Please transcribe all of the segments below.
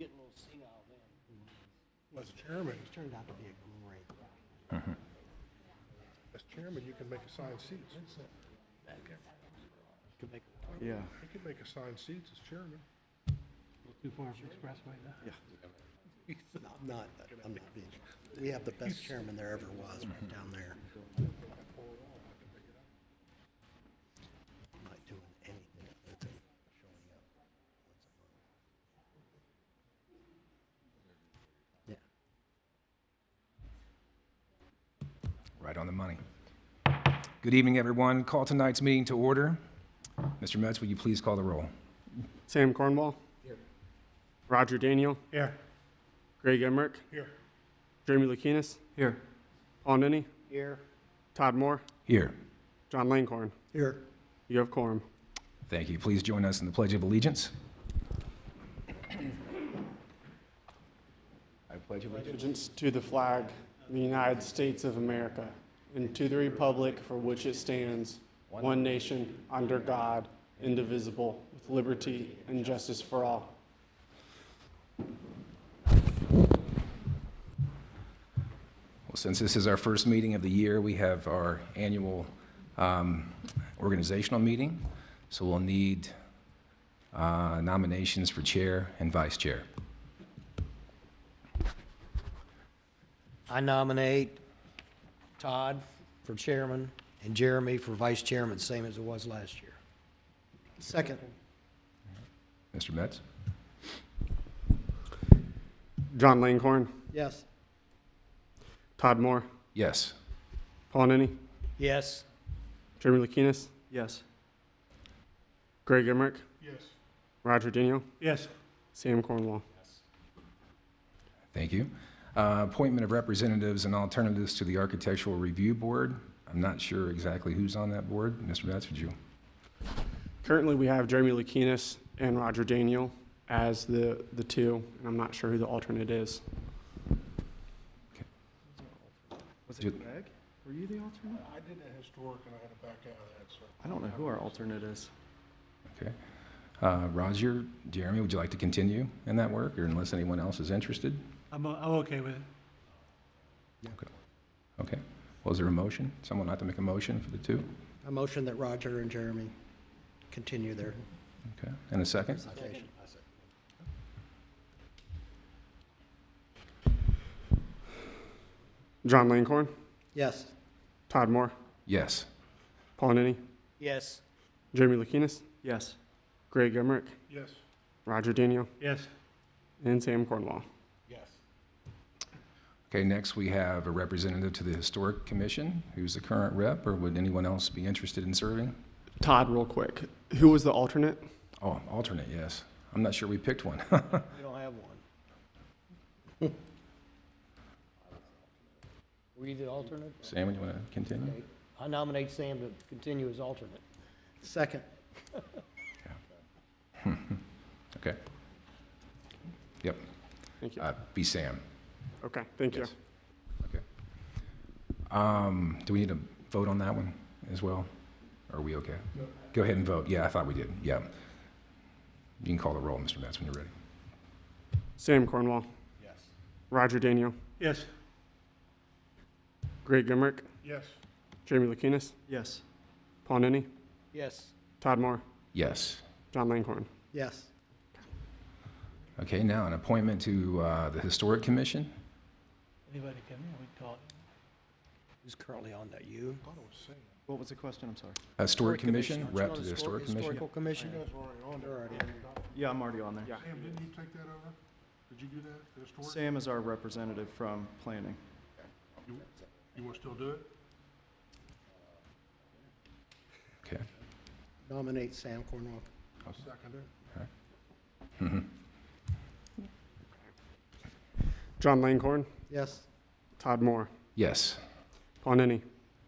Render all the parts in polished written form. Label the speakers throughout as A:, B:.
A: Getting a little senile then.
B: As chairman,
A: He's turned out to be a great.
B: as chairman, you can make assigned seats.
A: Could make
C: Yeah.
B: You can make assigned seats as chairman.
A: a little too far from Expressway now.
C: Yeah.
A: No, I'm not being, we have the best chairman there ever was right down there. Not doing anything other than showing up once a month. Yeah.
D: Right on the money. Good evening, everyone. Call tonight's meeting to order. Mr. Metz, would you please call the roll?
E: Sam Cornwall. Here. Roger Daniel.
B: Here.
E: Greg Emmerich.
B: Here.
E: Jeremy Lukinas.
C: Here.
E: Paul Nenny.
A: Here.
E: Todd Moore.
D: Here.
E: John Langhorn.
A: Here.
E: You have quorum.
D: Thank you. Please join us in the Pledge of Allegiance. I pledge allegiance.
E: Allegiance to the flag of the United States of America and to the republic for which it stands, one nation, under God, indivisible, with liberty and justice for all.
D: Well, since this is our first meeting of the year, we have our annual organizational meeting. So we'll need nominations for chair and vice chair.
A: I nominate Todd for chairman and Jeremy for vice chairman, same as it was last year. Second.
D: Mr. Metz?
E: John Langhorn.
A: Yes.
E: Todd Moore.
D: Yes.
E: Paul Nenny.
A: Yes.
E: Jeremy Lukinas.
C: Yes.
E: Greg Emmerich.
B: Yes.
E: Roger Daniel.
B: Yes.
E: Sam Cornwall.
D: Thank you. Appointment of representatives and alternatives to the Architectural Review Board. I'm not sure exactly who's on that board. Mr. Metz, would you?
E: Currently, we have Jeremy Lukinas and Roger Daniel as the two, and I'm not sure who the alternate is.
C: Was
D: Ju-
C: it Greg? Were you the alternate?
B: I did a historic and I had to back out of that, so.
C: I don't know who our alternate is.
D: Okay. Roger, Jeremy, would you like to continue in that work, or unless anyone else is interested?
F: I'm okay with it.
D: Okay. Was there a motion? Someone like to make a motion for the two?
A: A motion that Roger and Jeremy continue their
D: Okay. And a second?
A: citation.
E: John Langhorn.
A: Yes.
E: Todd Moore.
D: Yes.
E: Paul Nenny.
A: Yes.
E: Jeremy Lukinas.
C: Yes.
E: Greg Emmerich.
B: Yes.
E: Roger Daniel.
F: Yes.
E: And Sam Cornwall.
B: Yes.
D: Okay, next we have a representative to the Historic Commission. Who's the current rep, or would anyone else be interested in serving?
E: Todd, real quick. Who was the alternate?
D: Oh, alternate, yes. I'm not sure we picked one.
A: We don't have one. Were you the alternate?
D: Sam, would you want to continue?
A: Okay. I nominate Sam to continue as alternate. Second.
D: Okay. Yep.
E: Thank you.
D: Be Sam.
E: Okay, thank you.
D: Yes. Okay. Do we need to vote on that one as well? Or are we okay? Go ahead and vote. Yeah, I thought we did. Yeah. You can call the roll, Mr. Metz, when you're ready.
E: Sam Cornwall.
B: Yes.
E: Roger Daniel.
F: Yes.
E: Greg Emmerich.
B: Yes.
E: Jeremy Lukinas.
C: Yes.
E: Paul Nenny.
A: Yes.
E: Todd Moore.
D: Yes.
E: John Langhorn.
A: Yes.
D: Okay, now an appointment to the Historic Commission.
F: Anybody come in, we can talk.
A: Who's currently on that? You?
B: I thought it was Sam.
C: What was the question? I'm sorry.
D: Historic Commission,
A: Aren't you
D: rep
A: on
D: to the Historic Commission.
A: Historical Commission?
B: You guys were already on
A: You're
B: there.
A: already
C: Yeah, I'm already on there.
E: Yeah.
B: Sam, didn't you take that over? Did you do that, the historic?
C: Sam is our representative from planning.
B: You want to still do it?
D: Okay.
A: Nominate Sam Cornwall.
B: I'll second it.
E: John Langhorn.
A: Yes.
E: Todd Moore.
D: Yes.
E: Paul Nenny.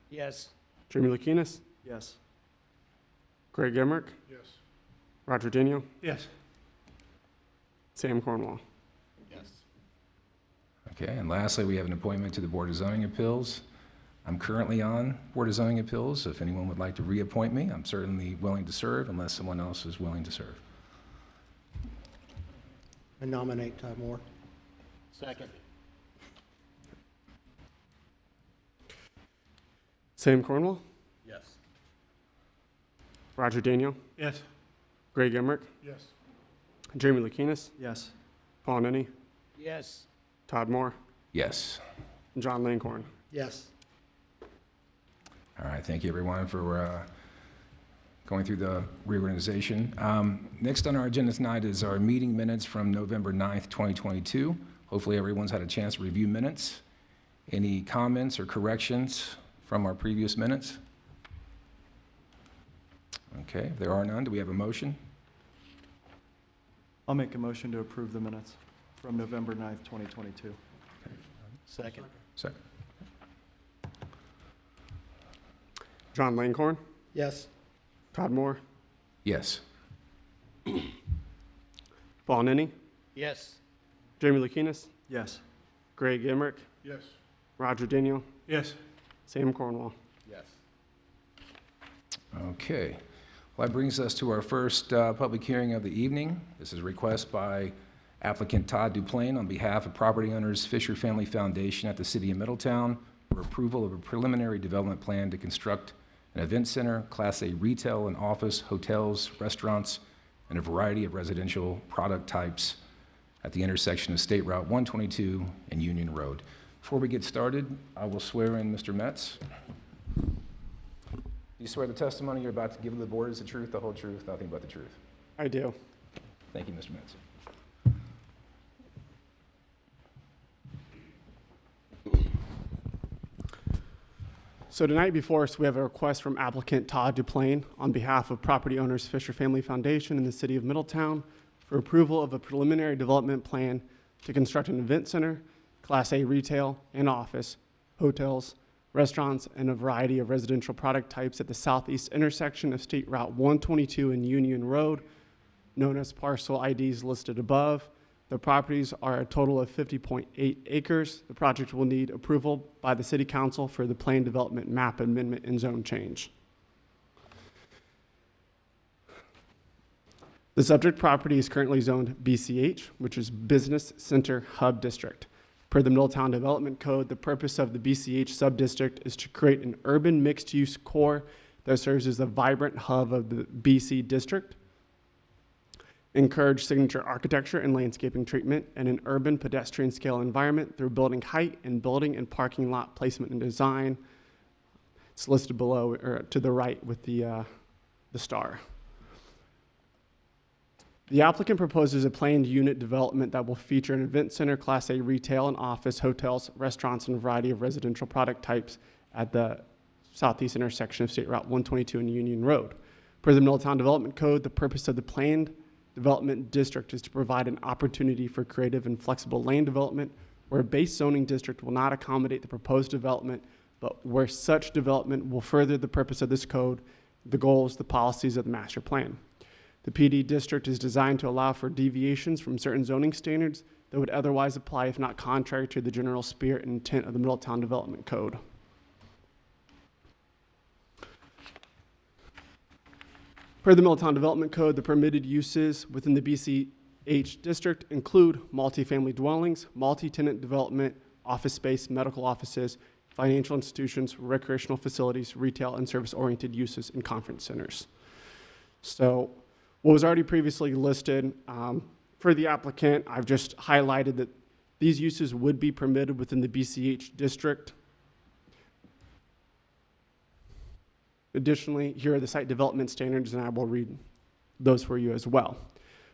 A: Yes.
E: Jeremy Lukinas.
C: Yes.
E: Greg Emmerich.
B: Yes.
E: Roger Daniel.
F: Yes.
E: Sam Cornwall.
B: Yes.
D: Okay, and lastly, we have an appointment to the Board of Zoning Appeals. I'm currently on Board of Zoning Appeals. If anyone would like to reappoint me, I'm certainly willing to serve unless someone else is willing to serve.
A: I nominate Todd Moore.
F: Second.
E: Sam Cornwall,
B: Yes.
E: Roger Daniel,
F: Yes.
E: Greg Emmerich,
B: Yes.
E: Jeremy Lukinas,
C: Yes.
E: Paul Nenny,
F: Yes.
E: Todd Moore,
D: Yes.
E: and John Langhorn.
A: Yes.
D: All right, thank you, everyone, for going through the reorganization. Next on our agenda tonight is our meeting minutes from November 9th, 2022. Hopefully, everyone's had a chance to review minutes. Any comments or corrections from our previous minutes? Okay, if there are none, do we have a motion?
C: I'll make a motion to approve the minutes from November 9th, 2022.
F: Second.
D: Second.
E: John Langhorn,
A: Yes.
E: Todd Moore,
D: Yes.
E: Paul Nenny,
F: Yes.
E: Jeremy Lukinas,
C: Yes.
E: Greg Emmerich,
B: Yes.
E: Roger Daniel,
F: Yes.
E: Sam Cornwall.
B: Yes.
D: Okay. Well, that brings us to our first public hearing of the evening. This is a request by applicant Todd Duplain on behalf of property owners Fisher Family Foundation at the City of Middletown for approval of a preliminary development plan to construct an event center, Class A retail and office, hotels, restaurants, and a variety of residential product types at the intersection of State Route 122 and Union Road. Before we get started, I will swear in Mr. Metz. Do you swear the testimony you're about to give to the board is the truth, the whole truth, nothing but the truth?
E: I do.
D: Thank you, Mr. Metz.
E: So tonight before us, we have a request from applicant Todd Duplain on behalf of property owners Fisher Family Foundation in the City of Middletown for approval of a preliminary development plan to construct an event center, Class A retail and office, hotels, restaurants, and a variety of residential product types at the southeast intersection of State Route 122 and Union Road, known as parcel IDs listed above. The properties are a total of 50.8 acres. The project will need approval by the City Council for the plan development map amendment and zone change. The subject property is currently zoned BCH, which is Business Center Hub District. Per the Middletown Development Code, the purpose of the BCH subdistrict is to create an urban mixed-use core that serves as a vibrant hub of the BC district, encourage signature architecture and landscaping treatment, and an urban pedestrian scale environment through building height and building and parking lot placement and design. It's listed below or to the right with the star. The applicant proposes a planned unit development that will feature an event center, Class A retail and office, hotels, restaurants, and a variety of residential product types at the southeast intersection of State Route 122 and Union Road. Per the Middletown Development Code, the purpose of the planned development district is to provide an opportunity for creative and flexible land development where a base zoning district will not accommodate the proposed development, but where such development will further the purpose of this code, the goals, the policies of the master plan. The PD district is designed to allow for deviations from certain zoning standards that would otherwise apply if not contrary to the general spirit and intent of the Middletown Development Code. Per the Middletown Development Code, the permitted uses within the BCH district include multifamily dwellings, multi-tenant development, office space, medical offices, financial institutions, recreational facilities, retail and service-oriented uses, and conference centers. So what was already previously listed for the applicant, I've just highlighted that these uses would be permitted within the BCH district. Additionally, here are the site development standards, and I will read those for you as well.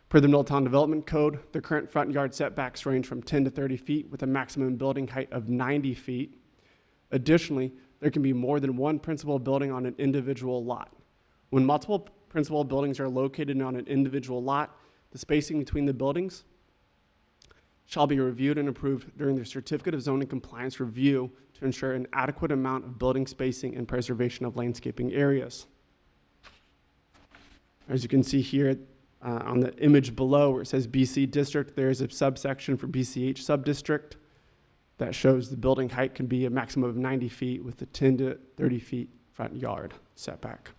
E: Per the Middletown Development Code, the current front yard setbacks range from 10 to 30 feet with a maximum building height of 90 feet. Additionally, there can be more than one principal building on an individual lot. When multiple principal buildings are located on an individual lot, the spacing between the buildings shall be reviewed and approved during the Certificate of Zoning Compliance review to ensure an adequate amount of building spacing and preservation of landscaping areas. As you can see here on the image below where it says BC District, there is a subsection for BCH Subdistrict that shows the building height can be a maximum of 90 feet with a 10 to 30 feet front yard setback.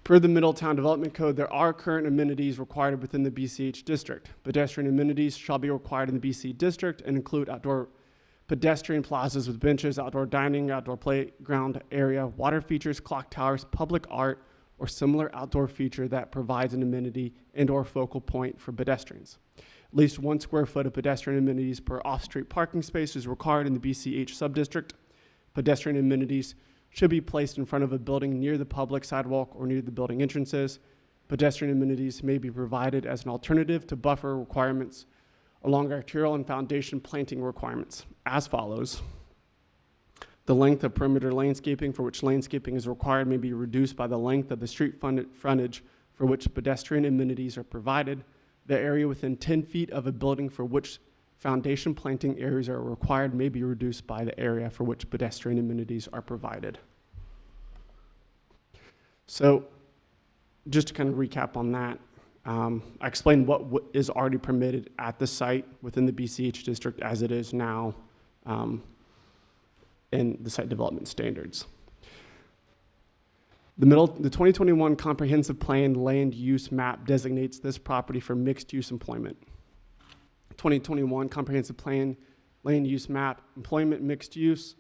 E: Per the Middletown Development Code, there are current amenities required within the BCH district. Pedestrian amenities shall be required in the BC district and include outdoor pedestrian plazas with benches, outdoor dining, outdoor playground area, water features, clock towers, public art, or similar outdoor feature that provides an amenity and/or focal point for pedestrians. At least 1 square foot of pedestrian amenities per off-street parking space is required in the BCH subdistrict. Pedestrian amenities should be placed in front of a building near the public sidewalk or near the building entrances. Pedestrian amenities may be provided as an alternative to buffer requirements along arterial and foundation planting requirements as follows. The length of perimeter landscaping for which landscaping is required may be reduced by the length of the street frontage for which pedestrian amenities are provided. The area within 10 feet of a building for which foundation planting areas are required may be reduced by the area for which pedestrian amenities are provided. So just to kind of recap on that, I explained what is already permitted at the site within the BCH district as it is now in the site development standards. The 2021 Comprehensive Plan Land Use Map designates this property for mixed-use employment. 2021 Comprehensive Plan Land Use Map, employment mixed use,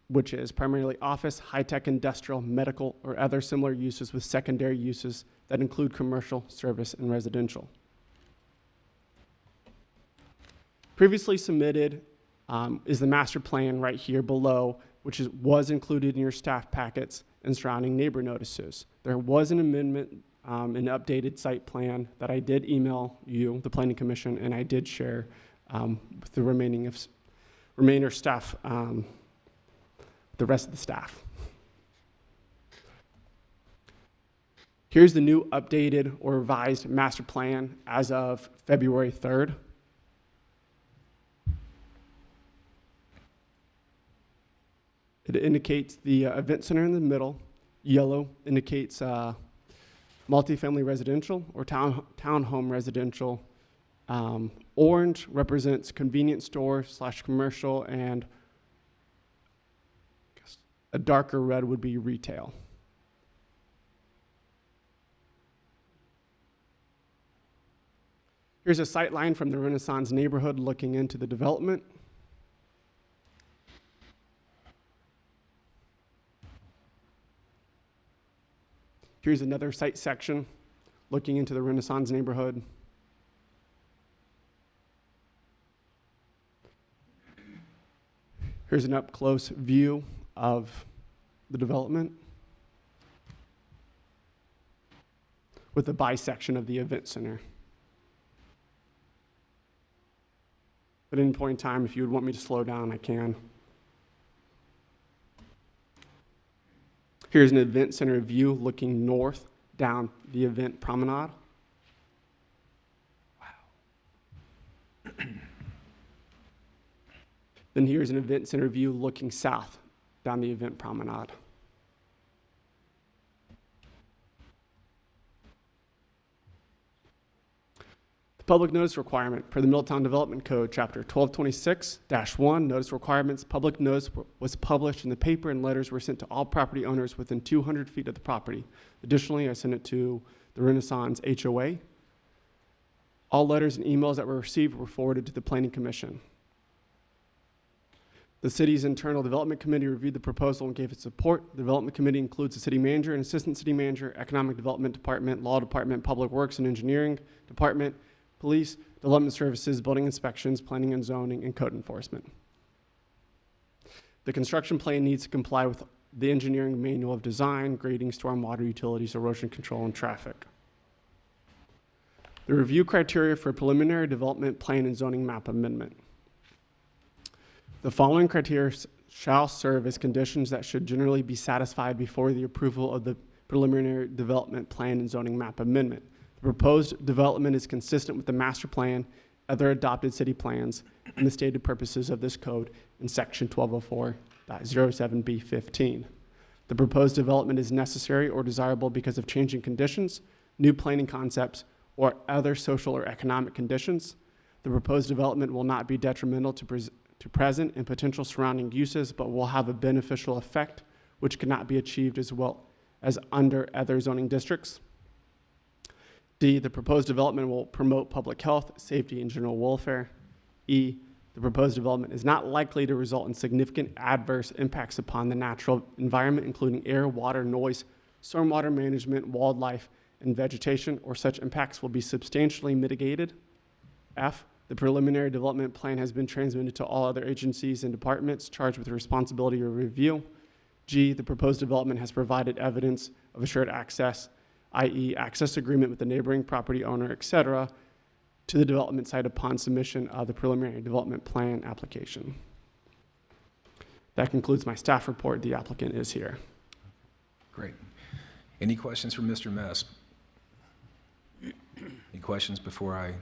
E: which is primarily office, high-tech industrial, medical, or other similar uses with secondary uses that include commercial, service, and residential. Previously submitted is the master plan right here below, which was included in your staff packets and surrounding neighbor notices. There was an amendment, an updated site plan that I did email you, the Planning Commission, and I did share with the remainder staff, the rest of the staff. Here's the new updated or revised master plan as of February 3rd. It indicates the event center in the middle. Yellow indicates multifamily residential or townhome residential. Orange represents convenience store / commercial, and a darker red would be retail. Here's a sight line from the Renaissance neighborhood looking into the development. Here's another site section looking into the Renaissance neighborhood. Here's an up-close view of the development with a bisection of the event center. At any point in time, if you would want me to slow down, I can. Here's an event center view looking north down the event promenade. Wow. Then here's an event center view looking south down the event promenade. The public notice requirement per the Middletown Development Code, Chapter 1226-1, notice requirements. Public notice was published in the paper and letters were sent to all property owners within 200 feet of the property. Additionally, I sent it to the Renaissance HOA. All letters and emails that were received were forwarded to the Planning Commission. The city's internal development committee reviewed the proposal and gave its support. The development committee includes the city manager and assistant city manager, economic development department, law department, public works and engineering department, police, development services, building inspections, planning and zoning, and code enforcement. The construction plan needs to comply with the engineering manual of design, grading, stormwater, utilities, erosion control, and traffic. The review criteria for preliminary development plan and zoning map amendment. The following criteria shall serve as conditions that should generally be satisfied before the approval of the preliminary development plan and zoning map amendment. The proposed development is consistent with the master plan, other adopted city plans, and the stated purposes of this code in section 1204.07B15. The proposed development is necessary or desirable because of changing conditions, new planning concepts, or other social or economic conditions. The proposed development will not be detrimental to present and potential surrounding uses, but will have a beneficial effect which cannot be achieved as well as under other zoning districts. D, the proposed development will promote public health, safety, and general welfare. E, the proposed development is not likely to result in significant adverse impacts upon the natural environment, including air, water, noise, stormwater management, wildlife, and vegetation, or such impacts will be substantially mitigated. F, the preliminary development plan has been transmitted to all other agencies and departments charged with the responsibility of review. G, the proposed development has provided evidence of assured access, i.e. access agreement with the neighboring property owner, etc., to the development site upon submission of the preliminary development plan application. That concludes my staff report. The applicant is here.
D: Great. Any questions for Mr. Mess? Any questions before I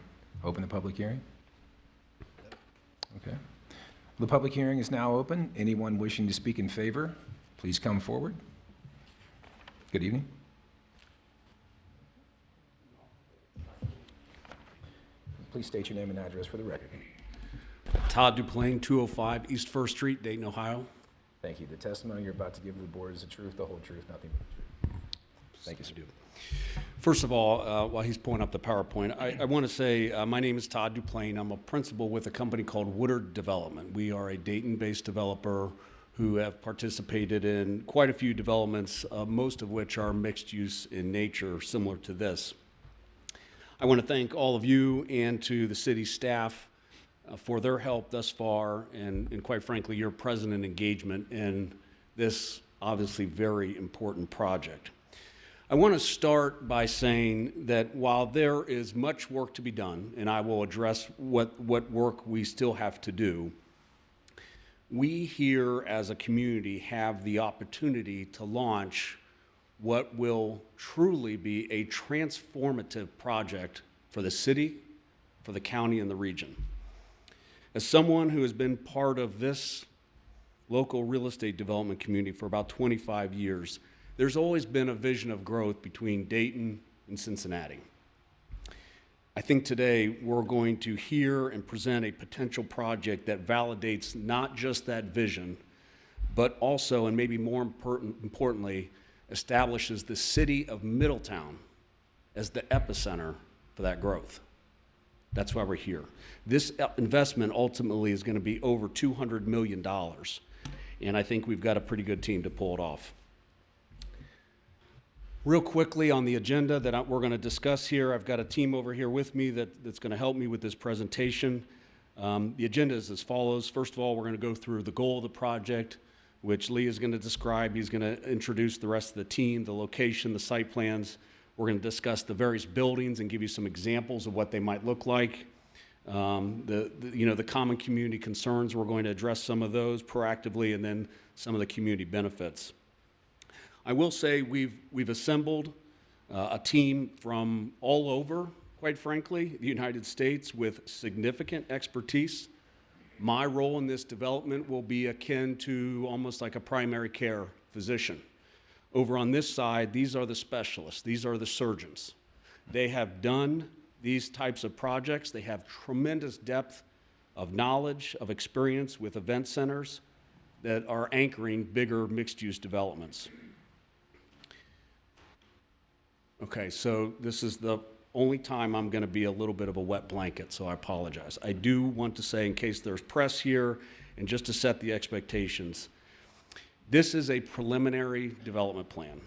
D: open the public hearing? Okay. The public hearing is now open. Anyone wishing to speak in favor, please come forward. Good evening. Please state your name and address for the record.
G: Todd Duplain, 205 East First Street, Dayton, Ohio.
D: Thank you. The testimony you're about to give to the board is the truth, the whole truth, nothing but the truth. Thank you, sir.
G: First of all, while he's pulling up the PowerPoint, I want to say my name is Todd Duplain. I'm a principal with a company called Woodard Development. We are a Dayton-based developer who have participated in quite a few developments, most of which are mixed use in nature, similar to this. I want to thank all of you and to the city staff for their help thus far and quite frankly, your present engagement in this obviously very important project. I want to start by saying that while there is much work to be done, and I will address what work we still have to do, we here as a community have the opportunity to launch what will truly be a transformative project for the city, for the county, and the region. As someone who has been part of this local real estate development community for about 25 years, there's always been a vision of growth between Dayton and Cincinnati. I think today we're going to hear and present a potential project that validates not just that vision, but also, and maybe more importantly, establishes the city of Middletown as the epicenter for that growth. That's why we're here. This investment ultimately is going to be over $200 million, and I think we've got a pretty good team to pull it off. Real quickly on the agenda that we're going to discuss here, I've got a team over here with me that's going to help me with this presentation. The agenda is as follows. First of all, we're going to go through the goal of the project, which Lee is going to describe. He's going to introduce the rest of the team, the location, the site plans. We're going to discuss the various buildings and give you some examples of what they might look like. The common community concerns, we're going to address some of those proactively, and then some of the community benefits. I will say we've assembled a team from all over, quite frankly, the United States with significant expertise. My role in this development will be akin to almost like a primary care physician. Over on this side, these are the specialists. These are the surgeons. They have done these types of projects. They have tremendous depth of knowledge, of experience with event centers that are anchoring bigger mixed-use developments. Okay, so this is the only time I'm going to be a little bit of a wet blanket, so I apologize. I do want to say, in case there's press here, and just to set the expectations, this is a preliminary development plan.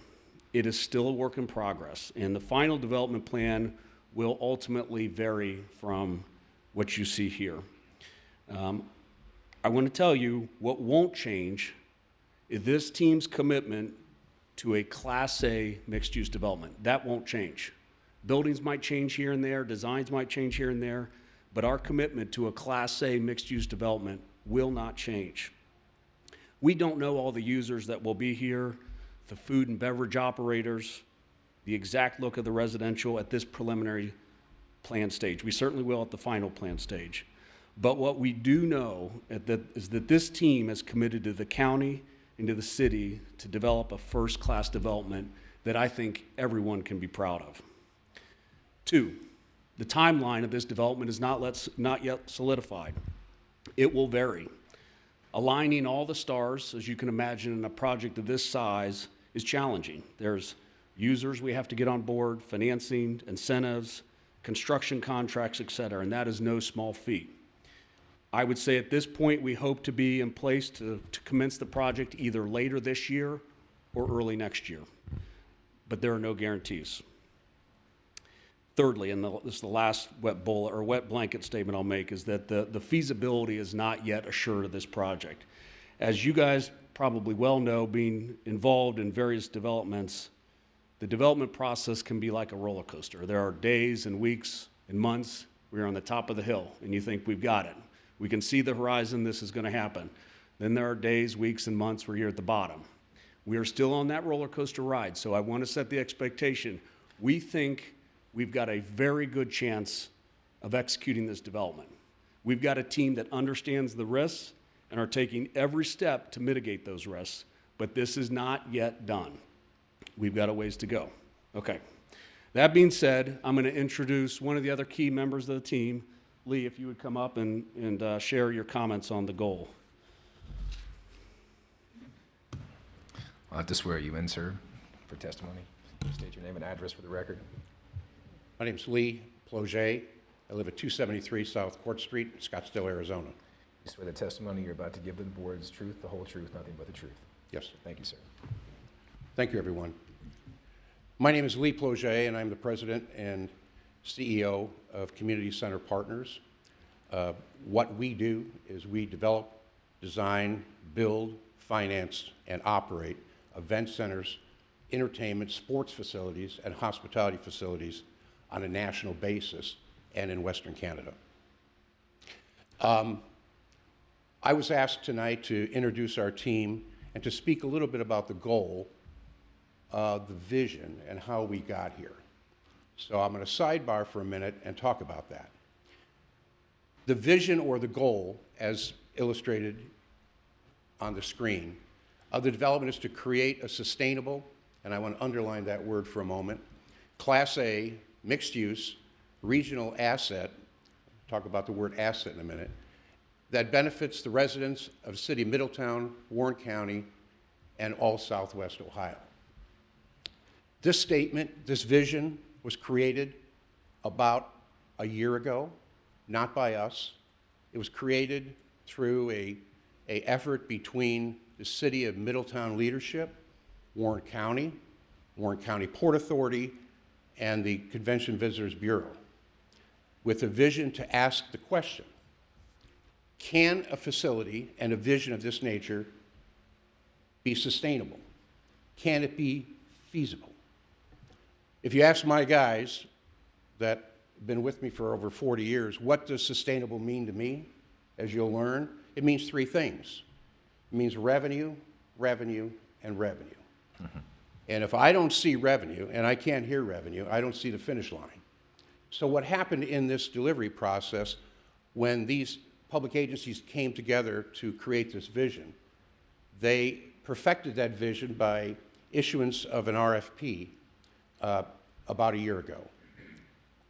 G: It is still a work in progress, and the final development plan will ultimately vary from what you see here. I want to tell you what won't change is this team's commitment to a Class A mixed-use development. That won't change. Buildings might change here and there, designs might change here and there, but our commitment to a Class A mixed-use development will not change. We don't know all the users that will be here, the food and beverage operators, the exact look of the residential at this preliminary plan stage. We certainly will at the final plan stage. But what we do know is that this team is committed to the county and to the city to develop a first-class development that I think everyone can be proud of. 2, the timeline of this development is not yet solidified. It will vary. Aligning all the stars, as you can imagine, in a project of this size is challenging. There's users we have to get on board, financing, incentives, construction contracts, et cetera, and that is no small feat. I would say at this point, we hope to be in place to commence the project either later this year or early next year, but there are no guarantees. Thirdly, and this is the last wet bullet or wet blanket statement I'll make, is that the feasibility is not yet assured of this project. As you guys probably well know, being involved in various developments, the development process can be like a roller coaster. There are days and weeks and months where you're on the top of the hill and you think we've got it. We can see the horizon, this is going to happen. Then there are days, weeks, and months where you're at the bottom. We are still on that roller coaster ride, so I want to set the expectation. We think we've got a very good chance of executing this development. We've got a team that understands the risks and are taking every step to mitigate those risks, but this is not yet done. We've got a ways to go. Okay. That being said, I'm going to introduce one of the other key members of the team. Lee, if you would come up and share your comments on the goal.
D: I'll have to swear you in, sir, for testimony. State your name and address for the record.
H: My name's Lee Ploget. I live at 273 South Court Street, Scottsdale, Arizona.
D: You swear the testimony you're about to give the board is truth, the whole truth, nothing but the truth.
H: Yes, sir.
D: Thank you, sir.
H: Thank you, everyone. My name is Lee Ploget, and I'm the president and CEO of Community Center Partners. What we do is we develop, design, build, finance, and operate event centers, entertainment, sports facilities, and hospitality facilities on a national basis and in Western Canada. I was asked tonight to introduce our team and to speak a little bit about the goal, the vision, and how we got here. So I'm going to sidebar for a minute and talk about that. The vision or the goal, as illustrated on the screen, of the development is to create a sustainable, and I want to underline that word for a moment, Class A, mixed-use, regional asset, talk about the word asset in a minute, that benefits the residents of the city of Middletown, Warren County, and all Southwest Ohio. This statement, this vision, was created about a year ago, not by us. It was created through an effort between the city of Middletown leadership, Warren County Port Authority, and the Convention Visitors Bureau, with a vision to ask the question, can a facility and a vision of this nature be sustainable? Can it be feasible? If you ask my guys that have been with me for over 40 years, what does sustainable mean to me? As you'll learn, it means three things. It means revenue, revenue, and revenue. Mm-hmm. And if I don't see revenue, and I can't hear revenue, I don't see the finish line. So what happened in this delivery process when these public agencies came together to create this vision, they perfected that vision by issuance of an RFP about a year ago.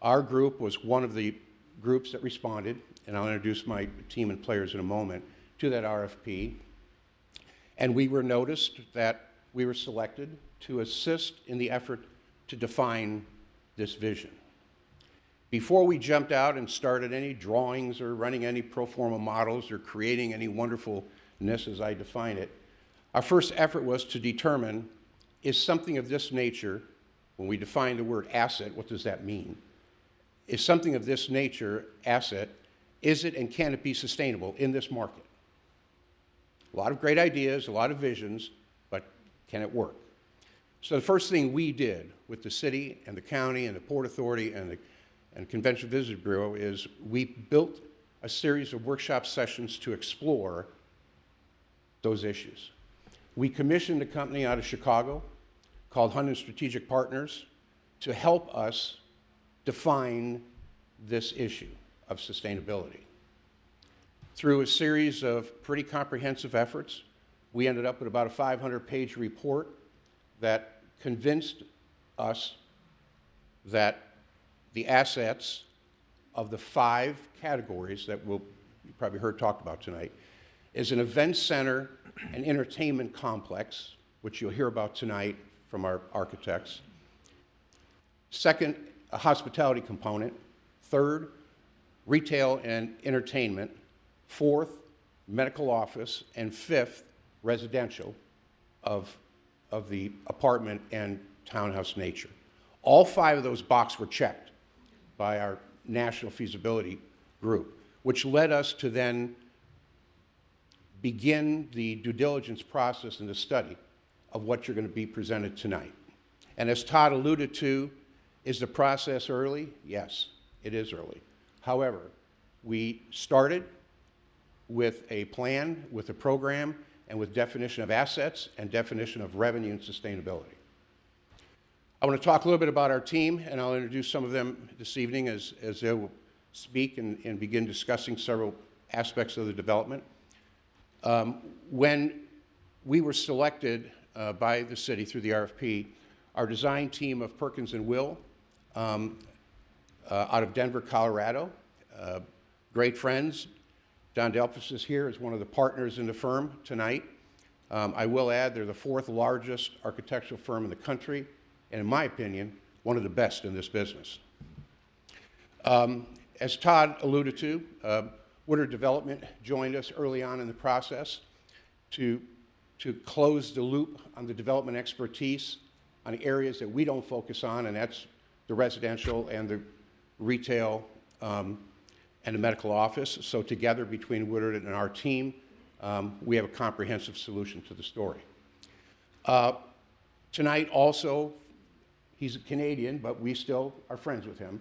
H: Our group was one of the groups that responded, and I'll introduce my team and players in a moment, to that RFP. And we were noticed that we were selected to assist in the effort to define this vision. Before we jumped out and started any drawings or running any pro forma models or creating any wonderfulness as I define it, our first effort was to determine, is something of this nature, when we define the word asset, what does that mean? Is something of this nature, asset, is it and can it be sustainable in this market? A lot of great ideas, a lot of visions, but can it work? So the first thing we did with the city and the county and the Port Authority and Convention Visitors Bureau is we built a series of workshop sessions to explore those issues. We commissioned a company out of Chicago called Hunt & Strategic Partners to help us define this issue of sustainability. Through a series of pretty comprehensive efforts, we ended up with about a 500-page report that convinced us that the assets of the 5 categories that you probably heard talked about tonight is an event center, an entertainment complex, which you'll hear about tonight from our architects. Second, a hospitality component. Third, retail and entertainment. Fourth, medical office. And fifth, residential of the apartment and townhouse nature. All 5 of those boxes were checked by our national feasibility group, which led us to then begin the due diligence process and the study of what you're going to be presented tonight. And as Todd alluded to, is the process early? Yes, it is early. However, we started with a plan, with a program, and with definition of assets and definition of revenue and sustainability. I want to talk a little bit about our team, and I'll introduce some of them this evening as they will speak and begin discussing several aspects of the development. When we were selected by the city through the RFP, our design team of Perkins and Will out of Denver, Colorado, great friends. Don Delphus is here as one of the partners in the firm tonight. I will add they're the 4th largest architectural firm in the country, and in my opinion, one of the best in this business. As Todd alluded to, Woodard Development joined us early on in the process to close the loop on the development expertise on areas that we don't focus on, and that's the residential and the retail and the medical office. So together between Woodard and our team, we have a comprehensive solution to the story. Tonight also, he's a Canadian, but we still are friends with him,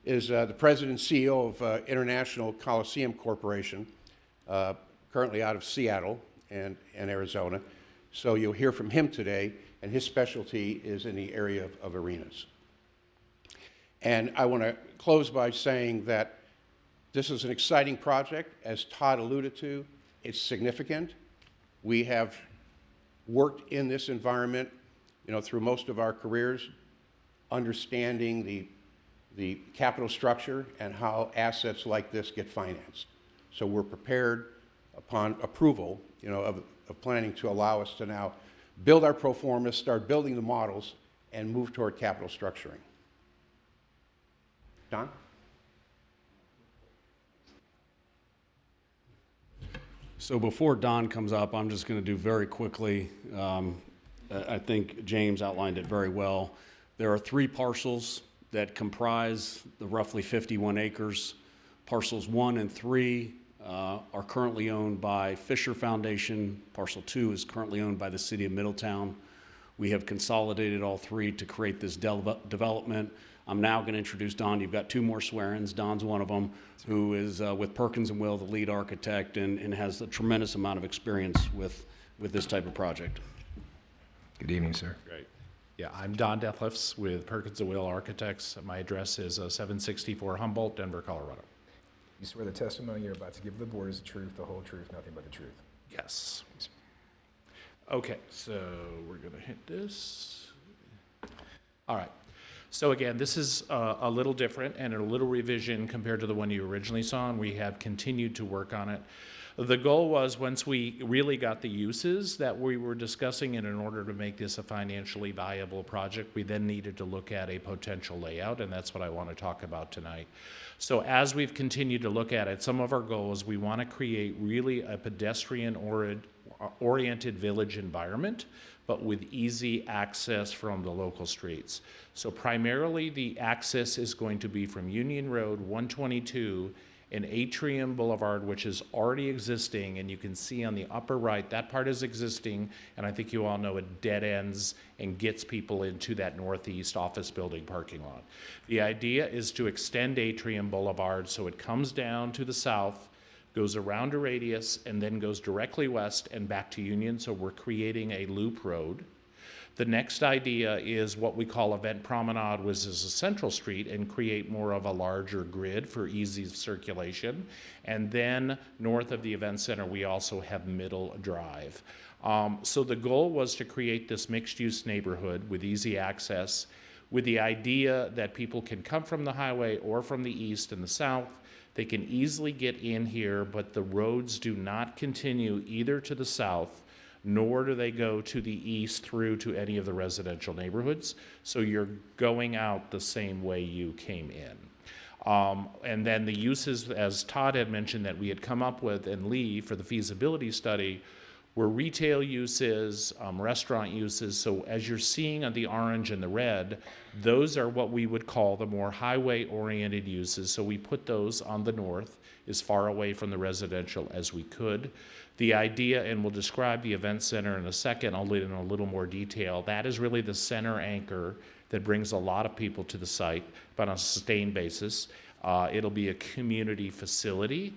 H: is the president and CEO of International Coliseum Corporation, currently out of Seattle and Arizona. So you'll hear from him today, and his specialty is in the area of arenas. And I want to close by saying that this is an exciting project. As Todd alluded to, it's significant. We have worked in this environment, through most of our careers, understanding the capital structure and how assets like this get financed. So we're prepared upon approval, of planning to allow us to now build our pro forma, start building the models, and move toward capital structuring. Don?
G: So before Don comes up, I'm just going to do very quickly. I think James outlined it very well. There are 3 parcels that comprise the roughly 51 acres. Parcels 1 and 3 are currently owned by Fisher Foundation. Parcel 2 is currently owned by the city of Middletown. We have consolidated all 3 to create this development. I'm now going to introduce Don. You've got 2 more swear-ins. Don's one of them, who is with Perkins and Will, the lead architect, and has a tremendous amount of experience with this type of project.
D: Good evening, sir.
I: Great. Yeah, I'm Don Delphus with Perkins and Will Architects. My address is 764 Humboldt, Denver, Colorado.
D: You swear the testimony you're about to give the board is the truth, the whole truth, nothing but the truth.
I: Yes. Okay, so we're going to hit this. All right. So again, this is a little different and a little revision compared to the one you originally saw, and we have continued to work on it. The goal was, once we really got the uses that we were discussing, and in order to make this a financially viable project, we then needed to look at a potential layout, and that's what I want to talk about tonight. So as we've continued to look at it, some of our goals, we want to create really a pedestrian-oriented village environment, but with easy access from the local streets. So primarily the access is going to be from Union Road 122 and Atrium Boulevard, which is already existing, and you can see on the upper right, that part is existing, and I think you all know it dead ends and gets people into that northeast office building parking lot. The idea is to extend Atrium Boulevard so it comes down to the south, goes around a radius, and then goes directly west and back to Union, so we're creating a loop road. The next idea is what we call Event Promenade, which is a central street, and create more of a larger grid for easy circulation. And then north of the event center, we also have Middle Drive. So the goal was to create this mixed-use neighborhood with easy access, with the idea that people can come from the highway or from the east and the south. They can easily get in here, but the roads do not continue either to the south nor do they go to the east through to any of the residential neighborhoods. So you're going out the same way you came in. And then the uses, as Todd had mentioned, that we had come up with and Lee for the feasibility study were retail uses, restaurant uses. So as you're seeing on the orange and the red, those are what we would call the more highway-oriented uses. So we put those on the north, as far away from the residential as we could. The idea, and we'll describe the event center in a second, I'll lead in a little more detail, that is really the center anchor that brings a lot of people to the site, but on a sustained basis. It'll be a community facility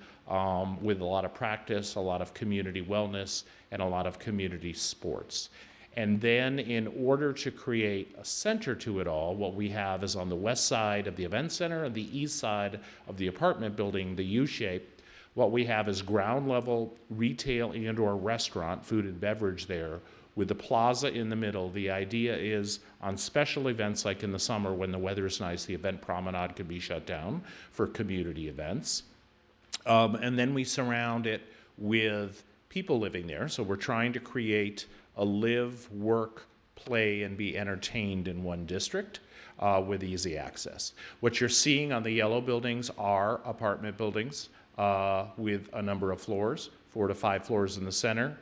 I: with a lot of practice, a lot of community wellness, and a lot of community sports. And then in order to create a center to it all, what we have is on the west side of the event center and the east side of the apartment building, the U-shape, what we have is ground level retail and or restaurant, food and beverage there, with the plaza in the middle. The idea is on special events like in the summer when the weather is nice, the event promenade could be shut down for community events. And then we surround it with people living there. So we're trying to create a live, work, play, and be entertained in one district with easy access. What you're seeing on the yellow buildings are apartment buildings with a number of floors, 4 to 5 floors in the center,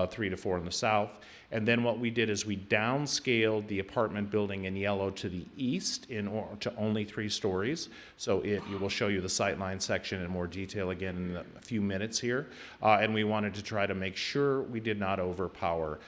I: 3 to 4 in the south. And then what we did is we downscaled the apartment building in yellow to the east to only 3 stories. So it will show you the sightline section in more detail again in a few minutes here. And we wanted to try to make sure we did not overpower.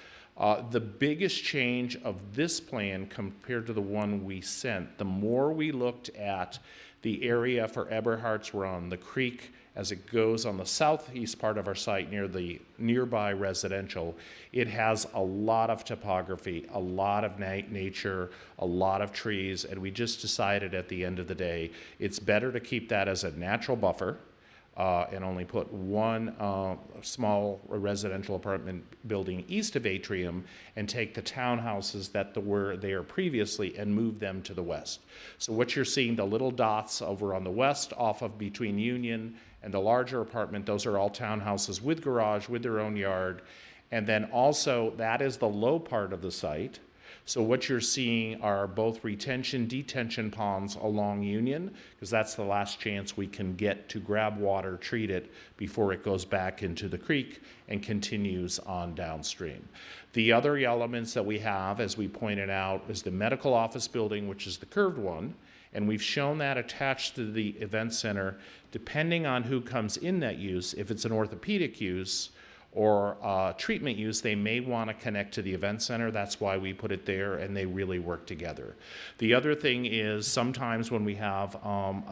I: The biggest change of this plan compared to the one we sent, the more we looked at the area for Eberhardt's Run, the creek as it goes on the southeast part of our site near the nearby residential, it has a lot of topography, a lot of nature, a lot of trees, and we just decided at the end of the day, it's better to keep that as a natural buffer and only put one small residential apartment building east of Atrium and take the townhouses that were there previously and move them to the west. So what you're seeing, the little dots over on the west off of between Union and the larger apartment, those are all townhouses with garage, with their own yard. And then also that is the low part of the site. So what you're seeing are both retention, detention ponds along Union, because that's the last chance we can get to grab water, treat it before it goes back into the creek and continues on downstream. The other elements that we have, as we pointed out, is the medical office building, which is the curved one, and we've shown that attached to the event center, depending on who comes in that use. If it's an orthopedic use or treatment use, they may want to connect to the event center. That's why we put it there, and they really work together. The other thing is sometimes when we have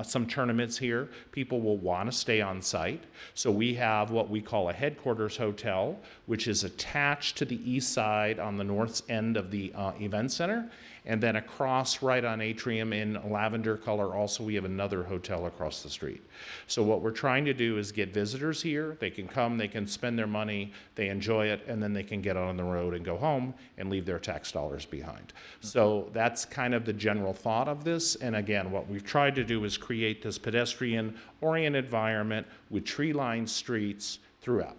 I: some tournaments here, people will want to stay on site. So we have what we call a headquarters hotel, which is attached to the east side on the north end of the event center. And then across right on Atrium in lavender color, also we have another hotel across the street. So what we're trying to do is get visitors here. They can come, they can spend their money, they enjoy it, and then they can get on the road and go home and leave their tax dollars behind. So that's kind of the general thought of this. And again, what we've tried to do is create this pedestrian-oriented environment with tree-lined streets throughout.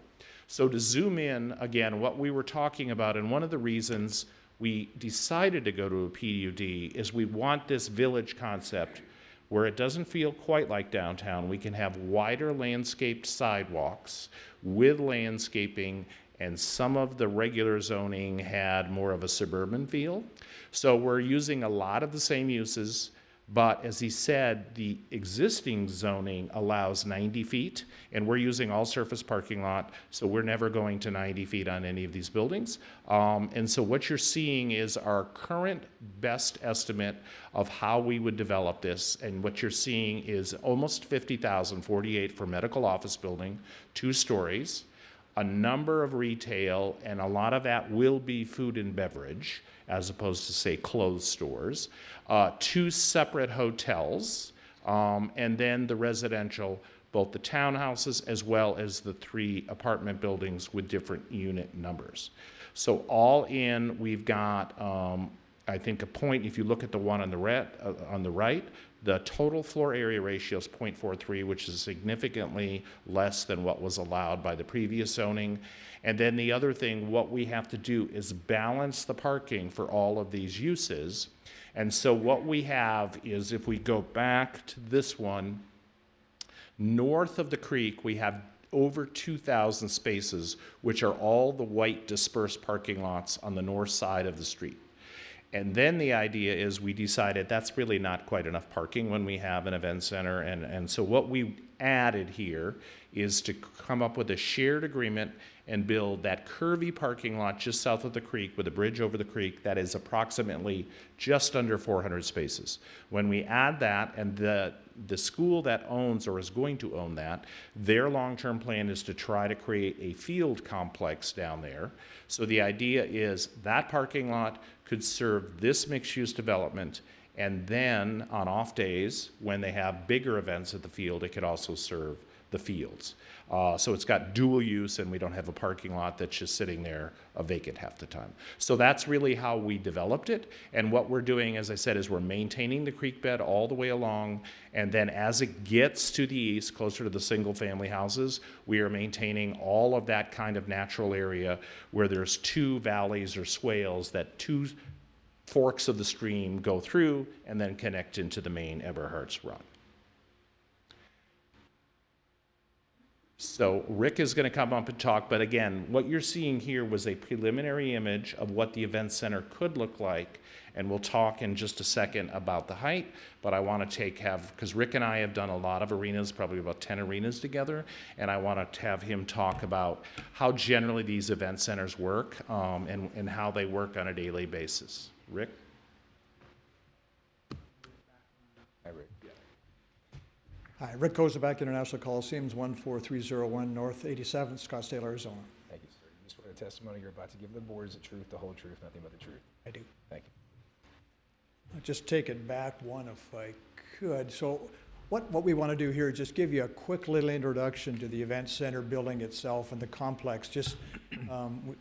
I: So to zoom in, again, what we were talking about, and one of the reasons we decided to go to a PUD is we want this village concept where it doesn't feel quite like downtown. We can have wider landscaped sidewalks with landscaping, and some of the regular zoning had more of a suburban feel. So we're using a lot of the same uses, but as he said, the existing zoning allows 90 feet, and we're using all surface parking lot, so we're never going to 90 feet on any of these buildings. And so what you're seeing is our current best estimate of how we would develop this, and what you're seeing is almost 50,000, 48 for medical office building, 2 stories, a number of retail, and a lot of that will be food and beverage, as opposed to, say, clothes stores, 2 separate hotels, and then the residential, both the townhouses as well as the 3 apartment buildings with different unit numbers. So all in, we've got I think a point, if you look at the one on the right, the total floor area ratio is 0.43, which is significantly less than what was allowed by the previous zoning. And then the other thing, what we have to do is balance the parking for all of these uses. And so what we have is, if we go back to this one, north of the creek, we have over 2,000 spaces, which are all the white dispersed parking lots on the north side of the street. And then the idea is, we decided that's really not quite enough parking when we have an event center. And so what we added here is to come up with a shared agreement and build that curvy parking lot just south of the creek with a bridge over the creek that is approximately just under 400 spaces. When we add that, and the school that owns or is going to own that, their long-term plan is to try to create a field complex down there. So the idea is that parking lot could serve this mixed-use development, and then on off days, when they have bigger events at the field, it could also serve the fields. So it's got dual use, and we don't have a parking lot that's just sitting there vacant half the time. So that's really how we developed it. And what we're doing, as I said, is we're maintaining the creek bed all the way along. And then as it gets to the east, closer to the single family houses, we are maintaining all of that kind of natural area where there's two valleys or swales that two forks of the stream go through and then connect into the main Eberhardt's Run. So Rick is going to come up and talk, but again, what you're seeing here was a preliminary image of what the event center could look like, and we'll talk in just a second about the height, but I want to because Rick and I have done a lot of arenas, probably about 10 arenas together, and I want to have him talk about how generally these event centers work, and how they work on a daily basis. Rick?
D: Hi, Rick.
J: Hi, Rick Kozeback, International Coliseums, 14301 North 87th, Scottsdale, Arizona.
D: Thank you, sir. You swear the testimony you're about to give the board is the truth, the whole truth, nothing but the truth.
J: I do.
D: Thank you.
J: I'll just take it back one if I could. So what we want to do here is just give you a quick little introduction to the event center building itself and the complex. Just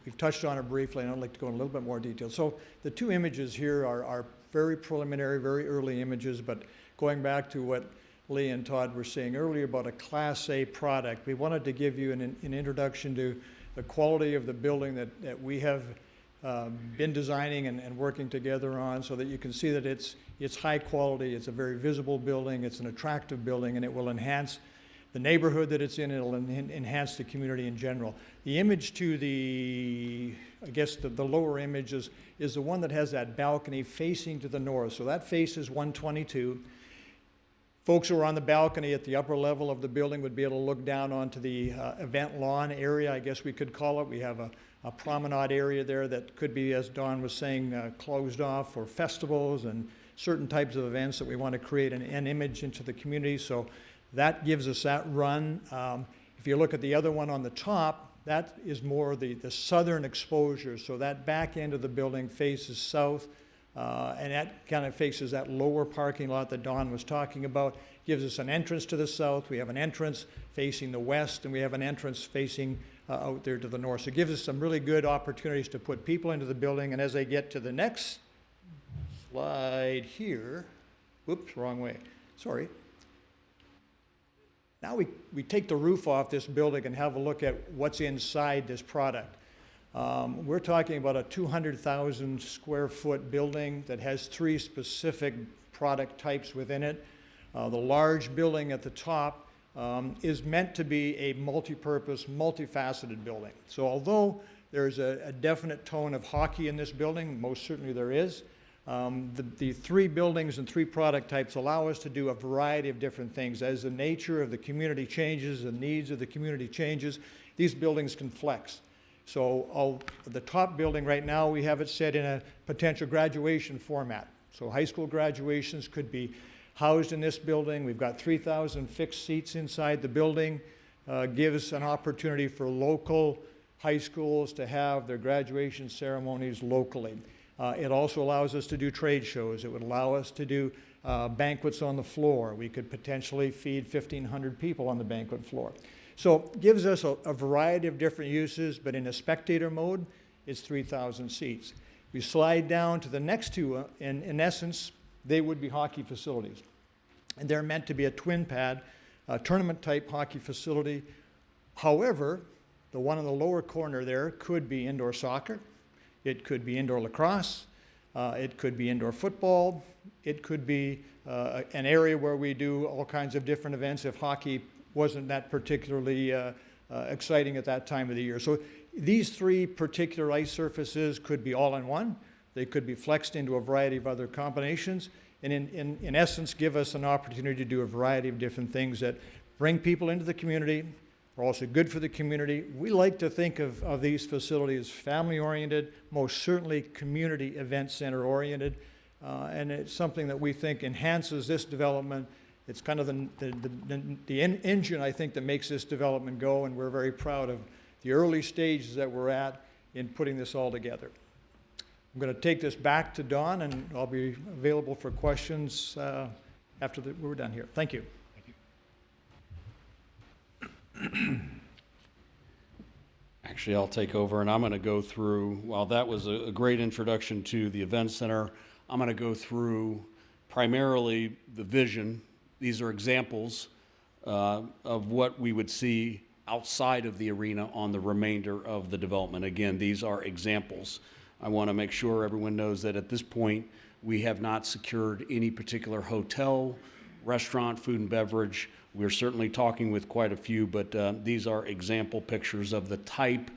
J: we've touched on it briefly, and I'd like to go in a little bit more detail. So the two images here are very preliminary, very early images, but going back to what Lee and Todd were saying earlier about a Class A product, we wanted to give you an introduction to the quality of the building that we have been designing and working together on, so that you can see that it's high quality, it's a very visible building, it's an attractive building, and it will enhance the neighborhood that it's in, it'll enhance the community in general. The image to the lower image is the one that has that balcony facing to the north. So that faces 122. Folks who are on the balcony at the upper level of the building would be able to look down onto the event lawn area, I guess we could call it. We have a promenade area there that could be, as Don was saying, closed off for festivals and certain types of events that we want to create an image into the community. So that gives us that run. If you look at the other one on the top, that is more the southern exposure. So that back end of the building faces south. And that kind of faces that lower parking lot that Don was talking about. Gives us an entrance to the south. We have an entrance facing the west, and we have an entrance facing out there to the north. So it gives us some really good opportunities to put people into the building. And as I get to the next slide here, whoops, wrong way, sorry. Now we take the roof off this building and have a look at what's inside this product. We're talking about a 200,000 square foot building that has 3 specific product types within it. The large building at the top is meant to be a multi-purpose, multifaceted building. So although there's a definite tone of hockey in this building, most certainly there is, the 3 buildings and 3 product types allow us to do a variety of different things. As the nature of the community changes, the needs of the community changes, these buildings can flex. So the top building right now, we have it set in a potential graduation format. So high school graduations could be housed in this building. We've got 3,000 fixed seats inside the building. Gives an opportunity for local high schools to have their graduation ceremonies locally. It also allows us to do trade shows. It would allow us to do banquets on the floor. We could potentially feed 1,500 people on the banquet floor. So it gives us a variety of different uses, but in a spectator mode, it's 3,000 seats. We slide down to the next two, in essence, they would be hockey facilities. And they're meant to be a twin pad, tournament-type hockey facility. However, the one in the lower corner there could be indoor soccer, it could be indoor lacrosse, it could be indoor football, it could be an area where we do all kinds of different events if hockey wasn't that particularly exciting at that time of the year. So these three particular ice surfaces could be all in one. They could be flexed into a variety of other combinations, and in essence give us an opportunity to do a variety of different things that bring people into the community, are also good for the community. We like to think of these facilities family-oriented, most certainly community event center-oriented, and it's something that we think enhances this development. It's kind of the engine, I think, that makes this development go, and we're very proud of the early stages that we're at in putting this all together. I'm going to take this back to Don, and I'll be available for questions after we're done here. Thank you.
G: Actually, I'll take over, and I'm going to go through, while that was a great introduction to the event center, I'm going to go through primarily the vision. These are examples of what we would see outside of the arena on the remainder of the development. Again, these are examples. I want to make sure everyone knows that at this point, we have not secured any particular hotel, restaurant, food and beverage. We're certainly talking with quite a few, but these are example pictures of the type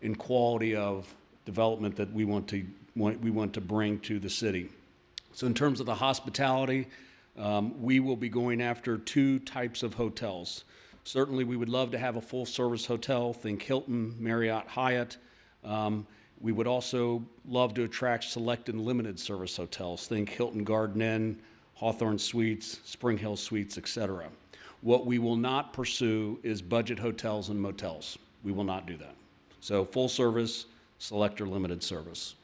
G: and quality of development that we want to bring to the city. So in terms of the hospitality, we will be going after two types of hotels. Certainly, we would love to have a full-service hotel, think Hilton, Marriott, Hyatt. We would also love to attract select and limited service hotels, think Hilton Garden Inn, Hawthorne Suites, Spring Hill Suites, etc. What we will not pursue is budget hotels and motels. We will not do that. So full service, select or limited service.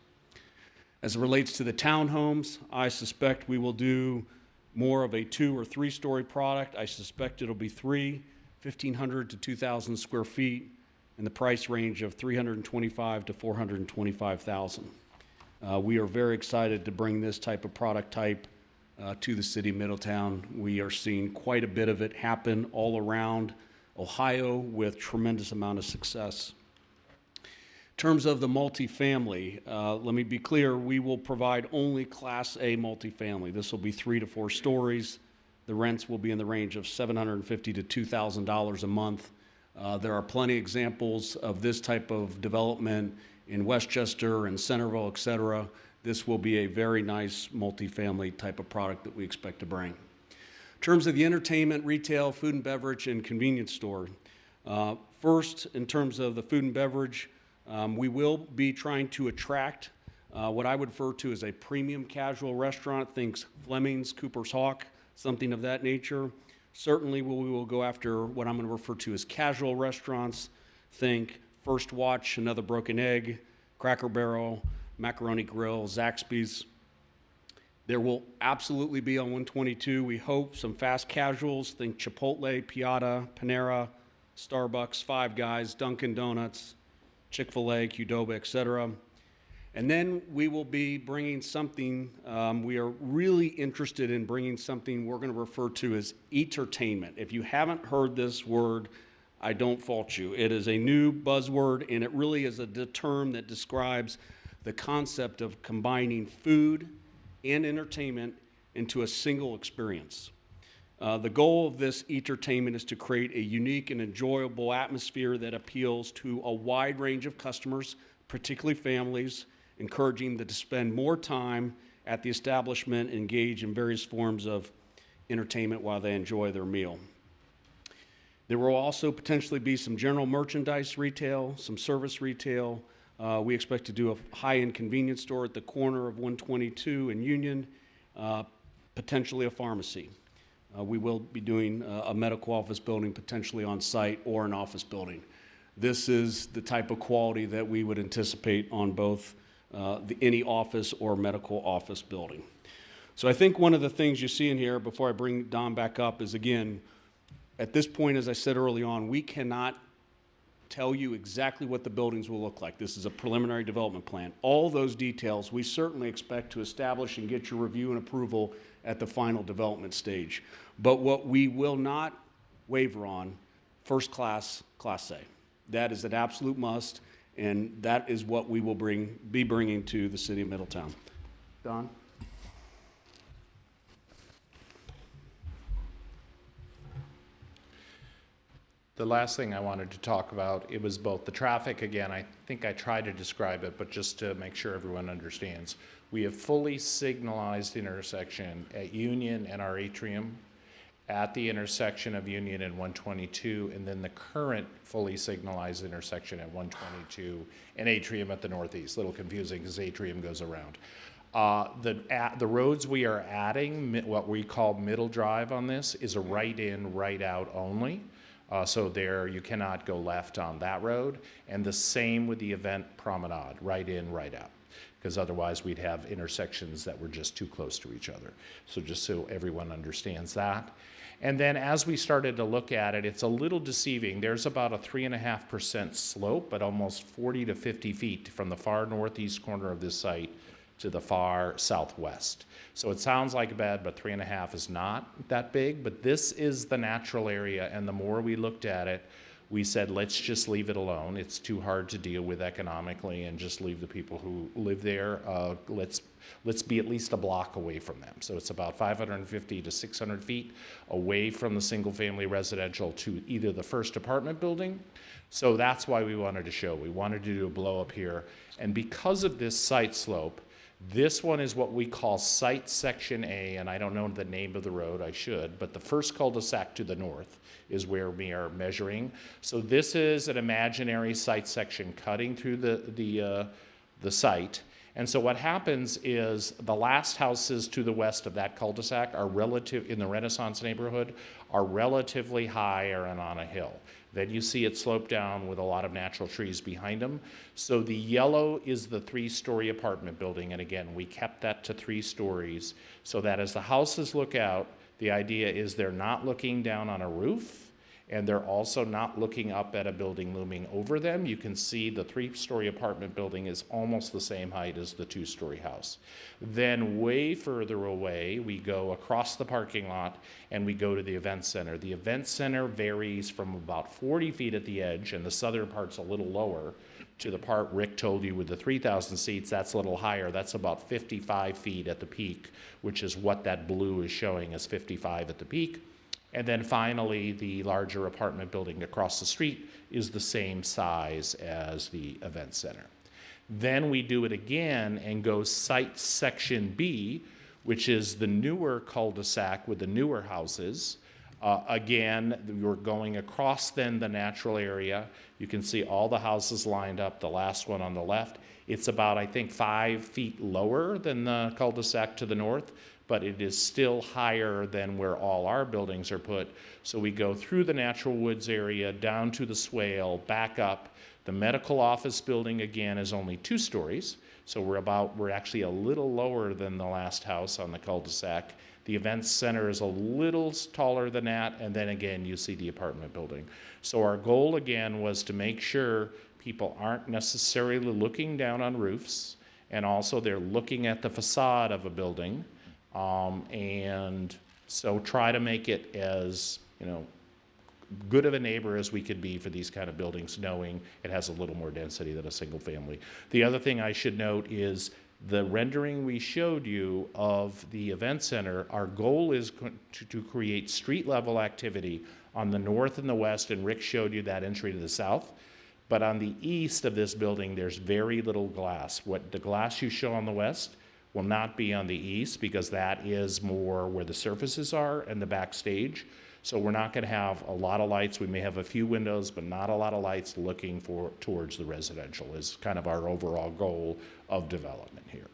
G: As it relates to the townhomes, I suspect we will do more of a 2 or 3 story product. I suspect it'll be 1,500 to 2,000 square feet in the price range of $325,000 to $425,000. We are very excited to bring this type of product type to the city of Middletown. We are seeing quite a bit of it happen all around Ohio with tremendous amount of success. In terms of the multifamily, let me be clear, we will provide only Class A multifamily. This will be 3 to 4 stories. The rents will be in the range of $750 to $2,000 a month. There are plenty of examples of this type of development in Westchester and Centerville, et cetera. This will be a very nice multifamily type of product that we expect to bring. In terms of the entertainment, retail, food and beverage, and convenience store, first, in terms of the food and beverage, we will be trying to attract what I would refer to as a premium casual restaurant, think Fleming's, Cooper's Hawk, something of that nature. Certainly, we will go after what I'm going to refer to as casual restaurants, think First Watch, Another Broken Egg, Cracker Barrel, Macaroni Grill, Zaxby's. There will absolutely be on 122, we hope, some fast casuals, think Chipotle, Piata, Panera, Starbucks, Five Guys, Dunkin' Donuts, Chick-fil-A, Qdoba, etc. And then we will be bringing something, we are really interested in bringing something we're going to refer to as entertainment. If you haven't heard this word, I don't fault you. It is a new buzzword, and it really is a term that describes the concept of combining food and entertainment into a single experience. The goal of this entertainment is to create a unique and enjoyable atmosphere that appeals to a wide range of customers, particularly families, encouraging them to spend more time at the establishment and engage in various forms of entertainment while they enjoy their meal. There will also potentially be some general merchandise retail, some service retail. We expect to do a high-end convenience store at the corner of 122 and Union, potentially a pharmacy. We will be doing a medical office building potentially on site or an office building. This is the type of quality that we would anticipate on both any office or medical office building. So I think one of the things you see in here before I bring Don back up is, again, at this point, as I said early on, we cannot tell you exactly what the buildings will look like. This is a preliminary development plan. All those details, we certainly expect to establish and get your review and approval at the final development stage. But what we will not waver on, first class, Class A. That is an absolute must, and that is what we will be bringing to the city of Middletown. Don?
I: The last thing I wanted to talk about, it was both the traffic, again, I think I tried to describe it, but just to make sure everyone understands. We have fully signalized intersection at Union and our atrium, at the intersection of Union and 122, and then the current fully signalized intersection at 122 and atrium at the northeast. A little confusing because atrium goes around. The roads we are adding, what we call middle drive on this, is a right in, right out only. So there you cannot go left on that road. And the same with the event promenade, right in, right out. Because otherwise we'd have intersections that were just too close to each other. So just so everyone understands that. And then as we started to look at it, it's a little deceiving. There's about a 3.5% slope at almost 40 to 50 feet from the far northeast corner of this site to the far southwest. So it sounds like bad, but 3.5 is not that big, but this is the natural area, and the more we looked at it, we said, let's just leave it alone. It's too hard to deal with economically, and just leave the people who live there. Let's be at least a block away from them. So it's about 550 to 600 feet away from the single-family residential to either the first apartment building. So that's why we wanted to show. We wanted to do a blow up here, and because of this site slope, this one is what we call Site Section A, and I don't know the name of the road, I should, but the first cul-de-sac to the north is where we are measuring. So this is an imaginary site section cutting through the site. And so what happens is the last houses to the west of that cul-de-sac are in the Renaissance neighborhood, are relatively high and on a hill. Then you see it slope down with a lot of natural trees behind them. So the yellow is the 3-story apartment building. And again, we kept that to 3 stories so that as the houses look out, the idea is they're not looking down on a roof, and they're also not looking up at a building looming over them. You can see the 3-story apartment building is almost the same height as the 2-story house. Then way further away, we go across the parking lot and we go to the event center. The event center varies from about 40 feet at the edge, and the southern part's a little lower, to the part Rick told you with the 3,000 seats, that's a little higher. That's about 55 feet at the peak, which is what that blue is showing as 55 at the peak. And then finally, the larger apartment building across the street is the same size as the event center. Then we do it again and go Site Section B, which is the newer cul-de-sac with the newer houses. Again, we're going across then the natural area. You can see all the houses lined up, the last one on the left. It's about, I think, 5 feet lower than the cul-de-sac to the north, but it is still higher than where all our buildings are put. So we go through the natural woods area, down to the swale, back up. The medical office building, again, is only 2 stories. So we're actually a little lower than the last house on the cul-de-sac. The event center is a little taller than that, and then again, you see the apartment building. So our goal, again, was to make sure people aren't necessarily looking down on roofs, and also they're looking at the facade of a building. And so try to make it as, good of a neighbor as we could be for these kind of buildings, knowing it has a little more density than a single family. The other thing I should note is the rendering we showed you of the event center, our goal is to create street level activity on the north and the west, and Rick showed you that entry to the south. But on the east of this building, there's very little glass. What the glass you show on the west will not be on the east, because that is more where the surfaces are and the backstage. So we're not going to have a lot of lights. We may have a few windows, but not a lot of lights looking towards the residential is kind of our overall goal of development here.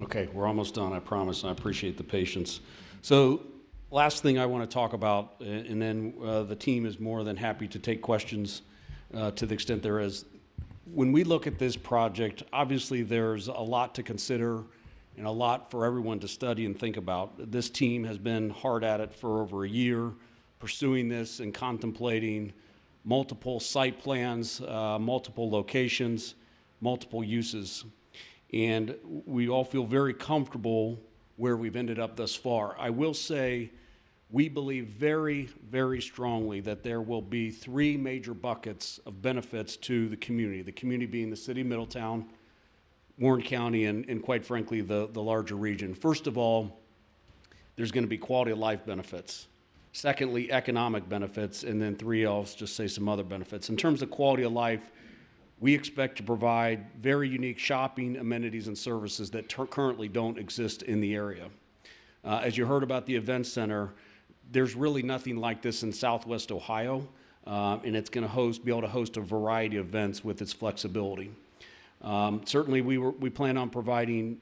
G: Okay, we're almost done, I promise, and I appreciate the patience. So last thing I want to talk about, and then the team is more than happy to take questions to the extent there is. When we look at this project, obviously there's a lot to consider and a lot for everyone to study and think about. This team has been hard at it for over a year, pursuing this and contemplating multiple site plans, multiple locations, multiple uses. And we all feel very comfortable where we've ended up thus far. I will say we believe very, very strongly that there will be three major buckets of benefits to the community being the city of Middletown, Warren County, and quite frankly, the larger region. First of all, there's going to be quality of life benefits. Secondly, economic benefits. And then three, I'll just say some other benefits. In terms of quality of life, we expect to provide very unique shopping, amenities, and services that currently don't exist in the area. As you heard about the event center, there's really nothing like this in Southwest Ohio, and it's going to be able to host a variety of events with its flexibility. Certainly, we plan on providing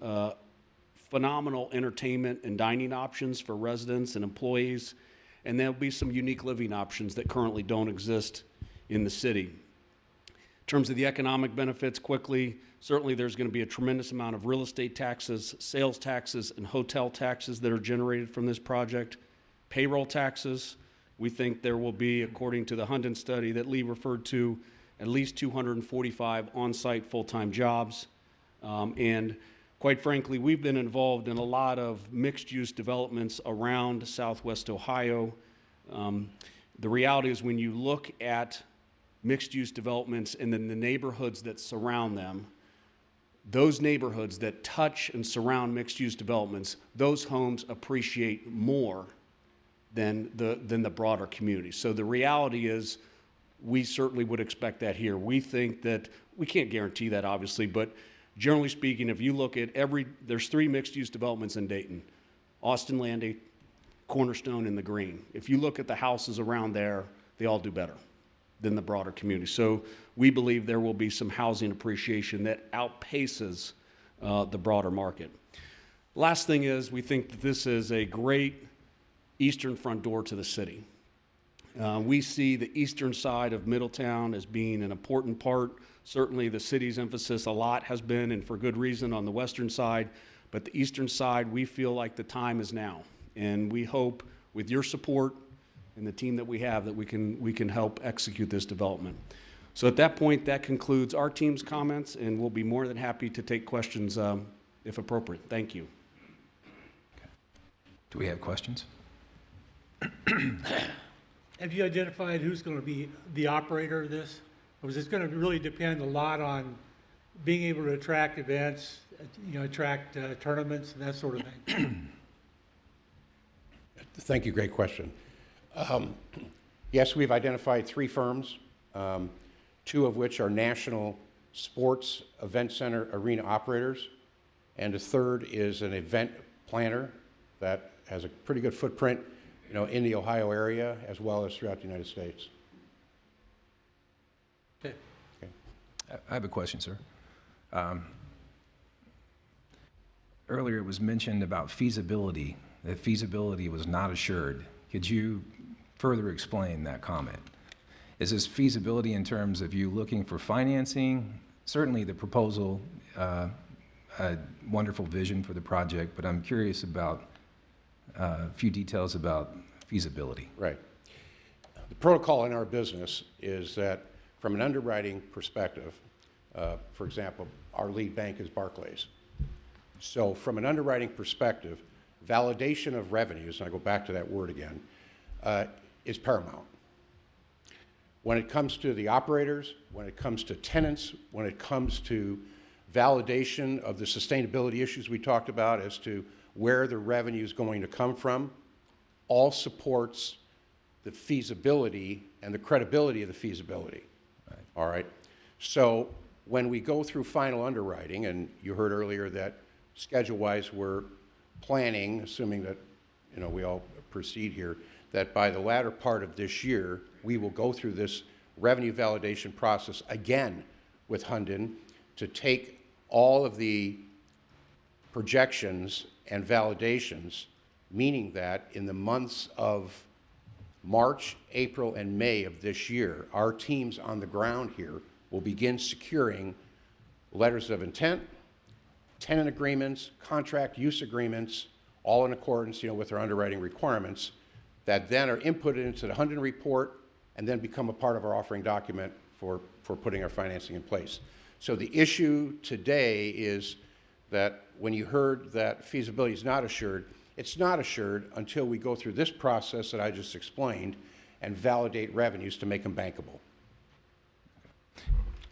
G: phenomenal entertainment and dining options for residents and employees, and there'll be some unique living options that currently don't exist in the city. In terms of the economic benefits, quickly, certainly there's going to be a tremendous amount of real estate taxes, sales taxes, and hotel taxes that are generated from this project. Payroll taxes, we think there will be, according to the Hunden study that Lee referred to, at least 245 on-site full-time jobs. And quite frankly, we've been involved in a lot of mixed-use developments around Southwest Ohio. The reality is when you look at mixed-use developments and then the neighborhoods that surround them, those neighborhoods that touch and surround mixed-use developments, those homes appreciate more than the broader community. So the reality is we certainly would expect that here. We think that, we can't guarantee that obviously, but generally speaking, if you look at there's three mixed-use developments in Dayton: Austin Landy, Cornerstone, and the Green. If you look at the houses around there, they all do better than the broader community. So we believe there will be some housing appreciation that outpaces the broader market. Last thing is, we think that this is a great eastern front door to the city. We see the eastern side of Middletown as being an important part. Certainly the city's emphasis a lot has been, and for good reason, on the western side, but the eastern side, we feel like the time is now. And we hope with your support and the team that we have that we can help execute this development. So at that point, that concludes our team's comments, and we'll be more than happy to take questions if appropriate. Thank you.
D: Do we have questions?
K: Have you identified who's going to be the operator of this? Or is this going to really depend a lot on being able to attract events, attract tournaments and that sort of thing?
H: Thank you, great question. Yes, we've identified three firms, two of which are national sports event center arena operators, and a third is an event planner that has a pretty good footprint, in the Ohio area as well as throughout the United States.
K: Okay.
D: I have a question, sir. Earlier it was mentioned about feasibility, that feasibility was not assured. Could you further explain that comment? Is this feasibility in terms of you looking for financing? Certainly the proposal, a wonderful vision for the project, but I'm curious about a few details about feasibility.
H: Right. The protocol in our business is that from an underwriting perspective, for example, our lead bank is Barclays. So from an underwriting perspective, validation of revenues, and I go back to that word again, is paramount. When it comes to the operators, when it comes to tenants, when it comes to validation of the sustainability issues we talked about as to where the revenue is going to come from, all supports the feasibility and the credibility of the feasibility. Right. All right? So when we go through final underwriting, and you heard earlier that schedule-wise we're planning, assuming that we all proceed here, that by the latter part of this year, we will go through this revenue validation process again with Hunden to take all of the projections and validations, meaning that in the months of March, April, and May of this year, our teams on the ground here will begin securing letters of intent, tenant agreements, contract use agreements, all in accordance, with our underwriting requirements, that then are inputted into the Hunden report and then become a part of our offering document for putting our financing in place. So the issue today is that when you heard that feasibility is not assured, it's not assured until we go through this process that I just explained and validate revenues to make them bankable.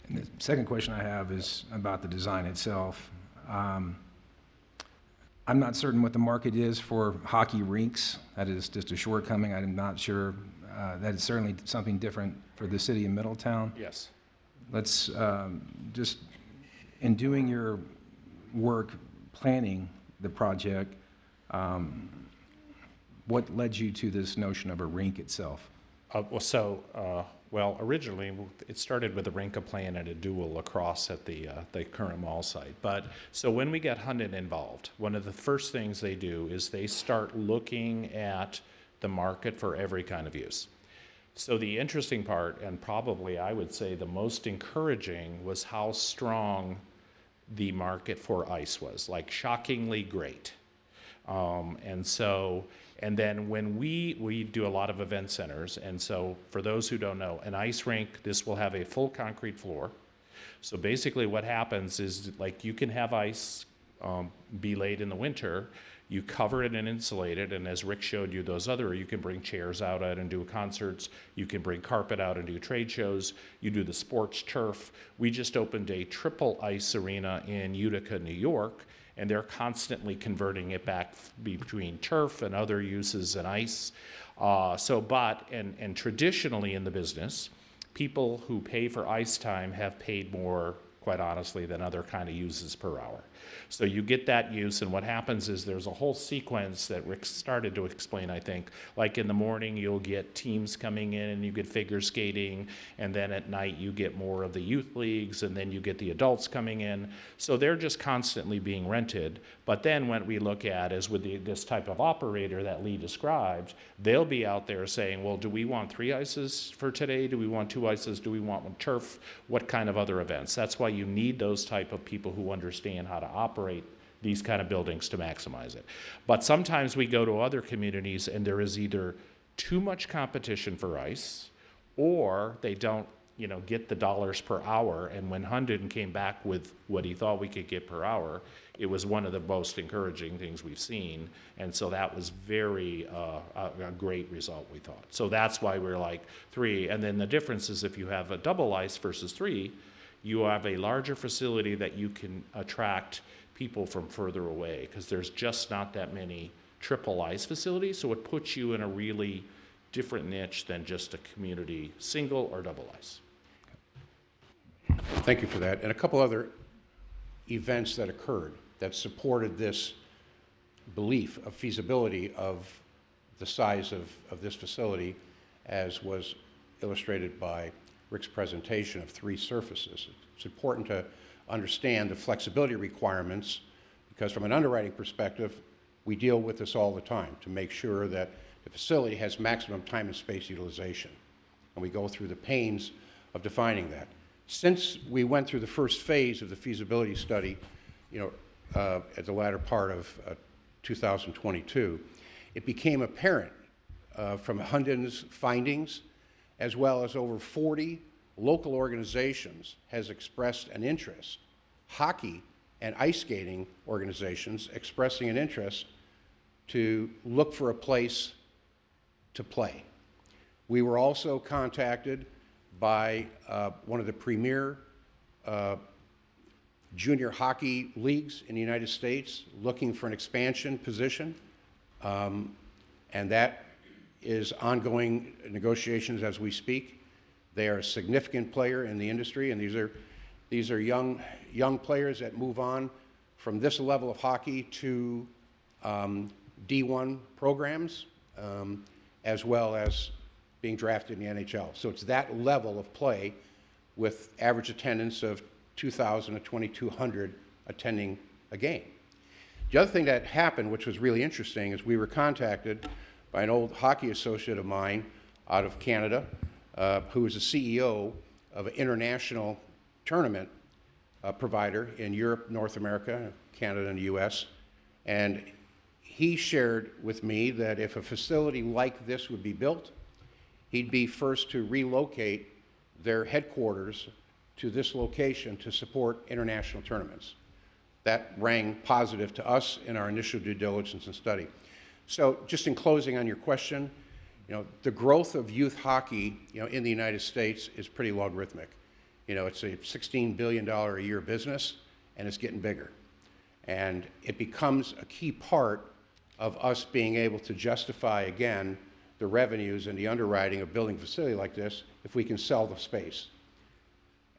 D: And the second question I have is about the design itself. I'm not certain what the market is for hockey rinks. That is just a shortcoming. I'm not sure. That is certainly something different for the city of Middletown.
I: Yes.
D: Let's just, in doing your work planning the project, what led you to this notion of a rink itself?
I: Originally, it started with a rink, a plan, and a dual across at the current mall site. But, so when we get Hunden involved, one of the first things they do is they start looking at the market for every kind of use. So the interesting part, and probably I would say the most encouraging, was how strong the market for ice was, like shockingly great. And then when we do a lot of event centers, and so for those who don't know, an ice rink, this will have a full concrete floor. So basically what happens is, like, you can have ice be laid in the winter, you cover it and insulate it, and as Rick showed you those other, you can bring chairs out and do concerts, you can bring carpet out and do trade shows, you do the sports turf. We just opened a triple ice arena in Utica, New York, and they're constantly converting it back between turf and other uses and ice. And traditionally in the business, people who pay for ice time have paid more, quite honestly, than other kind of uses per hour. So you get that use, and what happens is there's a whole sequence that Rick started to explain, I think. Like in the morning, you'll get teams coming in, and you get figure skating, and then at night you get more of the youth leagues, and then you get the adults coming in. So they're just constantly being rented. But then what we look at is with this type of operator that Lee described, they'll be out there saying, well, do we want 3 ices for today? Do we want 2 ices? Do we want one turf? What kind of other events? That's why you need those type of people who understand how to operate these kind of buildings to maximize it. But sometimes we go to other communities and there is either too much competition for ice, or they don't, get the dollars per hour. And when Hunden came back with what he thought we could get per hour, it was one of the most encouraging things we've seen. And so that was very a great result, we thought. So that's why we're like 3. And then the difference is if you have a double ice versus 3, you have a larger facility that you can attract people from further away, because there's just not that many triple ice facilities, so it puts you in a really different niche than just a community single or double ice.
H: Thank you for that. And a couple other events that occurred that supported this belief of feasibility of the size of this facility, as was illustrated by Rick's presentation of 3 surfaces. It's important to understand the flexibility requirements, because from an underwriting perspective, we deal with this all the time to make sure that the facility has maximum time and space utilization. And we go through the pains of defining that. Since we went through the first phase of the feasibility study, at the latter part of 2022, it became apparent from Hunden's findings, as well as over 40 local organizations has expressed an interest, hockey and ice skating organizations expressing an interest to look for a place to play. We were also contacted by one of the premier junior hockey leagues in the United States looking for an expansion position, and that is ongoing negotiations as we speak. They are a significant player in the industry, and these are young players that move on from this level of hockey to D1 programs, as well as being drafted in the NHL. So it's that level of play with average attendance of 2,000 to 2,200 attending a game. The other thing that happened, which was really interesting, is we were contacted by an old hockey associate of mine out of Canada, who is the CEO of an international tournament provider in Europe, North America, Canada, and the US. And he shared with me that if a facility like this would be built, he'd be first to relocate their headquarters to this location to support international tournaments. That rang positive to us in our initial due diligence and study. So just in closing on your question, the growth of youth hockey, in the United States is pretty logarithmic. It's a $16 billion a year business, and it's getting bigger. And it becomes a key part of us being able to justify, again, the revenues and the underwriting of building a facility like this if we can sell the space.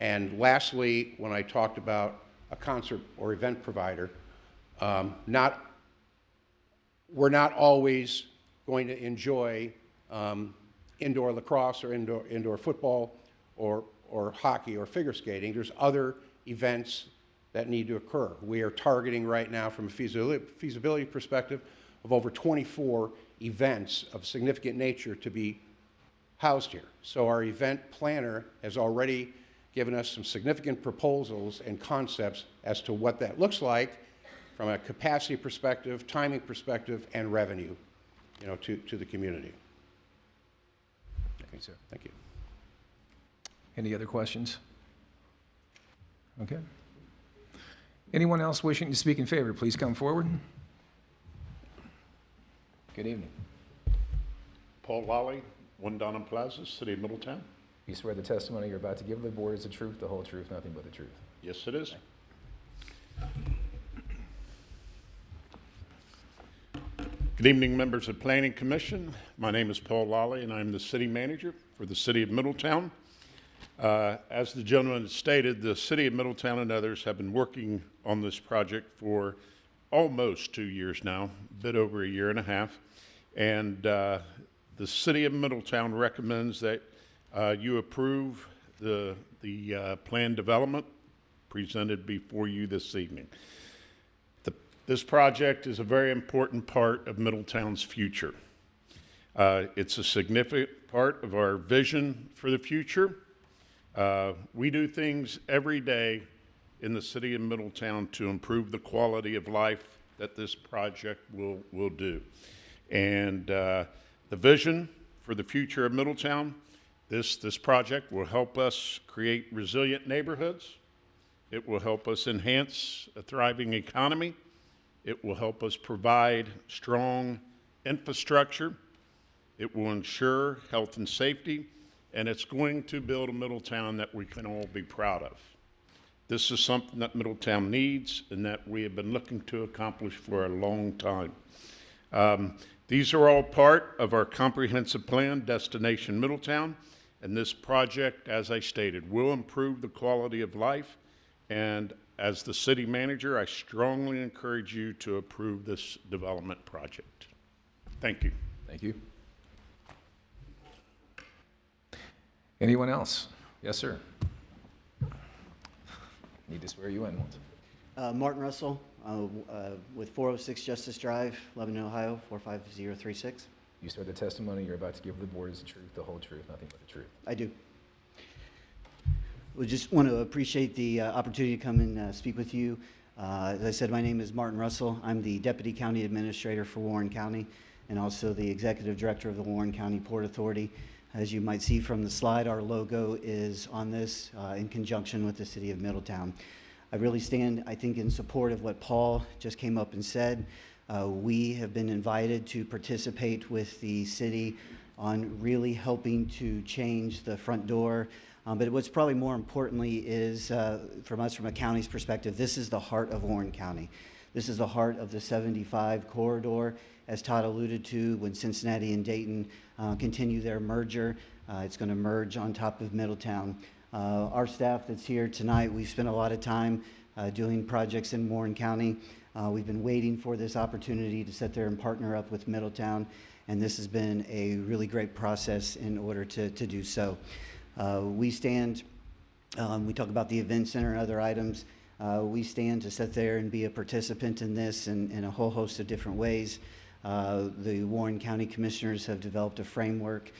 H: And lastly, when I talked about a concert or event provider, we're not always going to enjoy indoor lacrosse or indoor football or hockey or figure skating. There's other events that need to occur. We are targeting right now from a feasibility perspective of over 24 events of significant nature to be housed here. So our event planner has already given us some significant proposals and concepts as to what that looks like from a capacity perspective, timing perspective, and revenue, to the community.
D: Thank you, sir.
H: Thank you.
D: Any other questions? Okay. Anyone else wishing to speak in favor, please come forward. Good evening.
L: Paul Lally, 1 Donham Plaza, City of Middletown.
D: You swear the testimony you're about to give the board is the truth, the whole truth, nothing but the truth.
L: Yes, it is. Good evening, members of Planning Commission. My name is Paul Lally, and I'm the city manager for the City of Middletown. As the gentleman stated, the City of Middletown and others have been working on this project for almost 2 years now, a bit over a year and a half. And the City of Middletown recommends that you approve the planned development presented before you this evening. This project is a very important part of Middletown's future. It's a significant part of our vision for the future. We do things every day in the City of Middletown to improve the quality of life that this project will do. And the vision for the future of Middletown, this project will help us create resilient neighborhoods. It will help us enhance a thriving economy. It will help us provide strong infrastructure. It will ensure health and safety, and it's going to build a Middletown that we can all be proud of. This is something that Middletown needs and that we have been looking to accomplish for a long time. These are all part of our comprehensive plan, Destination Middletown, and this project, as I stated, will improve the quality of life. And as the city manager, I strongly encourage you to approve this development project. Thank you.
D: Thank you. Anyone else? Yes, sir. Need to swear you in once.
M: Martin Russell, with 406 Justice Drive, Lebanon, Ohio, 45036.
D: You swear the testimony you're about to give the board is the truth, the whole truth, nothing but the truth.
M: I do. We just want to appreciate the opportunity to come and speak with you. As I said, my name is Martin Russell. I'm the Deputy County Administrator for Warren County and also the Executive Director of the Warren County Port Authority. As you might see from the slide, our logo is on this in conjunction with the City of Middletown. I really stand, I think, in support of what Paul just came up and said. We have been invited to participate with the city on really helping to change the front door. But what's probably more importantly is, from a county's perspective, this is the heart of Warren County. This is the heart of the 75 corridor, as Todd alluded to, when Cincinnati and Dayton continue their merger. It's going to merge on top of Middletown. Our staff that's here tonight, we've spent a lot of time doing projects in Warren County. We've been waiting for this opportunity to sit there and partner up with Middletown, and this has been a really great process in order to do so. We stand, we talk about the event center and other items. We stand to sit there and be a participant in this in a whole host of different ways. The Warren County Commissioners have developed a framework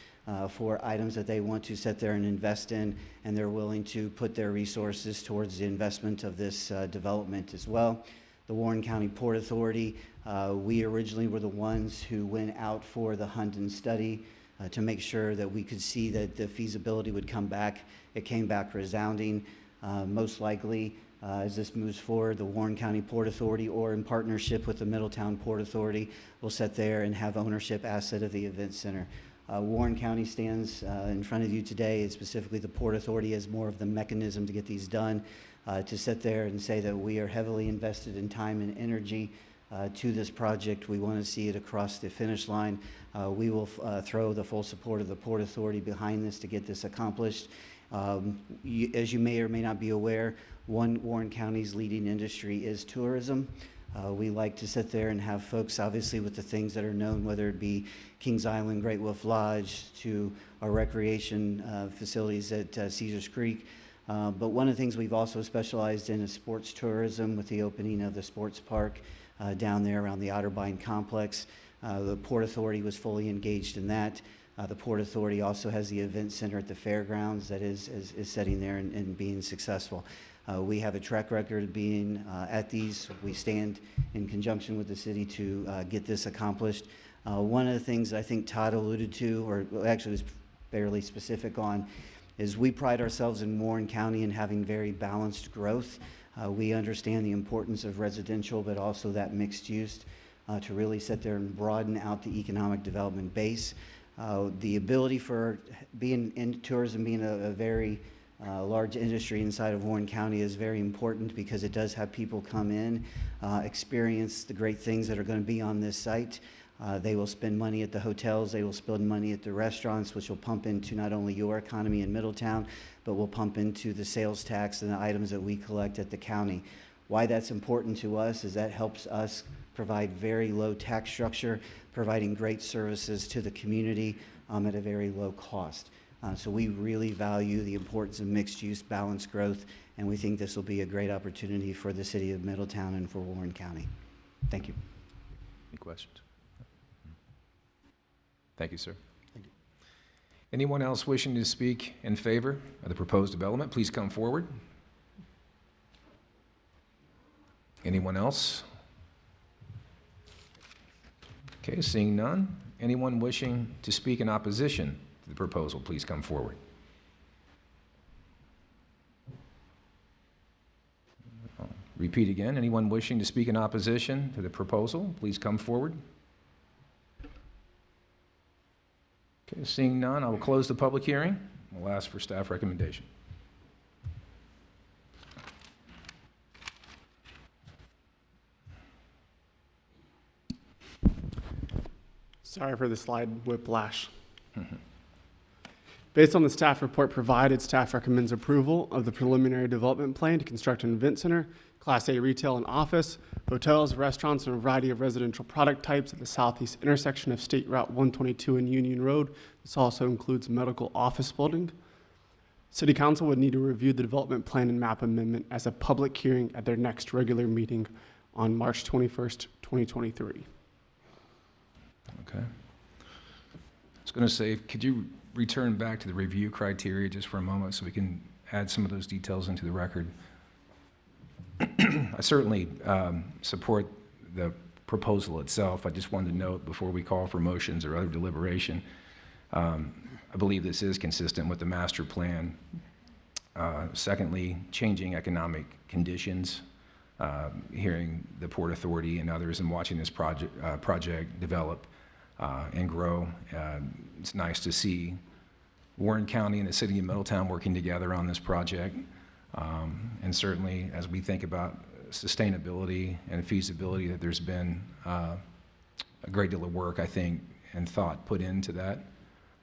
M: for items that they want to sit there and invest in, and they're willing to put their resources towards the investment of this development as well. The Warren County Port Authority, we originally were the ones who went out for the Hunden study to make sure that we could see that the feasibility would come back. It came back resounding. Most likely, as this moves forward, the Warren County Port Authority, or in partnership with the Middletown Port Authority, will sit there and have ownership asset of the event center. Warren County stands in front of you today, and specifically the Port Authority as more of the mechanism to get these done, to sit there and say that we are heavily invested in time and energy to this project. We want to see it across the finish line. We will throw the full support of the Port Authority behind this to get this accomplished. As you may or may not be aware, Warren County's leading industry is tourism. We like to sit there and have folks, obviously, with the things that are known, whether it be Kings Island, Great Wolf Lodge, to our recreation facilities at Caesars Creek. But one of the things we've also specialized in is sports tourism, with the opening of the sports park down there around the Otterbein complex. The Port Authority was fully engaged in that. The Port Authority also has the event center at the fairgrounds that is sitting there and being successful. We have a track record of being at these. We stand in conjunction with the city to get this accomplished. One of the things I think Todd alluded to, or actually was fairly specific on, is we pride ourselves in Warren County in having very balanced growth. We understand the importance of residential, but also that mixed use to really sit there and broaden out the economic development base. The ability for being in tourism, being a very large industry inside of Warren County, is very important because it does have people come in, experience the great things that are going to be on this site. They will spend money at the hotels, they will spend money at the restaurants, which will pump into not only your economy in Middletown, but will pump into the sales tax and the items that we collect at the county. Why that's important to us is that helps us provide very low tax structure, providing great services to the community at a very low cost. So we really value the importance of mixed-use, balanced growth, and we think this will be a great opportunity for the city of Middletown and for Warren County. Thank you.
D: Any questions? Thank you, sir. Thank you. Anyone else wishing to speak in favor of the proposed development, please come forward. Anyone else? Okay, seeing none. Anyone wishing to speak in opposition to the proposal, please come forward. I'll repeat again. Anyone wishing to speak in opposition to the proposal, please come forward. Okay, seeing none, I will close the public hearing. We'll ask for staff recommendation.
E: Sorry for the slide whiplash. Based on the staff report provided, staff recommends approval of the preliminary development plan to construct an event center, Class A retail and office, hotels, restaurants, and a variety of residential product types at the southeast intersection of State Route 122 and Union Road. This also includes a medical office building. City Council would need to review the development plan and map amendment as a public hearing at their next regular meeting on March 21st, 2023.
D: Okay. I was going to say, could you return back to the review criteria just for a moment so we can add some of those details into the record? I certainly support the proposal itself. I just wanted to note before we call for motions or other deliberation, I believe this is consistent with the master plan. Secondly, changing economic conditions, hearing the Port Authority and others and watching this project develop and grow. It's nice to see Warren County and the city of Middletown working together on this project. And certainly, as we think about sustainability and feasibility, that there's been a great deal of work, I think, and thought put into that.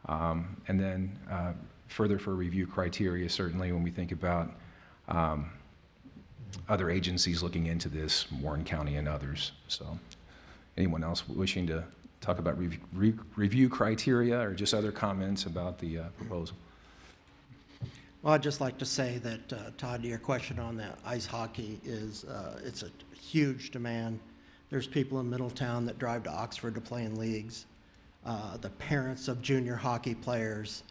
D: And then further for review criteria, certainly when we think about other agencies looking into this, Warren County and others. So anyone else wishing to talk about review criteria or just other comments about the proposal?
N: Well, I'd just like to say that, Todd, to your question on the ice hockey is, it's a huge demand. There's people in Middletown that drive to Oxford to play in leagues. the parents of junior hockey players,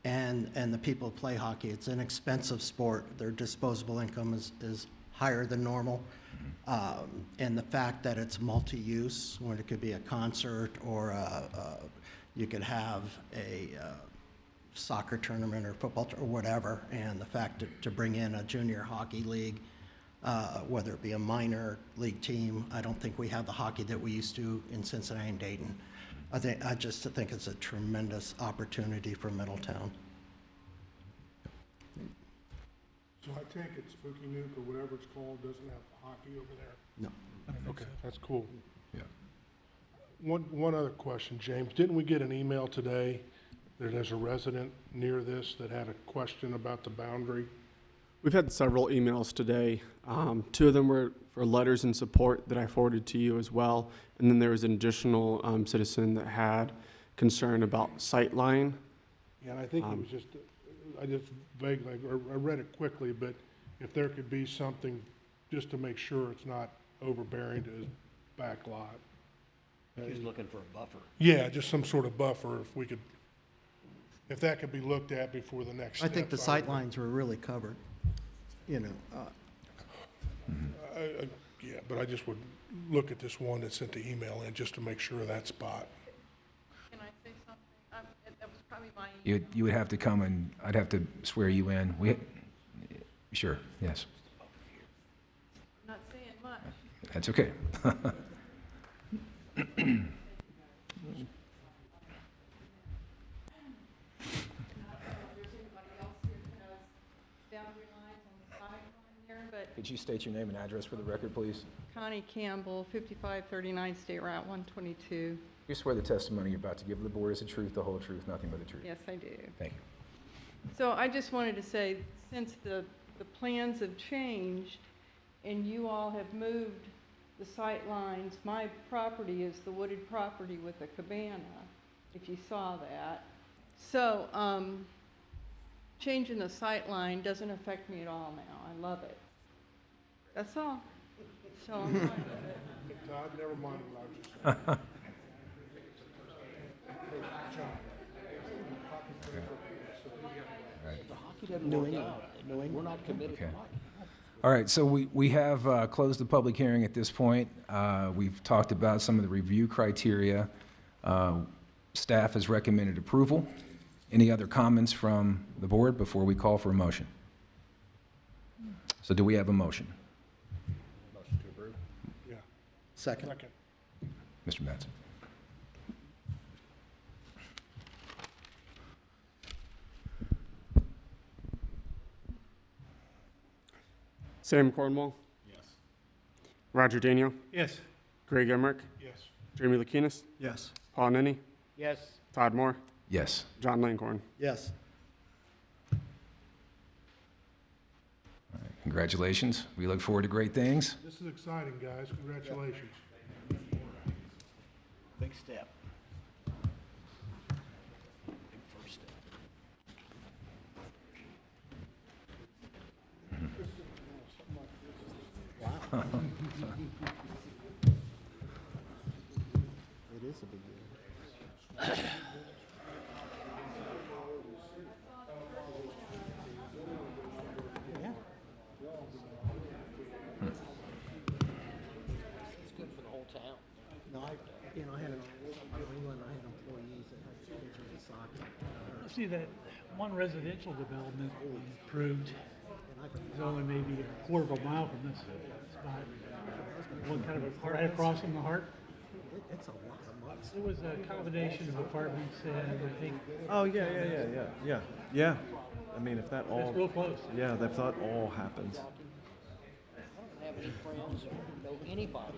N: and the people who play hockey. It's an expensive sport. Their disposable income is higher than normal. And the fact that it's multi-use, when it could be a concert or you could have a soccer tournament or football or whatever, and the fact to bring in a junior hockey league, whether it be a minor league team. I don't think we have the hockey that we used to in Cincinnati and Dayton. I just think it's a tremendous opportunity for Middletown.
B: So I take it Spooky Nuke or whatever it's called doesn't have hockey over there?
N: No.
B: Okay, that's cool.
D: Yeah.
B: One other question, James. Didn't we get an email today that there's a resident near this that had a question about the boundary?
E: We've had several emails today. 2 of them were for letters in support that I forwarded to you as well. And then there was an additional citizen that had concern about sightline.
B: Yeah, and I think it was just, I just vaguely, I read it quickly, but if there could be something just to make sure it's not overbearing to his back lot.
A: He's looking for a buffer.
B: Yeah, just some sort of buffer, if we could, if that could be looked at before the next
N: I
B: step.
N: think the sight lines were really covered, you know.
B: Yeah, but I just would look at this one that sent the email in just to make sure of that spot.
O: Can I say something? That was probably my.
D: You would have to come and I'd have to swear you in. Sure, yes.
O: I'm not saying much.
D: That's okay. Could you state your name and address for the record, please?
O: Connie Campbell, 5539 State Route 122.
D: You swear the testimony you're about to give the board is the truth, the whole truth, nothing but the truth.
O: Yes, I do.
D: Thank you.
O: So I just wanted to say, since the plans have changed and you all have moved the sight lines, my property is the wooded property with a cabana, if you saw that. So changing the sight line doesn't affect me at all now. I love it. That's all. So I'm fine with it.
B: Todd, never mind what I was just saying.
A: New England. We're not committed to
D: Okay.
A: hockey.
D: All right, so we have closed the public hearing at this point. We've talked about some of the review criteria. Staff has recommended approval. Any other comments from the board before we call for a motion? So do we have a motion?
A: Motion to approve.
B: Yeah.
N: Second.
B: Second.
D: Mr. Matson?
E: Sam Cornwall.
B: Yes.
E: Roger Daniel.
K: Yes.
E: Greg Emmerich.
B: Yes.
E: Jamie Lukinas.
J: Yes.
E: Paul Nenny.
F: Yes.
E: Todd Moore.
D: Yes.
E: John Langhorn.
N: Yes.
D: All right, congratulations. We look forward to great things.
B: This is exciting, guys. Congratulations.
A: Big step. Big first step. Wow.
N: It is a big deal. Yeah.
A: It's good for the whole town.
N: No, I had New England, I had employees that had kids in soccer.
K: See, that one residential development was approved, it's only maybe a quarter of a mile from this spot. One kind of right across from the Heart.
N: It's a lot of money.
K: It was a combination of apartments and I think
C: Oh, yeah. I mean, if that all,
K: it's real close.
C: yeah, if that all happens.
A: I don't have any friends or know anybody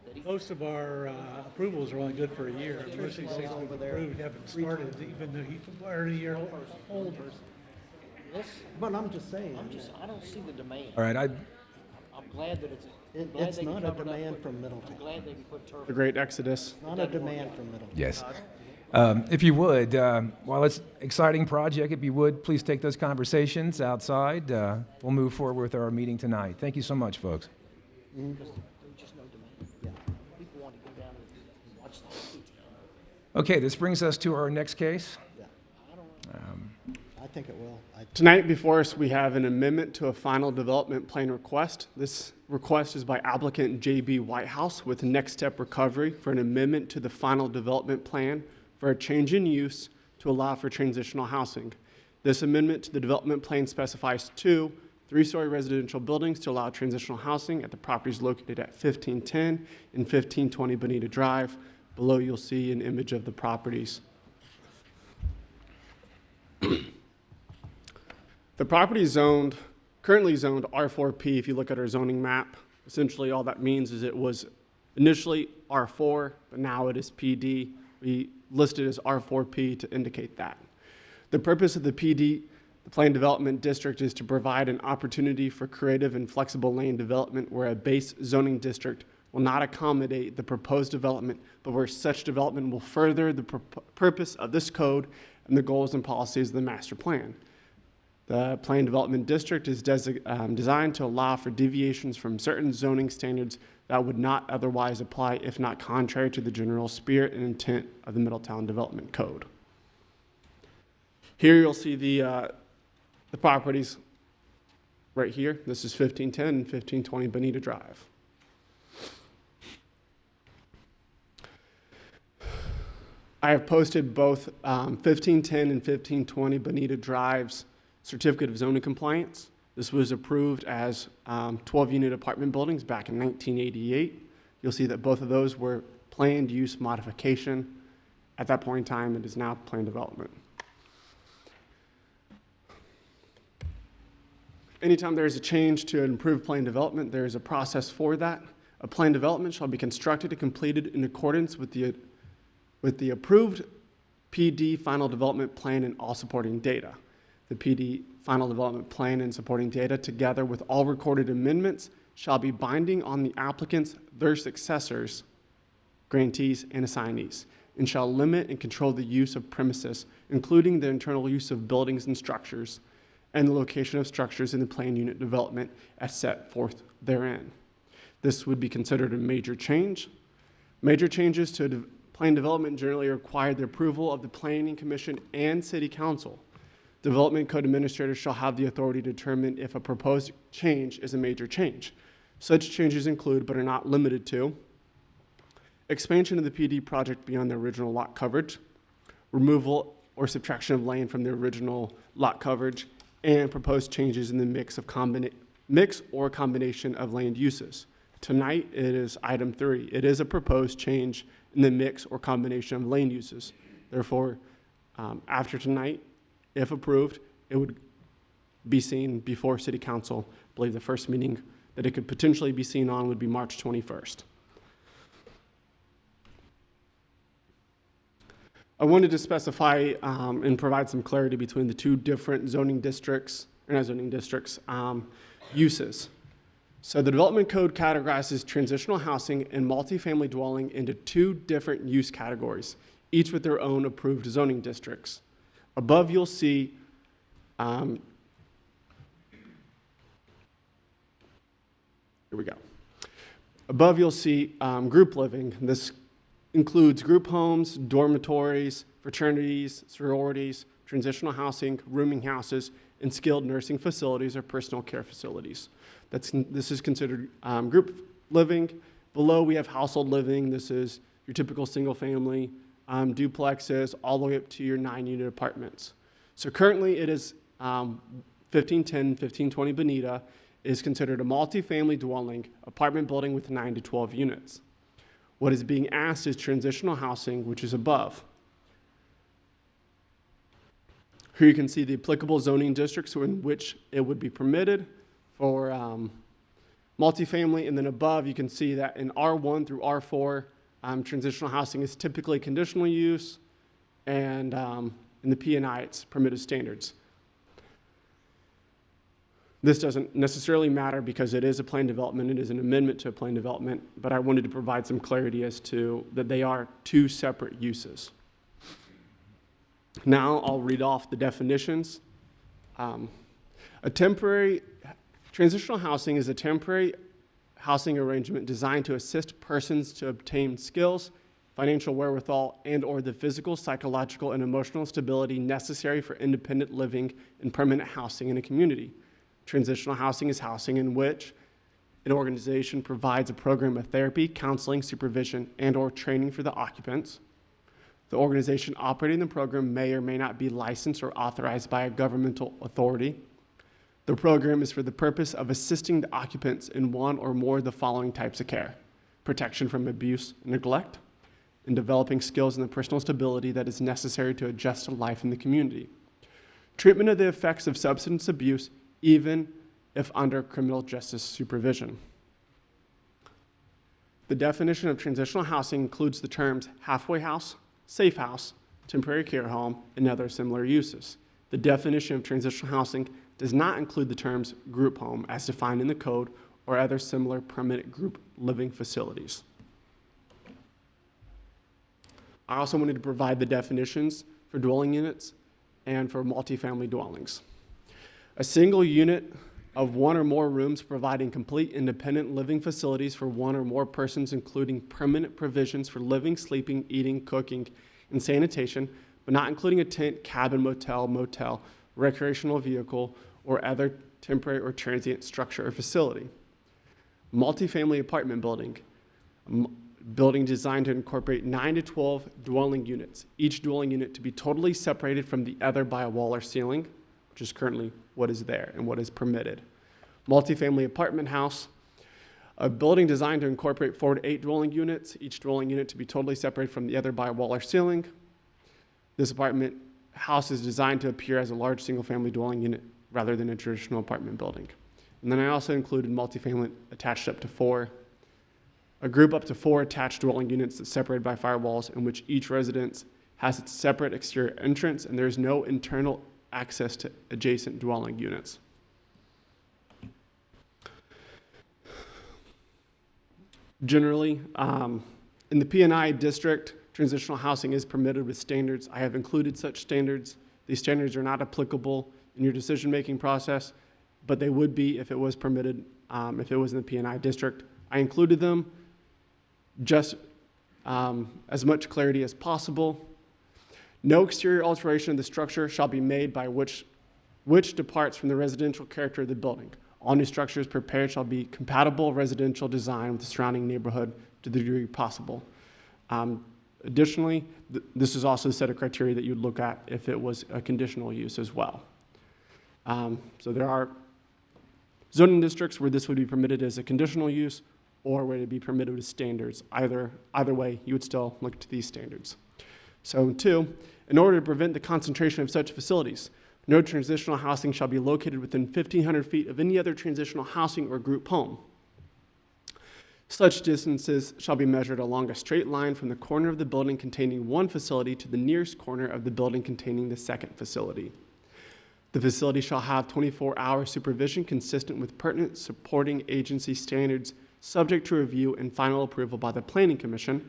A: that he.
K: Most of our approvals are only good for a year. Most of these things we've
N: Over there.
K: approved haven't started, even though he's already a year old.
A: This,
N: But I'm just saying,
A: I don't see the demand.
D: All right,
A: I'm glad that it's. glad
N: it's
A: they can
N: not a
A: cover it up
N: demand
A: with-
N: from Middletown.
A: I'm glad they can put turf.
E: The great exodus.
N: Not a demand from Middletown.
D: yes. If you would, while it's an exciting project, if you would, please take those conversations outside. We'll move forward with our meeting tonight. Thank you so much, folks.
A: Because there's just no demand. Yeah. People want to go down and watch the hockey.
D: Okay, this brings us to our next case.
N: I think it will.
E: Tonight before us, we have an amendment to a final development plan request. This request is by applicant JB Whitehouse with Next Step Recovery for an amendment to the final development plan for a change in use to allow for transitional housing. This amendment to the development plan specifies 2 3-story residential buildings to allow transitional housing at the properties located at 1510 and 1520 Bonita Drive. Below, you'll see an image of the properties. The property is currently zoned R4P if you look at our zoning map. Essentially, all that means is it was initially R4, but now it is PD. We listed as R4P to indicate that. The purpose of the PD, the Planned Development District, is to provide an opportunity for creative and flexible land development where a base zoning district will not accommodate the proposed development, but where such development will further the purpose of this code and the goals and policies of the master plan. The Planned Development District is designed to allow for deviations from certain zoning standards that would not otherwise apply if not contrary to the general spirit and intent of the Middletown Development Code. Here you'll see the properties right here. This is 1510 and 1520 Bonita Drive. I have posted both 1510 and 1520 Bonita Drive's Certificate of Zoning Compliance. This was approved as 12-unit apartment buildings back in 1988. You'll see that both of those were planned use modification. At that point in time, it is now planned development. Anytime there is a change to an improved planned development, there is a process for that. A planned development shall be constructed and completed in accordance with the approved PD final development plan and all supporting data. The PD final development plan and supporting data, together with all recorded amendments, shall be binding on the applicants, their successors, grantees, and assignees, and shall limit and control the use of premises, including the internal use of buildings and structures, and the location of structures in the planned unit development as set forth therein. This would be considered a major change. Major changes to planned development generally require the approval of the Planning Commission and City Council. Development Code Administrator shall have the authority to determine if a proposed change is a major change. Such changes include, but are not limited to, expansion of the PD project beyond the original lot coverage, removal or subtraction of land from the original lot coverage, and proposed changes in the mix or combination of land uses. Tonight, it is item 3. It is a proposed change in the mix or combination of land uses. Therefore, after tonight, if approved, it would be seen before City Council. I believe the first meeting that it could potentially be seen on would be March 21st. I wanted to specify and provide some clarity between the 2 different zoning districts, or not zoning districts, uses. So the Development Code categorizes transitional housing and multifamily dwelling into 2 different use categories, each with their own approved zoning districts. Above, you'll see here we go. Above, you'll see group living. This includes group homes, dormitories, fraternities, sororities, transitional housing, rooming houses, and skilled nursing facilities or personal care facilities. This is considered group living. Below, we have household living. This is your typical single family, duplexes, all the way up to your 9-unit apartments. So currently it is 1510, 1520 Bonita is considered a multifamily dwelling apartment building with 9 to 12 units. What is being asked is transitional housing, which is above. Here you can see the applicable zoning districts in which it would be permitted for multifamily, and then above you can see that in R1 through R4, transitional housing is typically conditional use, and in the P&I, it's permitted standards. This doesn't necessarily matter because it is a planned development, it is an amendment to a planned development, but I wanted to provide some clarity as to that they are 2 separate uses. Now I'll read off the definitions. A temporary transitional housing is a temporary housing arrangement designed to assist persons to obtain skills, financial wherewithal, and/or the physical, psychological, and emotional stability necessary for independent living and permanent housing in a community. Transitional housing is housing in which an organization provides a program of therapy, counseling, supervision, and/or training for the occupants. The organization operating the program may or may not be licensed or authorized by a governmental authority. The program is for the purpose of assisting the occupants in one or more of the following types of care: protection from abuse and neglect, and developing skills and the personal stability that is necessary to adjust to life in the community. Treatment of the effects of substance abuse, even if under criminal justice supervision. The definition of transitional housing includes the terms halfway house, safe house, temporary care home, and other similar uses. The definition of transitional housing does not include the terms group home as defined in the code or other similar permanent group living facilities. I also wanted to provide the definitions for dwelling units and for multifamily dwellings. A single unit of one or more rooms providing complete independent living facilities for one or more persons, including permanent provisions for living, sleeping, eating, cooking, and sanitation, but not including a tent, cabin, motel, recreational vehicle, or other temporary or transient structure or facility. Multifamily apartment building. Building designed to incorporate 9 to 12 dwelling units, each dwelling unit to be totally separated from the other by a wall or ceiling, which is currently what is there and what is permitted. Multifamily apartment house, a building designed to incorporate 4 to 8 dwelling units, each dwelling unit to be totally separated from the other by a wall or ceiling. This apartment house is designed to appear as a large single-family dwelling unit rather than a traditional apartment building. And then I also included multifamily attached up to 4. A group up to 4 attached dwelling units that's separated by firewalls, in which each residence has its separate exterior entrance and there is no internal access to adjacent dwelling units. Generally, in the P&I district, transitional housing is permitted with standards. I have included such standards. These standards are not applicable in your decision-making process, but they would be if it was permitted, if it was in the P&I district. I included them just as much clarity as possible. No exterior alteration of the structure shall be made by which departs from the residential character of the building. All new structures prepared shall be compatible residential design with the surrounding neighborhood to the degree possible. Additionally, this is also a set of criteria that you'd look at if it was a conditional use as well. So there are zoning districts where this would be permitted as a conditional use or where it would be permitted with standards. Either way, you would still look to these standards. So 2, in order to prevent the concentration of such facilities, no transitional housing shall be located within 1,500 feet of any other transitional housing or group home. Such distances shall be measured along a straight line from the corner of the building containing one facility to the nearest corner of the building containing the second facility. The facility shall have 24-hour supervision consistent with pertinent supporting agency standards, subject to review and final approval by the Planning Commission.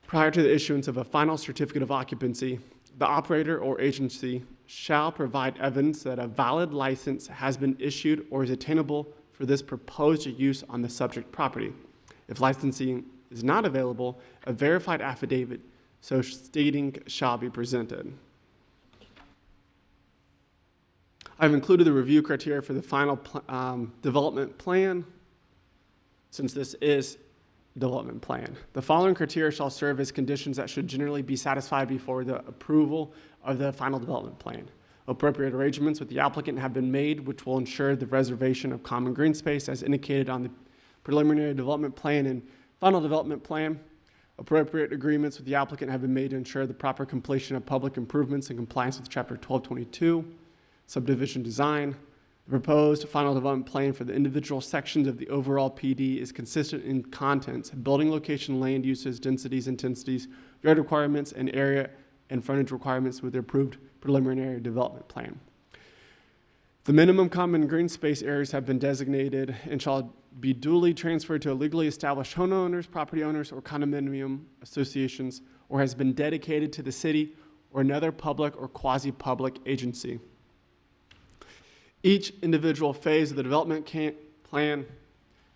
E: Prior to the issuance of a final certificate of occupancy, the operator or agency shall provide evidence that a valid license has been issued or is attainable for this proposed use on the subject property. If licensing is not available, a verified affidavit so stating shall be presented. I've included the review criteria for the final development plan, since this is development plan. The following criteria shall serve as conditions that should generally be satisfied before the approval of the final development plan. Appropriate arrangements with the applicant have been made, which will ensure the reservation of common green space as indicated on the preliminary development plan and final development plan. Appropriate agreements with the applicant have been made to ensure the proper completion of public improvements in compliance with Chapter 1222, subdivision design. The proposed final development plan for the individual sections of the overall PD is consistent in contents, building location, land uses, densities, intensities, yard requirements, and area and frontage requirements with the approved preliminary development plan. The minimum common green space areas have been designated and shall be duly transferred to a legally established homeowners, property owners, or condominium associations, or has been dedicated to the city or another public or quasi-public agency. Each individual phase of the development plan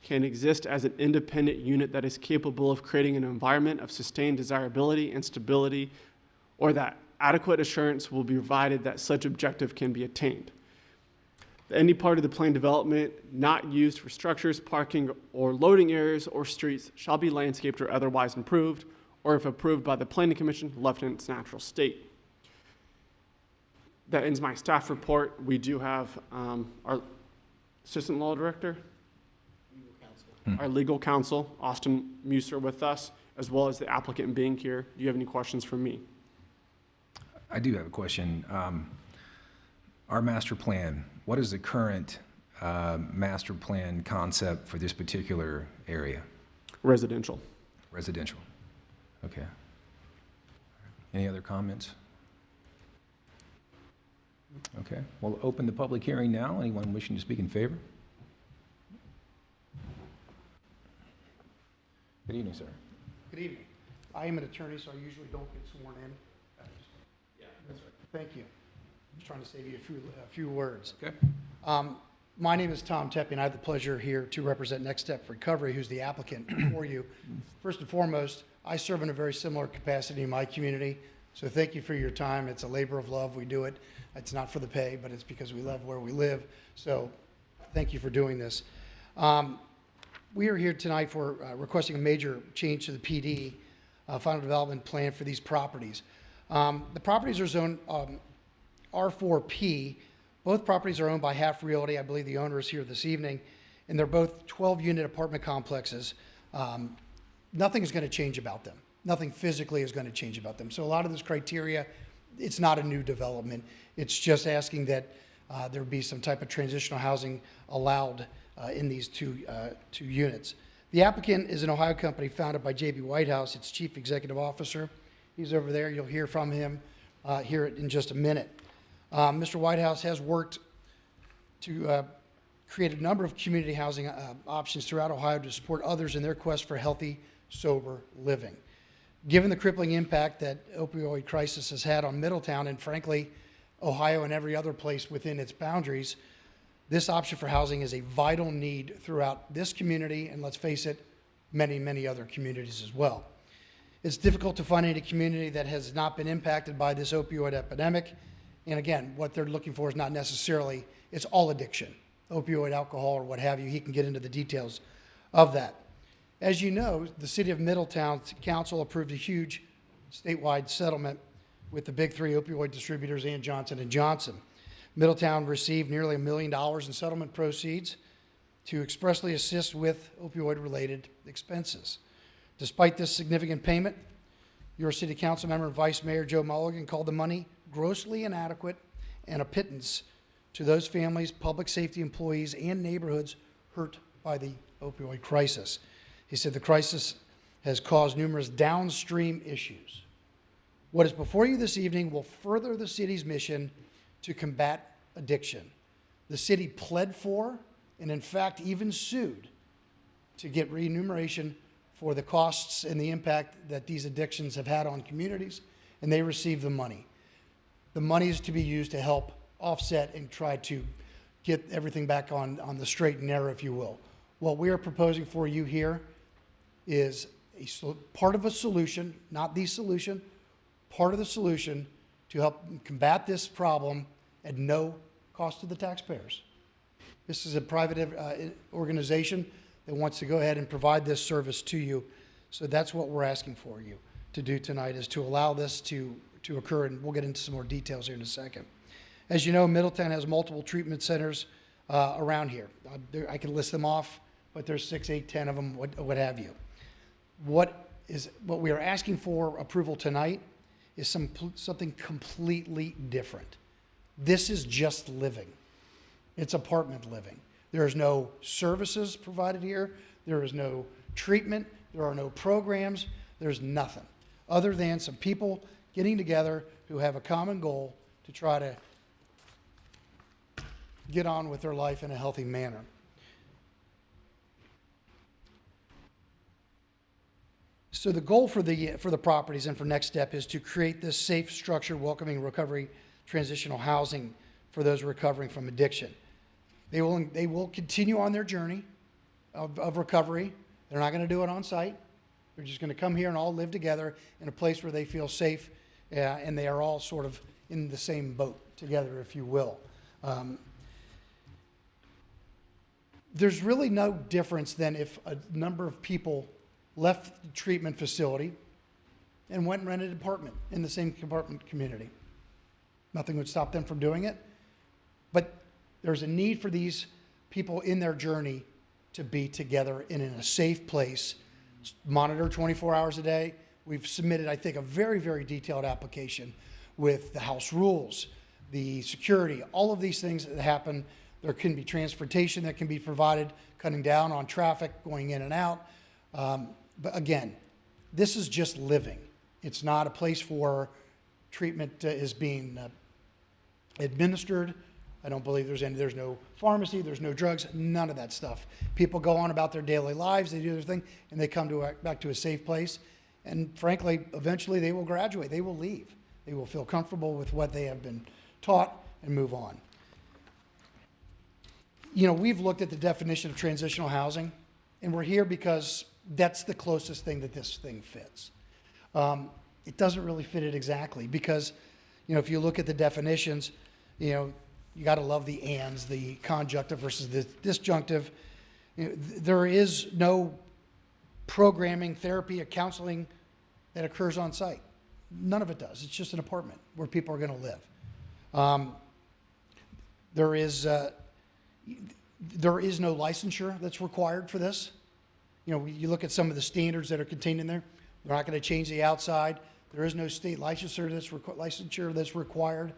E: can exist as an independent unit that is capable of creating an environment of sustained desirability and stability, or that adequate assurance will be provided that such objective can be attained. Any part of the planned development not used for structures, parking, or loading areas or streets shall be landscaped or otherwise improved, or if approved by the Planning Commission, left in its natural state. That ends my staff report. We do have our Assistant Law Director, our legal counsel, Austin Muser, with us, as well as the applicant being here. Do you have any questions for me?
D: I do have a question. Our master plan, what is the current master plan concept for this particular area?
E: Residential.
D: Residential. Okay. Any other comments? Okay, we'll open the public hearing now. Anyone wishing to speak in favor? Good evening, sir.
P: Good evening. I am an attorney, so I usually don't get sworn in.
D: Yeah, that's right.
P: Thank you. I'm just trying to save you a few words.
D: Okay.
P: My name is Tom Tepe, and I have the pleasure here to represent Next Step Recovery, who's the applicant for you. First and foremost, I serve in a very similar capacity in my community, so thank you for your time. It's a labor of love. We do it. It's not for the pay, but it's because we love where we live. So thank you for doing this. We are here tonight for requesting a major change to the PD final development plan for these properties. The properties are zoned R4P. Both properties are owned by Half Realty. I believe the owner is here this evening, and they're both 12-unit apartment complexes. Nothing is going to change about them. Nothing physically is going to change about them. So a lot of this criteria, it's not a new development. It's just asking that there be some type of transitional housing allowed in these two units. The applicant is an Ohio company founded by J.B. Whitehouse, its chief executive officer. He's over there. You'll hear from him here in just a minute. Mr. Whitehouse has worked to create a number of community housing options throughout Ohio to support others in their quest for healthy, sober living. Given the crippling impact that opioid crisis has had on Middletown and frankly, Ohio and every other place within its boundaries, this option for housing is a vital need throughout this community, and let's face it, many, many other communities as well. It's difficult to find any community that has not been impacted by this opioid epidemic. And again, what they're looking for is not necessarily, it's all addiction, opioid, alcohol, or what have you. He can get into the details of that. As you know, the City of Middletown Council approved a huge statewide settlement with the big three opioid distributors and Johnson & Johnson. Middletown received nearly $1 million in settlement proceeds to expressly assist with opioid-related expenses. Despite this significant payment, your City Council member and Vice Mayor Joe Mulligan called the money grossly inadequate and a pittance to those families, public safety employees, and neighborhoods hurt by the opioid crisis. He said the crisis has caused numerous downstream issues. What is before you this evening will further the city's mission to combat addiction. The city pled for, and in fact even sued, to get remuneration for the costs and the impact that these addictions have had on communities, and they received the money. The money is to be used to help offset and try to get everything back on the straight and narrow, if you will. What we are proposing for you here is part of a solution, not the solution, part of the solution to help combat this problem at no cost to the taxpayers. This is a private organization that wants to go ahead and provide this service to you. So that's what we're asking for you to do tonight, is to allow this to occur, and we'll get into some more details here in a second. As you know, Middletown has multiple treatment centers around here. I can list them off, but there's 6, 8, 10 of them, what have you. What we are asking for approval tonight is something completely different. This is just living. It's apartment living. There is no services provided here. There is no treatment. There are no programs. There's nothing other than some people getting together who have a common goal to try to get on with their life in a healthy manner. So the goal for the properties and for Next Step is to create this safe, structured, welcoming recovery transitional housing for those recovering from addiction. They will continue on their journey of recovery. They're not going to do it on site. They're just going to come here and all live together in a place where they feel safe, and they are all sort of in the same boat together, if you will. There's really no difference than if a number of people left the treatment facility and went and rented an apartment in the same apartment community. Nothing would stop them from doing it. But there's a need for these people in their journey to be together and in a safe place, monitor 24 hours a day. We've submitted, I think, a very, very detailed application with the house rules, the security, all of these things that happen. There can be transportation that can be provided, cutting down on traffic, going in and out. But again, this is just living. It's not a place for treatment is being administered. I don't believe there's no pharmacy, there's no drugs, none of that stuff. People go on about their daily lives, they do their thing, and they come back to a safe place. And frankly, eventually they will graduate, they will leave. They will feel comfortable with what they have been taught and move on. You know, we've looked at the definition of transitional housing, and we're here because that's the closest thing that this thing fits. It doesn't really fit it exactly because, you know, if you look at the definitions, you know, you got to love the ands, the conjunctive versus the disjunctive. You know, there is no programming, therapy, or counseling that occurs on site. None of it does. It's just an apartment where people are going to live. There is no licensure that's required for this. You know, you look at some of the standards that are contained in there. They're not going to change the outside. There is no state licensure that's required.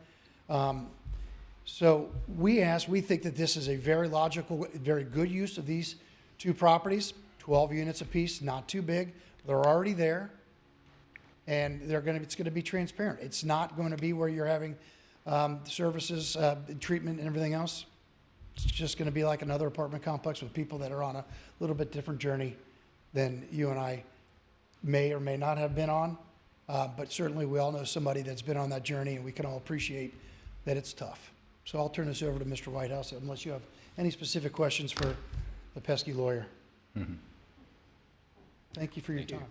P: So we think that this is a very logical, very good use of these two properties, 12 units apiece, not too big. They're already there, and it's going to be transparent. It's not going to be where you're having services, treatment, and everything else. It's just going to be like another apartment complex with people that are on a little bit different journey than you and I may or may not have been on. But certainly we all know somebody that's been on that journey, and we can all appreciate that it's tough. So I'll turn this over to Mr. Whitehouse unless you have any specific questions for the pesky lawyer.
D: Mm-hmm.
P: Thank you for your time.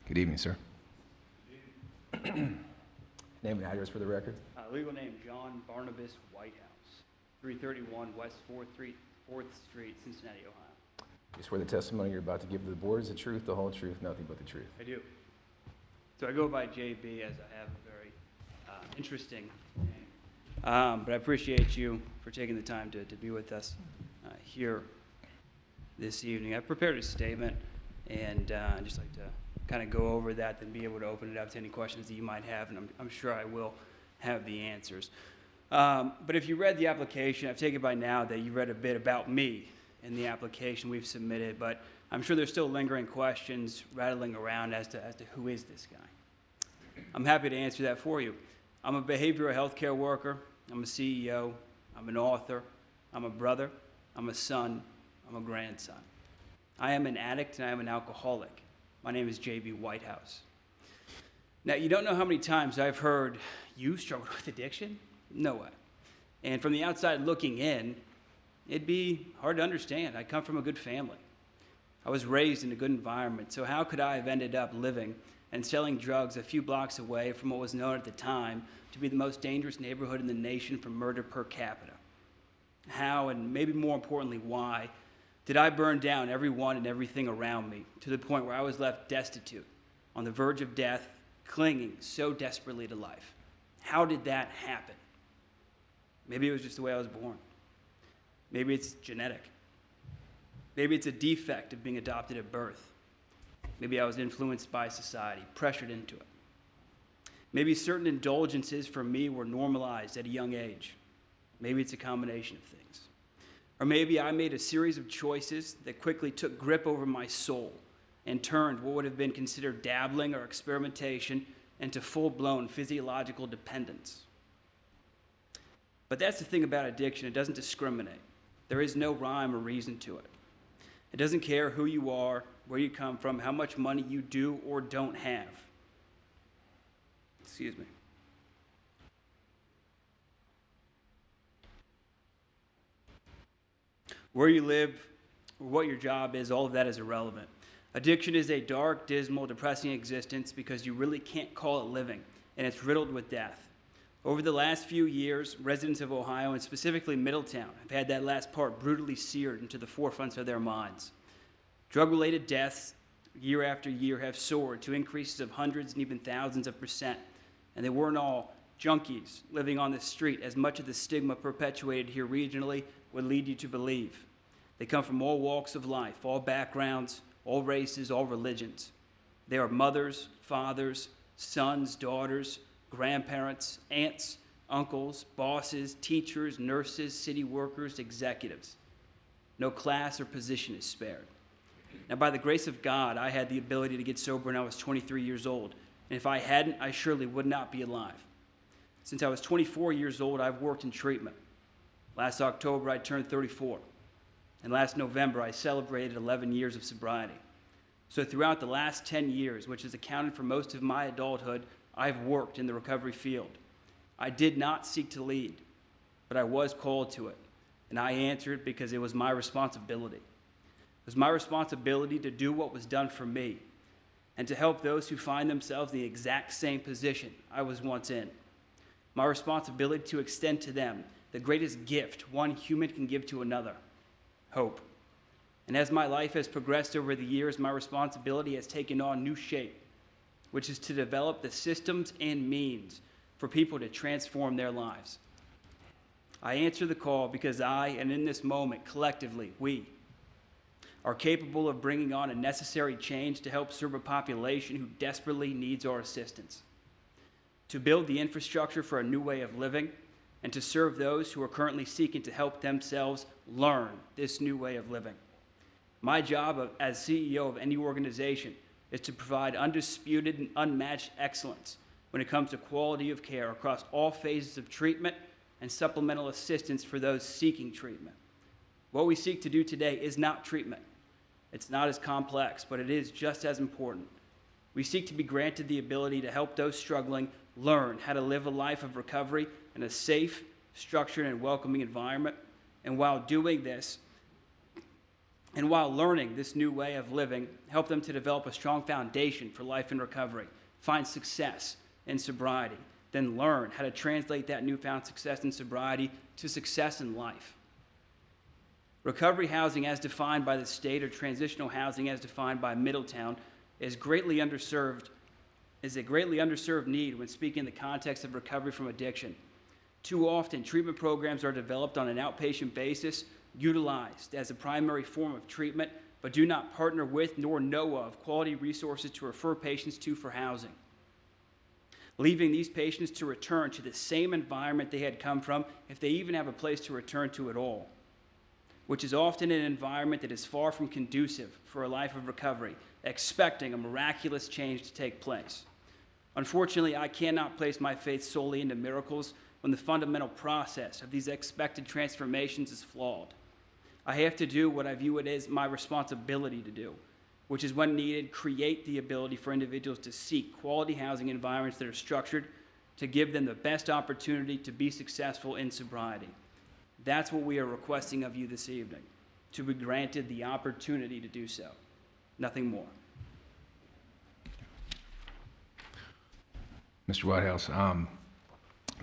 D: Good evening, sir. Name and address for the record.
Q: Legal name, John Barnabas Whitehouse, 331 West 4th Street, Cincinnati, Ohio.
D: You swear the testimony you're about to give to the board is the truth, the whole truth, nothing but the truth.
Q: I do. So I go by JB as I have a very interesting name. But I appreciate you for taking the time to be with us here this evening. I've prepared a statement, and I'd just like to kind of go over that and be able to open it up to any questions that you might have, and I'm sure I will have the answers. But if you read the application, I've taken by now that you read a bit about me in the application we've submitted, but I'm sure there's still lingering questions rattling around as to who is this guy. I'm happy to answer that for you. I'm a behavioral health care worker. I'm a CEO. I'm an author. I'm a brother. I'm a son. I'm a grandson. I am an addict and I am an alcoholic. My name is JB Whitehouse. Now, you don't know how many times I've heard, you struggled with addiction? No way. And from the outside looking in, it'd be hard to understand. I come from a good family. I was raised in a good environment, so how could I have ended up living and selling drugs a few blocks away from what was known at the time to be the most dangerous neighborhood in the nation for murder per capita? How, and maybe more importantly, why, did I burn down everyone and everything around me to the point where I was left destitute, on the verge of death, clinging so desperately to life? How did that happen? Maybe it was just the way I was born. Maybe it's genetic. Maybe it's a defect of being adopted at birth. Maybe I was influenced by society, pressured into it. Maybe certain indulgences for me were normalized at a young age. Maybe it's a combination of things. Or maybe I made a series of choices that quickly took grip over my soul and turned what would have been considered dabbling or experimentation into full-blown physiological dependence. But that's the thing about addiction. It doesn't discriminate. There is no rhyme or reason to it. It doesn't care who you are, where you come from, how much money you do or don't have. Excuse me. Where you live, or what your job is, all of that is irrelevant. Addiction is a dark, dismal, depressing existence because you really can't call it living, and it's riddled with death. Over the last few years, residents of Ohio, and specifically Middletown, have had that last part brutally seared into the forefronts of their minds. Drug-related deaths year after year have soared to increases of hundreds and even thousands of %, and they weren't all junkies living on the street, as much of the stigma perpetuated here regionally would lead you to believe. They come from all walks of life, all backgrounds, all races, all religions. They are mothers, fathers, sons, daughters, grandparents, aunts, uncles, bosses, teachers, nurses, city workers, executives. No class or position is spared. Now, by the grace of God, I had the ability to get sober when I was 23 years old, and if I hadn't, I surely would not be alive. Since I was 24 years old, I've worked in treatment. Last October, I turned 34, and last November, I celebrated 11 years of sobriety. So throughout the last 10 years, which has accounted for most of my adulthood, I've worked in the recovery field. I did not seek to lead, but I was called to it, and I answered because it was my responsibility. It was my responsibility to do what was done for me and to help those who find themselves in the exact same position I was once in. My responsibility to extend to them the greatest gift one human can give to another, hope. And as my life has progressed over the years, my responsibility has taken on new shape, which is to develop the systems and means for people to transform their lives. I answer the call because I, and in this moment, collectively, we, are capable of bringing on a necessary change to help serve a population who desperately needs our assistance, to build the infrastructure for a new way of living, and to serve those who are currently seeking to help themselves learn this new way of living. My job as CEO of any organization is to provide undisputed and unmatched excellence when it comes to quality of care across all phases of treatment and supplemental assistance for those seeking treatment. What we seek to do today is not treatment. It's not as complex, but it is just as important. We seek to be granted the ability to help those struggling learn how to live a life of recovery in a safe, structured, and welcoming environment. And while doing this, and while learning this new way of living, help them to develop a strong foundation for life in recovery, find success in sobriety, then learn how to translate that newfound success in sobriety to success in life. Recovery housing as defined by the state, or transitional housing as defined by Middletown, is a greatly underserved need when speaking in the context of recovery from addiction. Too often, treatment programs are developed on an outpatient basis, utilized as a primary form of treatment, but do not partner with nor know of quality resources to refer patients to for housing, leaving these patients to return to the same environment they had come from, if they even have a place to return to at all, which is often an environment that is far from conducive for a life of recovery, expecting a miraculous change to take place. Unfortunately, I cannot place my faith solely into miracles when the fundamental process of these expected transformations is flawed. I have to do what I view it as my responsibility to do, which is, when needed, create the ability for individuals to seek quality housing environments that are structured to give them the best opportunity to be successful in sobriety. That's what we are requesting of you this evening, to be granted the opportunity to do so. Nothing more.
D: Mr. Whitehouse,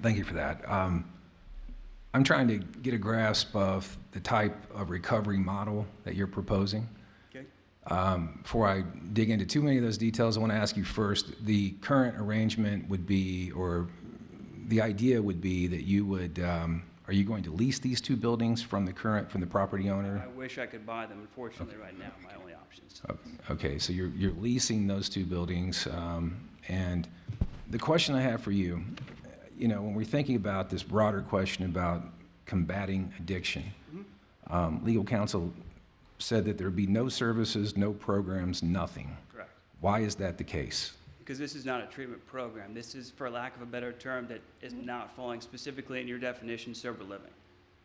D: thank you for that. I'm trying to get a grasp of the type of recovery model that you're proposing.
Q: Okay.
D: Before I dig into too many of those details, I want to ask you first, the current arrangement would be, or the idea would be, that you would, are you going to lease these two buildings from the property owner?
Q: I wish I could buy them. Unfortunately, right now, my only option is to.
D: Okay, so you're leasing those two buildings, and the question I have for you, when we're thinking about this broader question about combating addiction, legal counsel said that there would be no services, no programs, nothing.
Q: Correct.
D: Why is that the case?
Q: Because this is not a treatment program. This is, for lack of a better term, that is not falling specifically in your definition, sober living.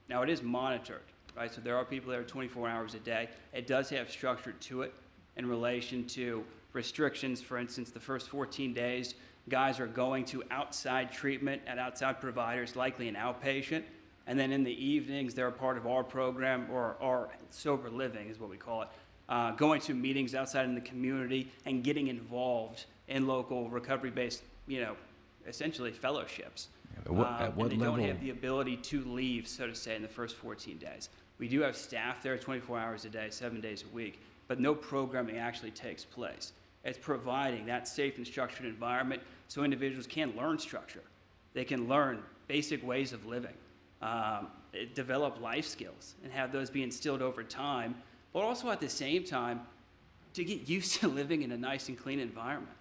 Q: Now, it is monitored, right? So there are people that are 24 hours a day. It does have structure to it in relation to restrictions. For instance, the first 14 days, guys are going to outside treatment at outside providers, likely an outpatient, And then in the evenings, they're a part of our program, or our sober living is what we call it, going to meetings outside in the community and getting involved in local recovery-based, essentially fellowships.
D: At what
Q: and they
D: level?
Q: don't have the ability to leave, so to say, in the first 14 days. We do have staff there 24 hours a day, 7 days a week, but no programming actually takes place. It's providing that safe and structured environment so individuals can learn structure. They can learn basic ways of living, develop life skills, and have those be instilled over time, but also at the same time to get used to living in a nice and clean environment.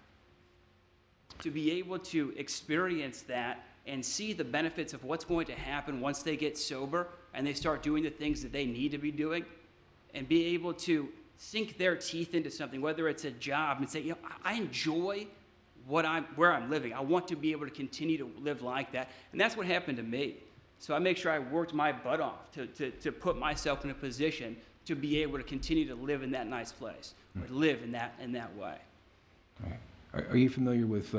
Q: To be able to experience that and see the benefits of what's going to happen once they get sober and they start doing the things that they need to be doing, and be able to sink their teeth into something, whether it's a job, and say, I enjoy where I'm living. I want to be able to continue to live like that. And that's what happened to me. So I make sure I worked my butt off to put myself in a position to be able to continue to live in that nice place, or live in that way.
D: Are you familiar with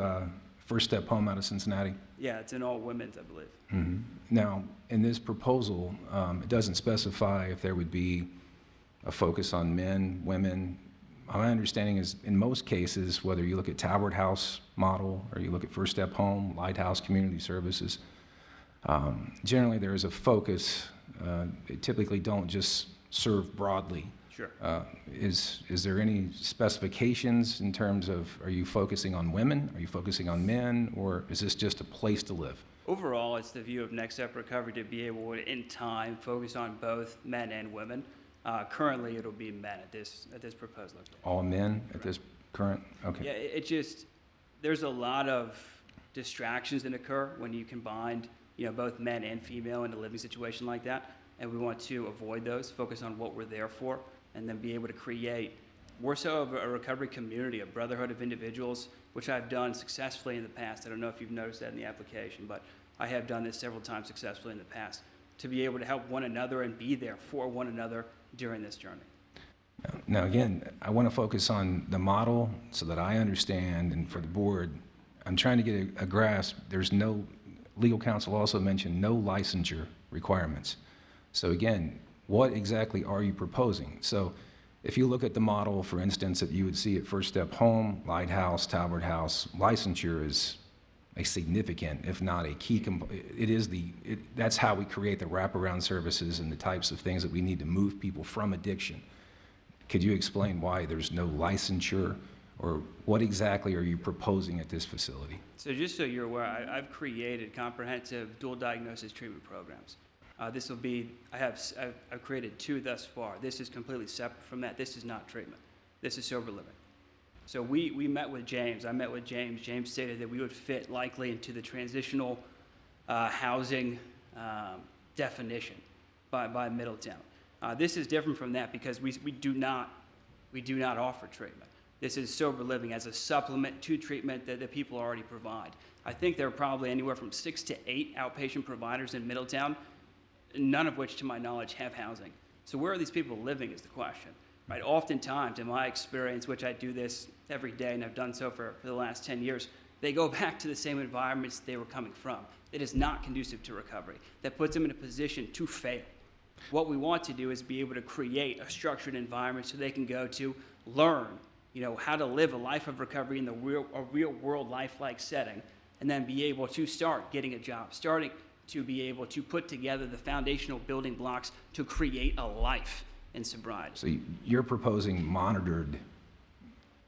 D: First Step Home out of Cincinnati?
Q: Yeah, it's in all women's, I believe.
D: Mm-hmm. Now, in this proposal, it doesn't specify if there would be a focus on men, women. My understanding is, in most cases, whether you look at Talbot House model or you look at First Step Home, Lighthouse Community Services, generally there is a focus. They typically don't just serve broadly.
Q: Sure.
D: Is there any specifications in terms of, are you focusing on women? Are you focusing on men? Or is this just a place to live?
Q: Overall, it's the view of Next Step Recovery to be able to, in time, focus on both men and women. Currently, it'll be men at this proposed location.
D: All men at this current? Okay.
Q: Yeah, there's a lot of distractions that occur when you combine, both men and female in a living situation like that. And we want to avoid those, focus on what we're there for, and then be able to create more so of a recovery community, a brotherhood of individuals, which I've done successfully in the past. I don't know if you've noticed that in the application, but I have done this several times successfully in the past, to be able to help one another and be there for one another during this journey.
D: Now, again, I want to focus on the model so that I understand, and for the board, I'm trying to get a grasp. There's no, legal counsel also mentioned no licensure requirements. So again, what exactly are you proposing? So if you look at the model, for instance, that you would see at First Step Home, Lighthouse, Talbot House, licensure is a significant, if not a key that's how we create the wraparound services and the types of things that we need to move people from addiction. Could you explain why there's no licensure, or what exactly are you proposing at this facility?
Q: So just so you're aware, I've created comprehensive dual diagnosis treatment programs. This will be, I've created 2 thus far. This is completely separate from that. This is not treatment. This is sober living. So we met with James. I met with James. James stated that we would fit likely into the transitional housing definition by Middletown. This is different from that because we do not offer treatment. This is sober living as a supplement to treatment that people already provide. I think there are probably anywhere from 6 to 8 outpatient providers in Middletown, none of which, to my knowledge, have housing. So where are these people living is the question, right? Oftentimes, in my experience, which I do this every day and I've done so for the last 10 years, they go back to the same environments they were coming from. It is not conducive to recovery. That puts them in a position to fail. What we want to do is be able to create a structured environment so they can go to learn, how to live a life of recovery in a real world life-like setting, and then be able to start getting a job, starting to be able to put together the foundational building blocks to create a life in sobriety.
D: So you're proposing monitored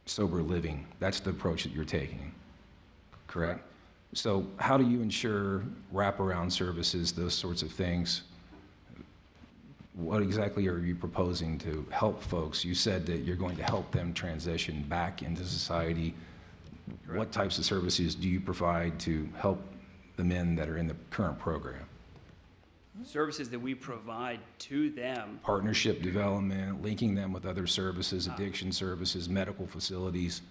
D: sober living. That's the approach that you're taking, correct? So how do you ensure wraparound services, those sorts of things? What exactly are you proposing to help folks? You said that you're going to help them transition back into society. Correct. What types of services do you provide to help the men that are in the current program?
Q: Services that we provide to them.
D: Partnership development, linking them with other services, addiction services, medical facilities.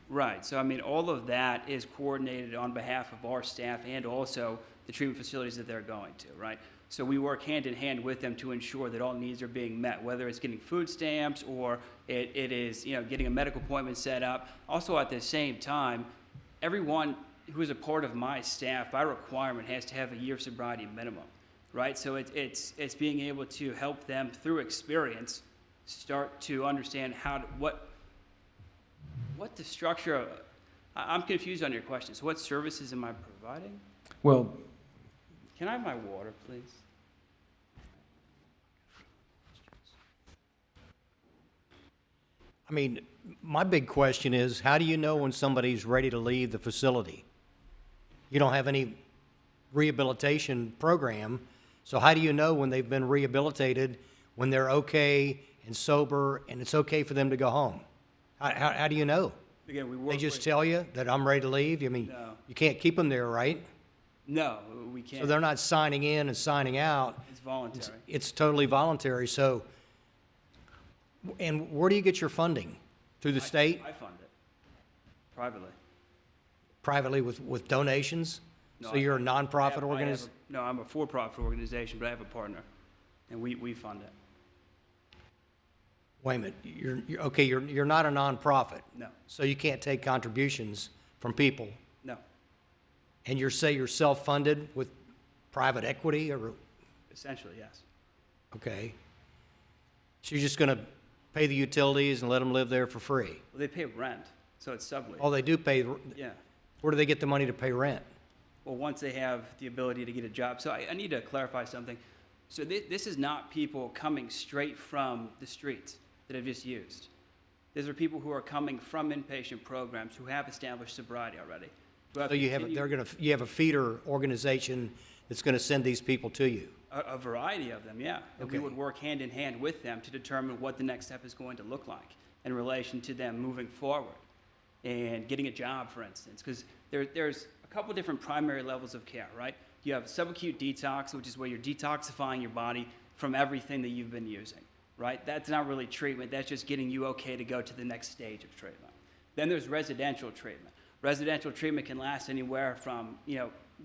Q: Right. So, all of that is coordinated on behalf of our staff and also the treatment facilities that they're going to, right? So we work hand in hand with them to ensure that all needs are being met, whether it's getting food stamps or it is, getting a medical appointment set up. Also, at the same time, everyone who is a part of my staff, by requirement, has to have a year of sobriety minimum, right? So it's being able to help them through experience start to understand what the structure of, I'm confused on your question. So what services am I providing?
D: Well,
Q: Can I have my water, please?
A: I mean, my big question is, how do you know when somebody's ready to leave the facility? You don't have any rehabilitation program, so how do you know when they've been rehabilitated, when they're okay and sober, and it's okay for them to go home? How do you know?
Q: Again, we work
A: They just
Q: with-
A: tell you that I'm ready to leave? I mean,
Q: No.
A: you can't keep them there, right?
Q: No, we can't.
A: So they're not signing in and signing out.
Q: It's voluntary.
A: It's totally voluntary, so, and where do you get your funding? Through the state?
Q: I fund it privately.
A: Privately with donations?
Q: No,
A: So you're a
Q: I
A: nonprofit
Q: have
A: organization?
Q: No, I'm a for-profit organization, but I have a partner, and we fund it.
A: Wait a minute, you're not a nonprofit?
Q: No.
A: So you can't take contributions from people?
Q: No,
A: And you're self-funded with private equity or,
Q: essentially, yes.
A: okay. So you're just gonna pay the utilities and let them live there for free?
Q: Well, they pay rent, so it's sublease.
A: Oh, they do pay,
Q: Yeah.
A: where do they get the money to pay rent?
Q: Well, once they have the ability to get a job. So I need to clarify something. So this is not people coming straight from the streets that have just used. These are people who are coming from inpatient programs who have established sobriety already.
A: So you have, you have a feeder organization that's gonna send these people to you?
Q: A variety of them, yeah. And we
A: Okay.
Q: would work hand in hand with them to determine what the next step is going to look like in relation to them moving forward and getting a job, for instance. Because there's a couple different primary levels of care, right? You have subacute detox, which is where you're detoxifying your body from everything that you've been using, right? That's not really treatment. That's just getting you okay to go to the next stage of treatment. Then there's residential treatment. Residential treatment can last anywhere from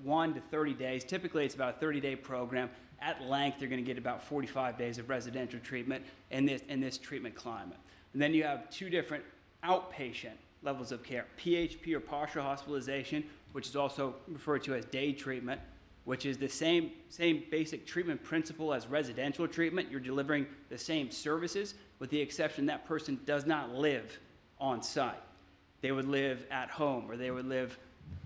Q: 1 to 30 days. Typically, it's about a 30-day program. At length, you're going to get about 45 days of residential treatment in this treatment climate. And then you have two different outpatient levels of care: PHP, or partial hospitalization, which is also referred to as day treatment, which is the same basic treatment principle as residential treatment. You're delivering the same services, with the exception that person does not live on site. They would live at home, or they would live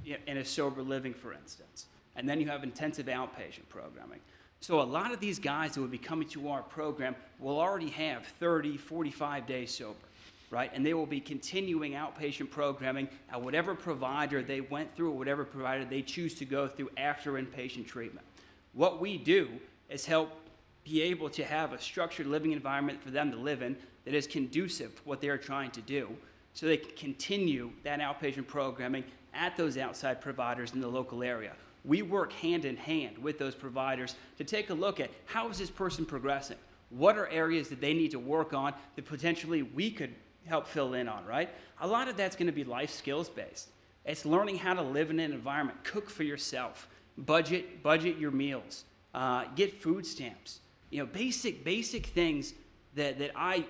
Q: in a sober living, for instance. And then you have intensive outpatient programming. So a lot of these guys that would be coming to our program will already have 30, 45 days sober, right? And they will be continuing outpatient programming at whatever provider they went through, or whatever provider they choose to go through after inpatient treatment. What we do is help be able to have a structured living environment for them to live in that is conducive to what they're trying to do, so they can continue that outpatient programming at those outside providers in the local area. We work hand in hand with those providers to take a look at how is this person progressing? What are areas that they need to work on that potentially we could help fill in on, right? A lot of that's going to be life skills based. It's learning how to live in an environment, cook for yourself, budget your meals, get food stamps. Basic things that I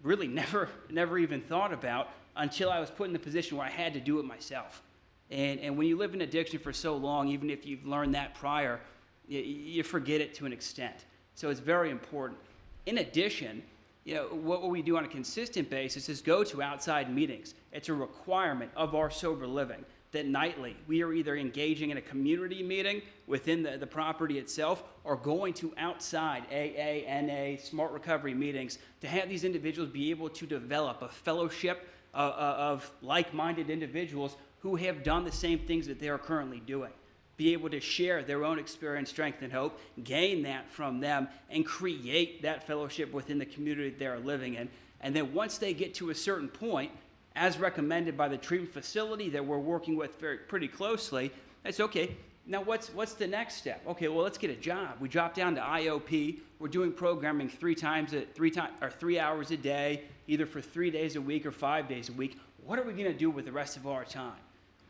Q: really never even thought about until I was put in the position where I had to do it myself. And when you live in addiction for so long, even if you've learned that prior, you forget it to an extent. So it's very important. In addition, what we do on a consistent basis is go to outside meetings. It's a requirement of our sober living that nightly we are either engaging in a community meeting within the property itself, or going to outside AA, NA, Smart Recovery meetings to have these individuals be able to develop a fellowship of like-minded individuals who have done the same things that they are currently doing. Be able to share their own experience, strength, and hope, gain that from them, and create that fellowship within the community that they're living in. And then once they get to a certain point, as recommended by the treatment facility that we're working with pretty closely, it's okay. Now what's the next step? Okay, well, let's get a job. We drop down to IOP. We're doing programming 3 hours a day, either for 3 days a week or 5 days a week. What are we going to do with the rest of our time?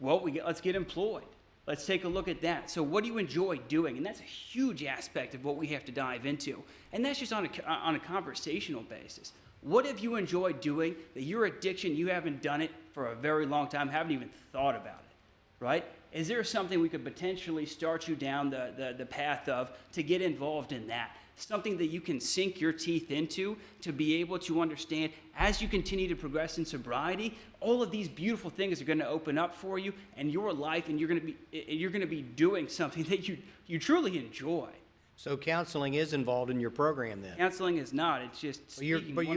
Q: Well, let's get employed. Let's take a look at that. So what do you enjoy doing? And that's a huge aspect of what we have to dive into. And that's just on a conversational basis. What have you enjoyed doing that your addiction, you haven't done it for a very long time, haven't even thought about it, right? Is there something we could potentially start you down the path of to get involved in that? Something that you can sink your teeth into to be able to understand as you continue to progress in sobriety, all of these beautiful things are going to open up for you in your life, and you're going to be doing something that you truly enjoy.
A: So counseling is involved in your program then?
Q: Counseling is not. It's just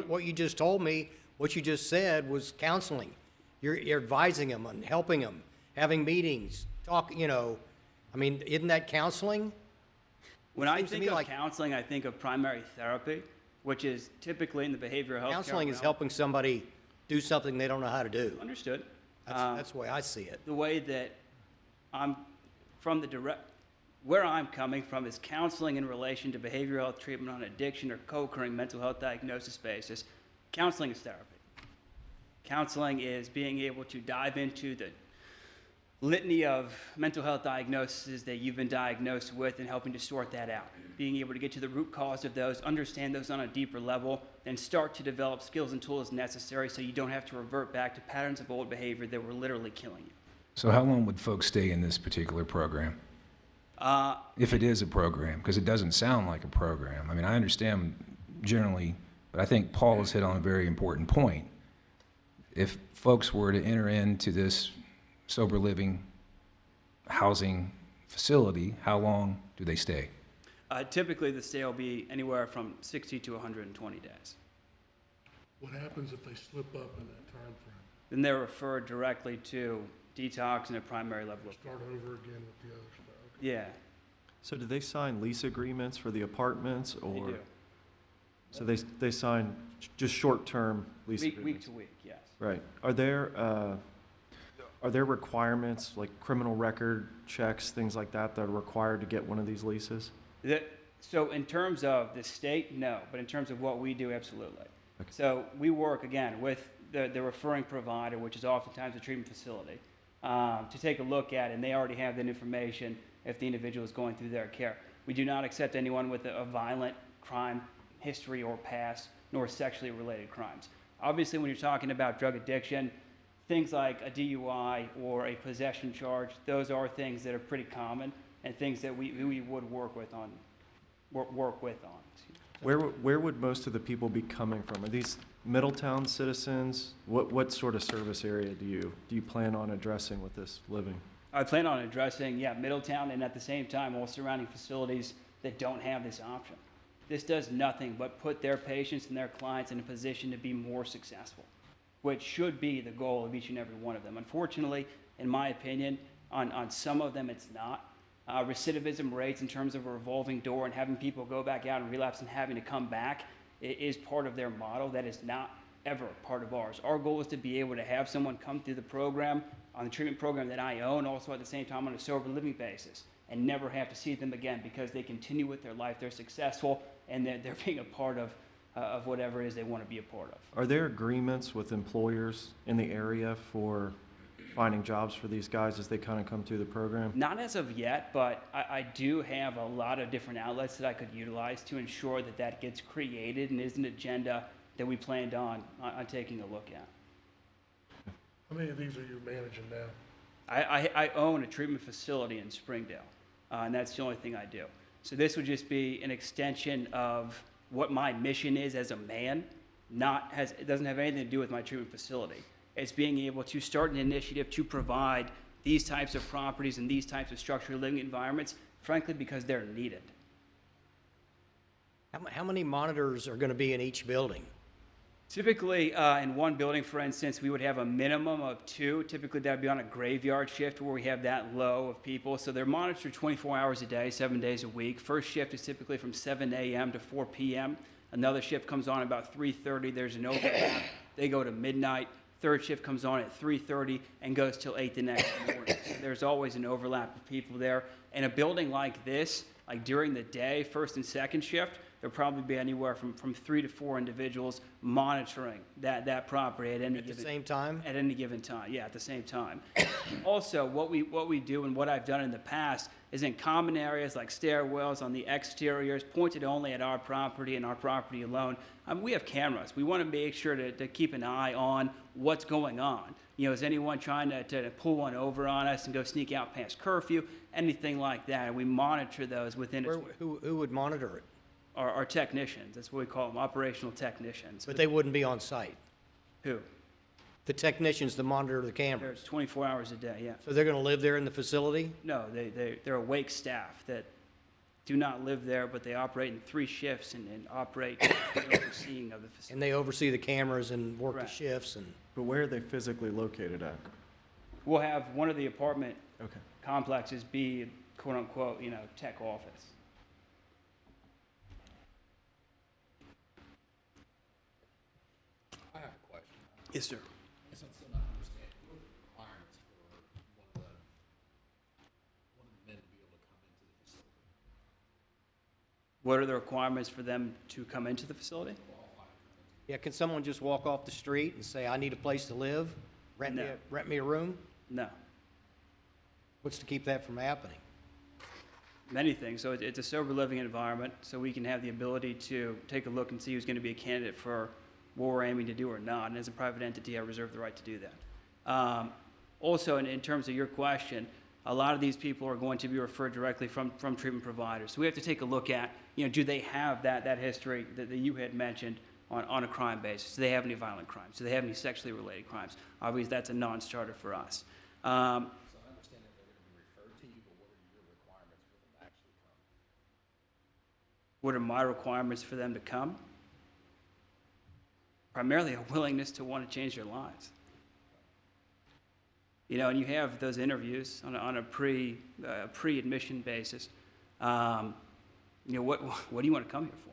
A: What you just told me, what you just said was counseling. You're advising them and helping them, having meetings, isn't that counseling?
Q: When I think of counseling, I think of primary therapy, which is typically in the behavioral health.
A: Counseling is helping somebody do something they don't know how to do.
Q: Understood.
A: That's the way I see it.
Q: The way that where I'm coming from is counseling in relation to behavioral health treatment on addiction or co-occurring mental health diagnosis basis. Counseling is therapy. Counseling is being able to dive into the litany of mental health diagnoses that you've been diagnosed with and helping to sort that out. Being able to get to the root cause of those, understand those on a deeper level, and start to develop skills and tools necessary so you don't have to revert back to patterns of old behavior that were literally killing you.
D: So how long would folks stay in this particular program? If it is a program, because it doesn't sound like a program. I mean, I understand generally, but I think Paul has hit on a very important point. If folks were to enter into this sober living housing facility, how long do they stay?
Q: Typically, the stay will be anywhere from 60 to 120 days.
B: What happens if they slip up in that time frame?
Q: Then they're referred directly to detox and a primary level of
B: Start over again with the other stuff. Okay.
Q: Yeah.
C: So do they sign lease agreements for the apartments, or?
Q: They do.
C: So they sign just short-term lease
Q: Week
C: agreements?
Q: to week, yes.
C: Right. Are there requirements, like criminal record checks, things like that are required to get one of these leases?
Q: So in terms of the state, no. But in terms of what we do, absolutely.
C: Okay.
Q: So we work, again, with the referring provider, which is oftentimes a treatment facility, to take a look at, and they already have that information if the individual is going through their care. We do not accept anyone with a violent crime history or past, nor sexually related crimes. Obviously, when you're talking about drug addiction, things like a DUI or a possession charge, those are things that are pretty common and things that we would work with on.
C: Where would most of the people be coming from? Are these Middletown citizens? What sort of service area do you plan on addressing with this living?
Q: I plan on addressing, Middletown, and at the same time, all surrounding facilities that don't have this option. This does nothing but put their patients and their clients in a position to be more successful, which should be the goal of each and every one of them. Unfortunately, in my opinion, on some of them it's not. Recidivism rates in terms of a revolving door and having people go back out and relapse and having to come back is part of their model. That is not ever part of ours. Our goal is to be able to have someone come through the program, on the treatment program that I own, also at the same time on a sober living basis, and never have to see them again because they continue with their life, they're successful, and they're being a part of whatever it is they want to be a part of.
C: Are there agreements with employers in the area for finding jobs for these guys as they kind of come through the program?
Q: Not as of yet, but I do have a lot of different outlets that I could utilize to ensure that that gets created and is an agenda that we planned on taking a look at.
B: How many of these are you managing now?
Q: I own a treatment facility in Springdale, and that's the only thing I do. So this would just be an extension of what my mission is as a man. It doesn't have anything to do with my treatment facility. It's being able to start an initiative to provide these types of properties and these types of structured living environments, frankly, because they're needed.
A: How many monitors are going to be in each building?
Q: Typically, in one building, for instance, we would have a minimum of 2. Typically, that would be on a graveyard shift where we have that low of people. So they're monitored 24 hours a day, 7 days a week. First shift is typically from 7 a.m. to 4 p.m. Another shift comes on about 3:30. There's an overlap. They go to midnight. Third shift comes on at 3:30 and goes till 8 the next morning. So there's always an overlap of people there. In a building like this, like during the day, first and second shift, there'll probably be anywhere from 3 to 4 individuals monitoring that property at any
A: At the
Q: given
A: same time?
Q: at any given time. Yeah, at the same time. Also, what we do and what I've done in the past is in common areas like stairwells on the exteriors, pointed only at our property and our property alone. We have cameras. We want to make sure to keep an eye on what's going on. You know, is anyone trying to pull one over on us and go sneak out past curfew? Anything like that. And we monitor those within
A: Who would monitor it?
Q: our technicians. That's what we call them, operational technicians.
A: But they wouldn't be on site.
Q: Who?
A: The technicians that monitor the cameras.
Q: There's 24 hours a day, yeah.
A: So they're going to live there in the facility?
Q: No, they're awake staff that do not live there, but they operate in 3 shifts and operate the overseeing of the facility.
A: And they oversee the cameras and work
Q: Correct.
A: the shifts and...
C: But where are they physically located at?
Q: We'll have one of the apartment
C: Okay.
Q: complexes be quote unquote, tech office.
R: I have a question.
Q: Yes, sir.
R: Since I'm not understanding, what are the requirements for one of the men to be able to come into the facility?
Q: What are the requirements for them to come into the facility?
A: Yeah, can someone just walk off the street and say, I need a place to live? Rent me a room?
Q: No.
A: What's to keep that from happening?
Q: Many things. So it's a sober living environment, so we can have the ability to take a look and see who's going to be a candidate for what we're aiming to do or not. And as a private entity, I reserve the right to do that. Also, in terms of your question, a lot of these people are going to be referred directly from treatment providers. So we have to take a look at, do they have that history that you had mentioned on a crime basis? Do they have any violent crimes? Do they have any sexually related crimes? Obviously, that's a non-starter for us.
R: So I understand that they're going to be referred to you, but what are your requirements for them to actually come?
Q: What are my requirements for them to come? Primarily a willingness to want to change their lives. And you have those interviews on a pre-admission basis. What do you want to come here for?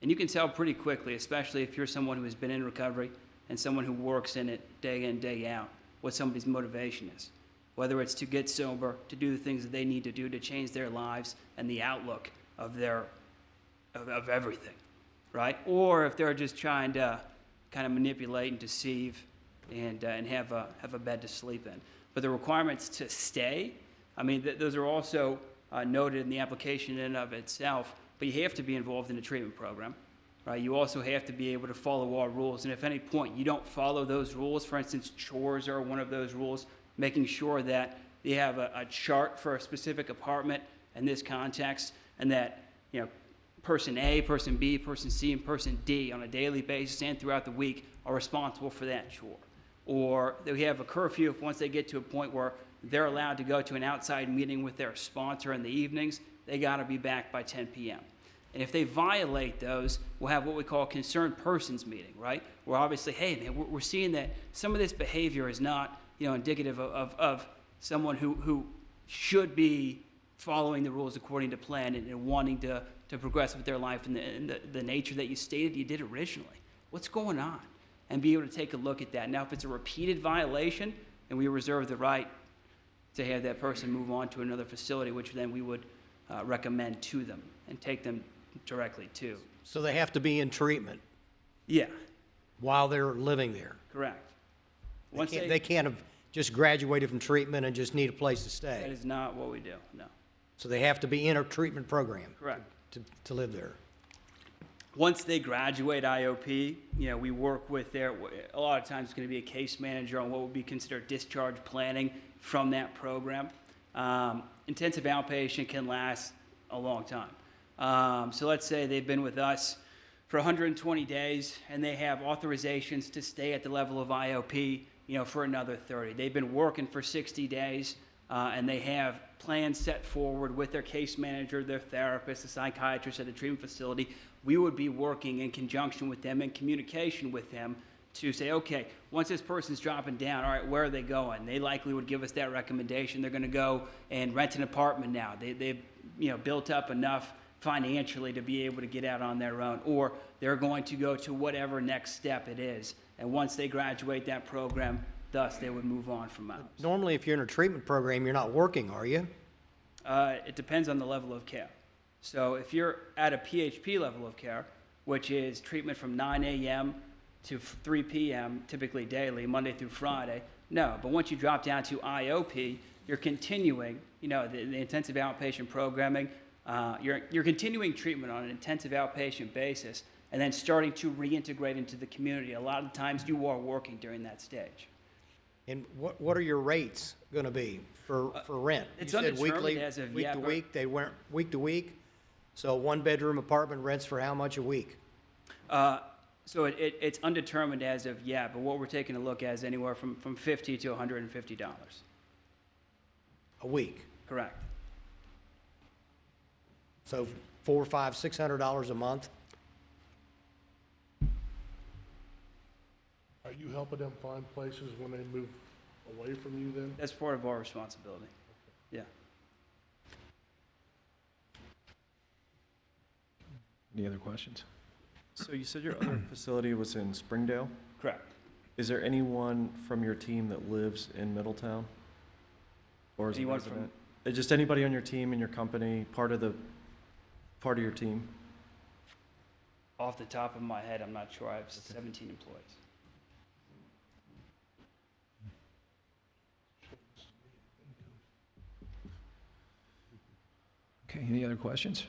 Q: And you can tell pretty quickly, especially if you're someone who has been in recovery and someone who works in it day in, day out, what somebody's motivation is. Whether it's to get sober, to do the things that they need to do to change their lives and the outlook of everything, right? Or if they're just trying to kind of manipulate and deceive and have a bed to sleep in. But the requirements to stay, those are also noted in the application in and of itself, but you have to be involved in a treatment program, right? You also have to be able to follow our rules, and if at any point you don't follow those rules, for instance, chores are one of those rules, making sure that you have a chart for a specific apartment in this context, and that, person A, person B, person C, and person D on a daily basis and throughout the week are responsible for that chore. Or that we have a curfew if once they get to a point where they're allowed to go to an outside meeting with their sponsor in the evenings, they got to be back by 10 p.m. And if they violate those, we'll have what we call a concerned persons meeting, right? Where obviously, hey, man, we're seeing that some of this behavior is not, indicative of someone who should be following the rules according to plan and wanting to progress with their life in the nature that you stated you did originally. What's going on? And be able to take a look at that. Now, if it's a repeated violation, then we reserve the right to have that person move on to another facility, which then we would recommend to them and take them directly to.
A: So they have to be in treatment?
Q: Yeah.
A: While they're living there?
Q: Correct.
A: They can't have just graduated from treatment and just need a place to stay?
Q: That is not what we do, no.
A: So they have to be in a treatment program?
Q: Correct.
A: To live there?
Q: Once they graduate IOP, we work with a lot of times it's going to be a case manager on what would be considered discharge planning from that program. Intensive outpatient can last a long time. So let's say they've been with us for 120 days and they have authorizations to stay at the level of IOP, for another 30. They've been working for 60 days and they have plans set forward with their case manager, their therapist, the psychiatrist at the treatment facility. We would be working in conjunction with them, in communication with them, to say, okay, once this person's dropping down, all right, where are they going? They likely would give us that recommendation. They're going to go and rent an apartment now. They've built up enough financially to be able to get out on their own, or they're going to go to whatever next step it is. And once they graduate that program, thus they would move on from us.
A: Normally, if you're in a treatment program, you're not working, are you?
Q: It depends on the level of care. So if you're at a PHP level of care, which is treatment from 9 a.m. to 3 p.m., typically daily, Monday through Friday, no. But once you drop down to IOP, you're continuing, the intensive outpatient programming. You're continuing treatment on an intensive outpatient basis and then starting to reintegrate into the community. A lot of times you are working during that stage.
A: And what are your rates going to be for rent?
Q: It's
A: You said
Q: undetermined
A: weekly,
Q: as of
A: week
Q: yet,
A: to
Q: but-
A: week. They went week to week. So a one-bedroom apartment rents for how much a week?
Q: So it's undetermined as of yet, but what we're taking a look at is anywhere from $50 to $150.
A: A week.
Q: Correct.
A: So $400, $500, $600 a month.
B: Are you helping them find places when they move away from you then?
Q: That's part of our responsibility. Yeah.
D: Any other questions?
C: So you said your other facility was in Springdale?
Q: Correct.
C: Is there anyone from your team that lives in Middletown? Or is it
Q: Anyone
C: resident? Just anybody on your team, in your company, part of your team?
Q: Off the top of my head, I'm not sure. I have 17 employees.
D: Okay, any other questions?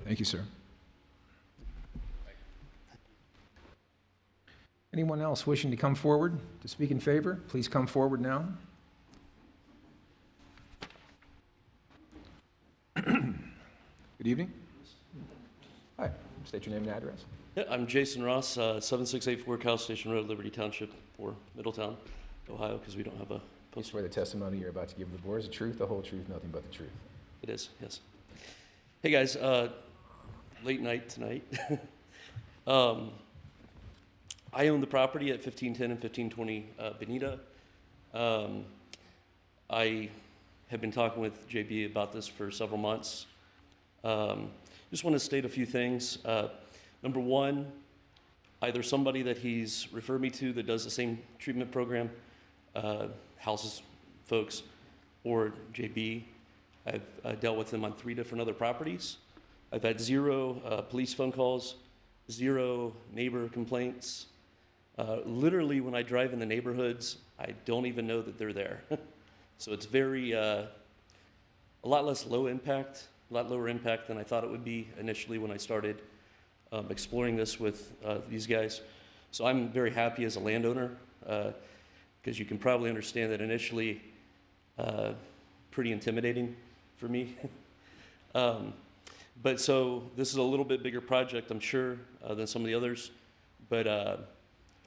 D: Thank you, sir. Anyone else wishing to come forward to speak in favor, please come forward now. Good evening. Hi, state your name and address.
S: Yeah, I'm Jason Ross, 7684 Cal Station Road, Liberty Township, or Middletown, Ohio, because we don't have a
D: I swear the testimony you're about to give the board is the truth, the whole truth, nothing but the truth.
S: It is, yes. Hey, guys, late night tonight. I own the property at 1510 and 1520 Benita. I have been talking with JB about this for several months. Just want to state a few things. Number one, either somebody that he's referred me to that does the same treatment program, houses folks, or JB. I've dealt with him on 3 different other properties. I've had 0 police phone calls, 0 neighbor complaints. Literally, when I drive in the neighborhoods, I don't even know that they're there. So it's very, a lot less low impact, a lot lower impact than I thought it would be initially when I started exploring this with these guys. So I'm very happy as a landowner, because you can probably understand that initially, pretty intimidating for me. But so this is a little bit bigger project, I'm sure, than some of the others. But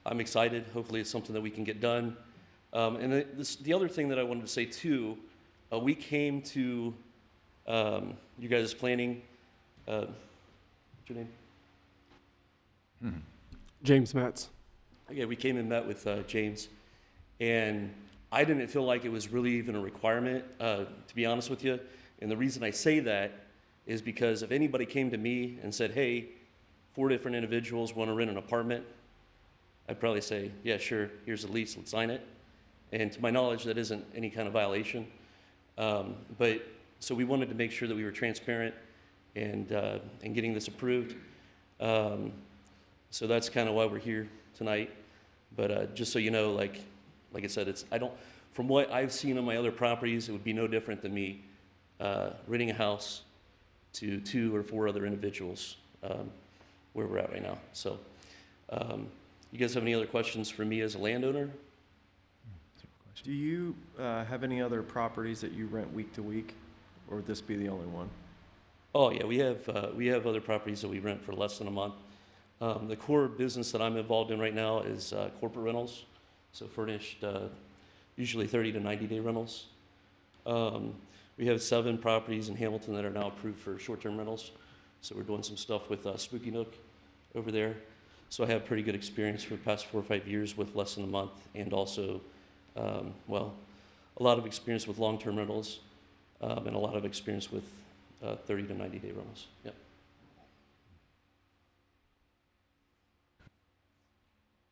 S: I'm excited. Hopefully it's something that we can get done. And the other thing that I wanted to say too, we came to you guys' planning. What's your name?
E: James Metz.
S: Yeah, we came and met with James, and I didn't feel like it was really even a requirement, to be honest with you. And the reason I say that is because if anybody came to me and said, hey, 4 different individuals want to rent an apartment, I'd probably say, yeah, sure, here's the lease, let's sign it. And to my knowledge, that isn't any kind of violation. But so we wanted to make sure that we were transparent and getting this approved. So that's kind of why we're here tonight. But just so you know, like I said, from what I've seen on my other properties, it would be no different than me renting a house to 2 or 4 other individuals where we're at right now. So you guys have any other questions for me as a landowner?
C: Do you have any other properties that you rent week to week, or would this be the only one?
S: Oh yeah, we have other properties that we rent for less than a month. The core business that I'm involved in right now is corporate rentals, so furnished, usually 30 to 90-day rentals. We have 7 properties in Hamilton that are now approved for short-term rentals, so we're doing some stuff with Spooky Nook over there. So I have pretty good experience for the past 4 or 5 years with less than a month, and also, a lot of experience with long-term rentals, and a lot of experience with 30 to 90-day rentals. Yep.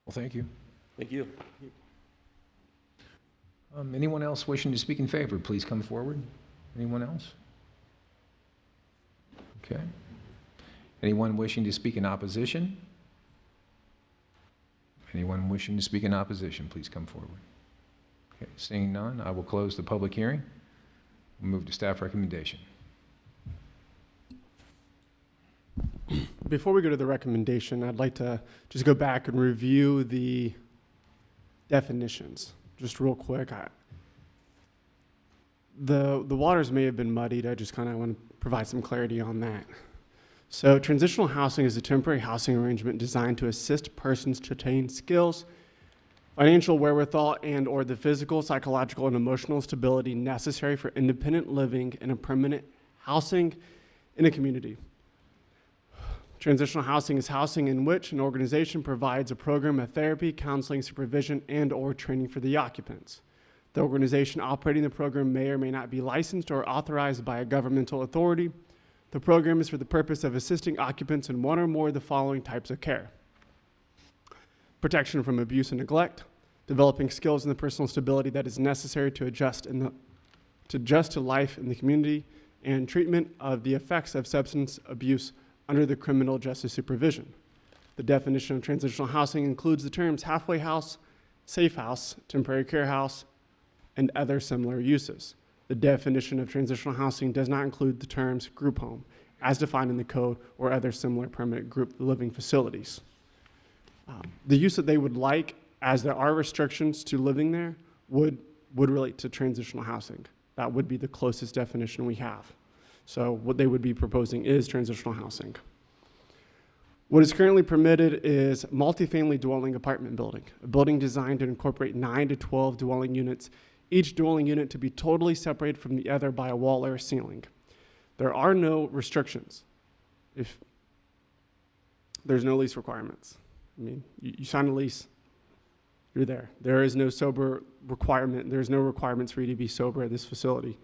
D: Well, thank you.
S: Thank you.
D: Anyone else wishing to speak in favor, please come forward. Anyone else? Okay. Anyone wishing to speak in opposition? Anyone wishing to speak in opposition, please come forward. Okay, seeing none, I will close the public hearing. We'll move to staff recommendation.
E: Before we go to the recommendation, I'd like to just go back and review the definitions, just real quick. The waters may have been muddied. I just kind of want to provide some clarity on that. So transitional housing is a temporary housing arrangement designed to assist persons to attain skills, financial wherewithal, and or the physical, psychological, and emotional stability necessary for independent living in a permanent housing in a community. Transitional housing is housing in which an organization provides a program of therapy, counseling, supervision, and or training for the occupants. The organization operating the program may or may not be licensed or authorized by a governmental authority. The program is for the purpose of assisting occupants in one or more of the following types of care: protection from abuse and neglect, developing skills and the personal stability that is necessary to adjust to life in the community, and treatment of the effects of substance abuse under the criminal justice supervision. The definition of transitional housing includes the terms halfway house, safe house, temporary care house, and other similar uses. The definition of transitional housing does not include the terms group home, as defined in the code, or other similar permanent group living facilities. The use that they would like, as there are restrictions to living there, would relate to transitional housing. That would be the closest definition we have. So what they would be proposing is transitional housing. What is currently permitted is multifamily dwelling apartment building, a building designed to incorporate 9 to 12 dwelling units, each dwelling unit to be totally separated from the other by a wall or a ceiling. There are no restrictions. If there's no lease requirements. I mean, you sign a lease, you're there. There is no sober requirement. There's no requirements for you to be sober at this facility.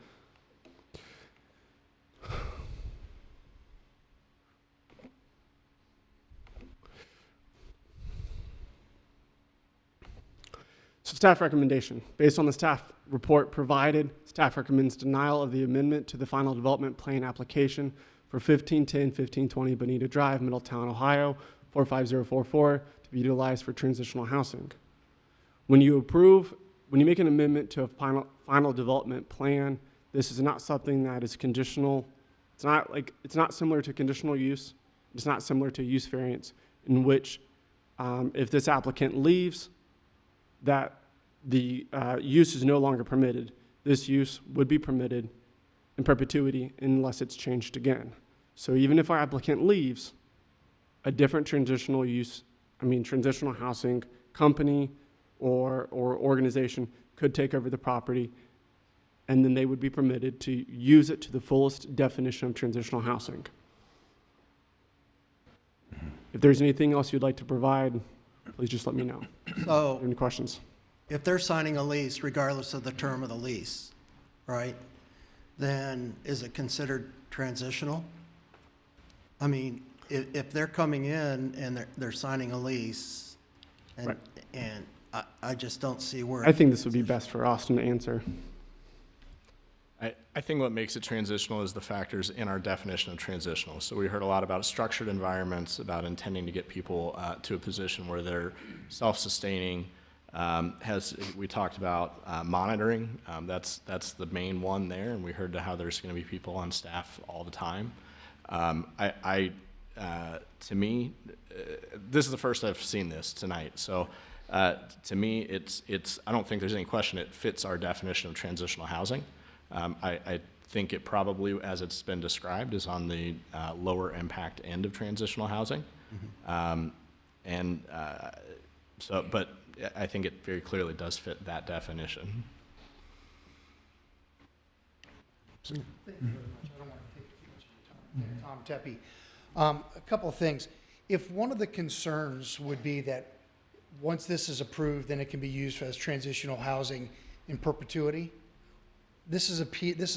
E: So staff recommendation. Based on the staff report provided, staff recommends denial of the amendment to the final development plan application for 1510-1520 Bonita Drive, Middletown, Ohio, 45044, to be utilized for transitional housing. When you make an amendment to a final development plan, this is not something that is conditional. It's not similar to conditional use. It's not similar to use variance, in which if this applicant leaves, that the use is no longer permitted. This use would be permitted in perpetuity unless it's changed again. So even if our applicant leaves, a different transitional housing company or organization could take over the property, and then they would be permitted to use it to the fullest definition of transitional housing. If there's anything else you'd like to provide, please just let me know.
N: So,
E: Any questions?
N: if they're signing a lease, regardless of the term of the lease, right, then is it considered transitional? I mean, if they're coming in and they're signing a lease, and,
E: Right.
N: and I just don't see where.
E: I think this would be best for Austin to answer.
T: I think what makes it transitional is the factors in our definition of transitional. So we heard a lot about structured environments, about intending to get people to a position where they're self-sustaining. We talked about monitoring. That's the main one there, and we heard how there's going to be people on staff all the time. To me, this is the first I've seen this tonight. So to me, I don't think there's any question it fits our definition of transitional housing. I think it probably, as it's been described, is on the lower impact end of transitional housing. Mm-hmm. But I think it very clearly does fit that definition.
P: Thank you very much. I don't want to take too much of your time. Tom Tepe. A couple of things. If one of the concerns would be that once this is approved, then it can be used as transitional housing in perpetuity, this is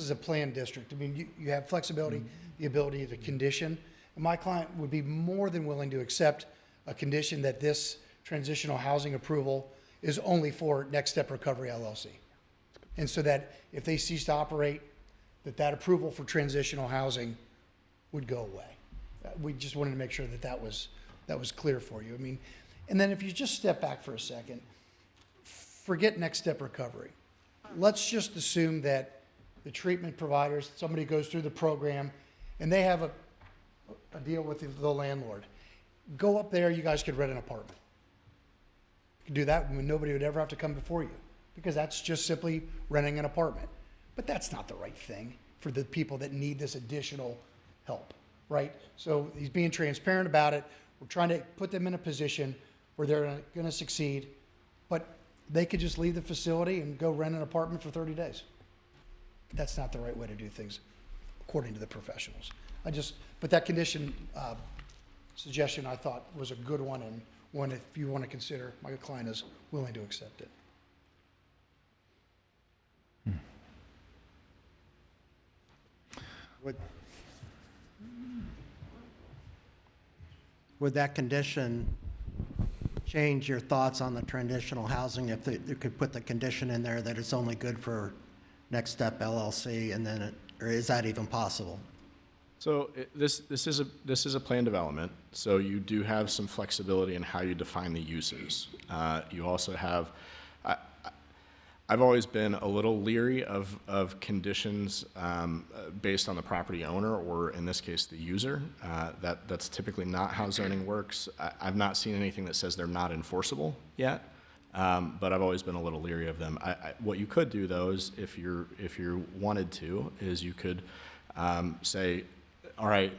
P: a planned district. I mean, you have flexibility, the ability to condition. And my client would be more than willing to accept a condition that this transitional housing approval is only for Next Step Recovery LLC. And so that if they cease to operate, that approval for transitional housing would go away. We just wanted to make sure that that was clear for you. I mean, and then if you just step back for a second, forget next step recovery. Let's just assume that the treatment providers, somebody goes through the program and they have a deal with the landlord. Go up there, you guys could rent an apartment. You could do that when nobody would ever have to come before you, because that's just simply renting an apartment. But that's not the right thing for the people that need this additional help, right? So he's being transparent about it. We're trying to put them in a position where they're going to succeed, but they could just leave the facility and go rent an apartment for 30 days. That's not the right way to do things, according to the professionals. But that condition suggestion I thought was a good one, and one if you want to consider, my client is willing to accept it.
N: Would that condition change your thoughts on the transitional housing if you could put the condition in there that it's only good for Next Step LLC, and then or is that even possible?
T: So this is a plan development, so you do have some flexibility in how you define the uses. You also have, I've always been a little leery of conditions based on the property owner, or in this case, the user. That's typically not how zoning works. I've not seen anything that says they're not enforceable yet, but I've always been a little leery of them. What you could do, though, is if you wanted to, is you could say, all right,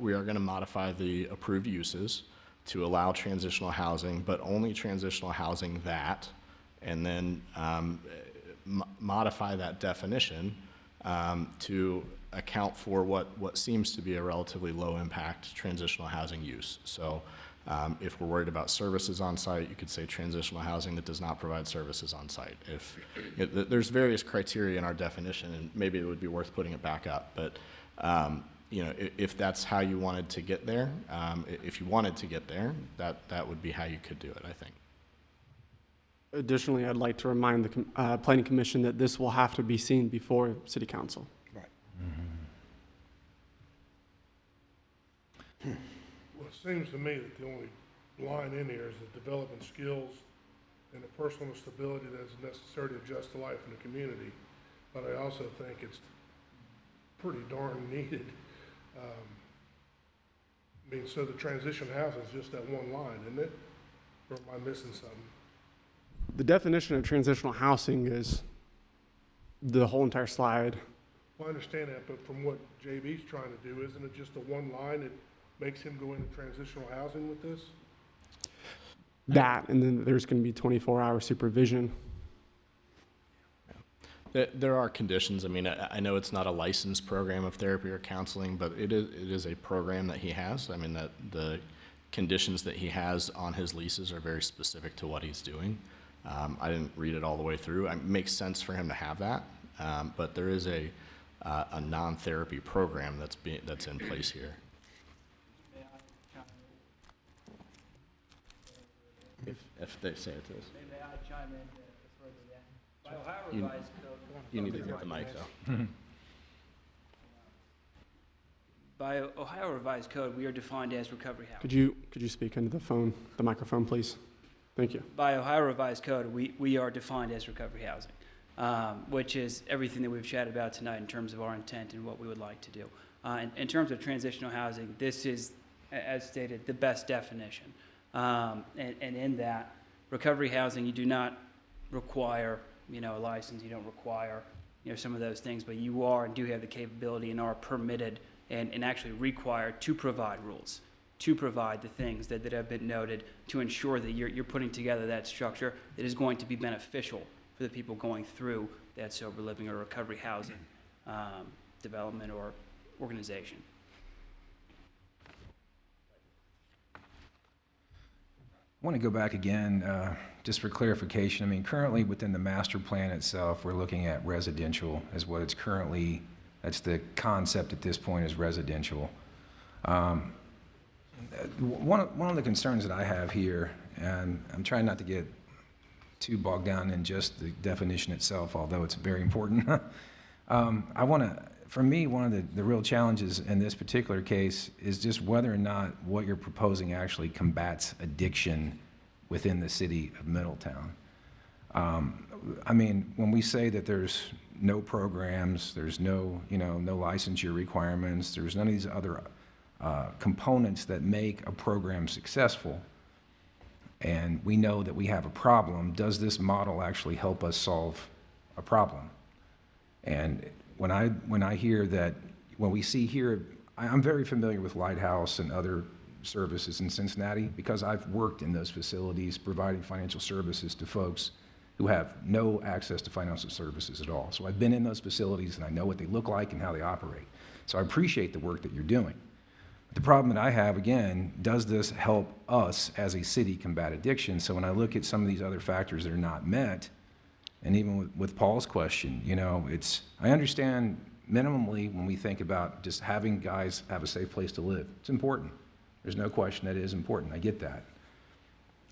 T: we are going to modify the approved uses to allow transitional housing, but only transitional housing that, and then modify that definition to account for what seems to be a relatively low impact transitional housing use. So if we're worried about services on site, you could say transitional housing that does not provide services on site. There's various criteria in our definition, and maybe it would be worth putting it back up, but if that's how you wanted to get there, if you wanted to get there, that would be how you could do it, I think.
E: Additionally, I'd like to remind the Planning Commission that this will have to be seen before City Council.
N: Right.
B: Well, it seems to me that the only line in here is the development skills and the personal stability that is necessary to adjust to life in the community. But I also think it's pretty darn needed. So the transition housing is just that one line, isn't it? Or am I missing something?
E: The definition of transitional housing is the whole entire slide.
B: Well, I understand that, but from what JB's trying to do, isn't it just the one line that makes him go into transitional housing with this?
E: That, and then there's going to be 24-hour supervision.
T: There are conditions. I mean, I know it's not a licensed program of therapy or counseling, but it is a program that he has. I mean, that the conditions that he has on his leases are very specific to what he's doing. I didn't read it all the way through. It makes sense for him to have that, but there is a non-therapy program that's in place here. If they say it is.
Q: Maybe I chime in further that. By Ohio revised code.
T: You need to get the mic, though.
Q: By Ohio revised code, we are defined as recovery housing.
E: Could you speak into the microphone, please? Thank you.
Q: By Ohio revised code, we are defined as recovery housing, which is everything that we've chatted about tonight in terms of our intent and what we would like to do. In terms of transitional housing, this is, as stated, the best definition. And in that, recovery housing, you do not require, a license. You don't require, some of those things, but you are and do have the capability and are permitted and actually required to provide rules, to provide the things that have been noted to ensure that you're putting together that structure that is going to be beneficial for the people going through that sober living or recovery housing development or organization.
D: I want to go back again, just for clarification. I mean, currently within the master plan itself, we're looking at residential as what it's currently, that's the concept at this point is residential. One of the concerns that I have here, and I'm trying not to get too bogged down in just the definition itself, although it's very important. I want to for me, one of the real challenges in this particular case is just whether or not what you're proposing actually combats addiction within the city of Middletown. I mean, when we say that there's no programs, there's no, no licensure requirements, there's none of these other components that make a program successful, and we know that we have a problem, does this model actually help us solve a problem? And when I hear that, when we see here, I'm very familiar with Lighthouse and other services in Cincinnati because I've worked in those facilities providing financial services to folks who have no access to financial services at all. So I've been in those facilities and I know what they look like and how they operate. So I appreciate the work that you're doing. But the problem that I have, again, does this help us as a city combat addiction? So when I look at some of these other factors that are not met, and even with Paul's question, I understand minimally when we think about just having guys have a safe place to live. It's important. There's no question that it is important. I get that.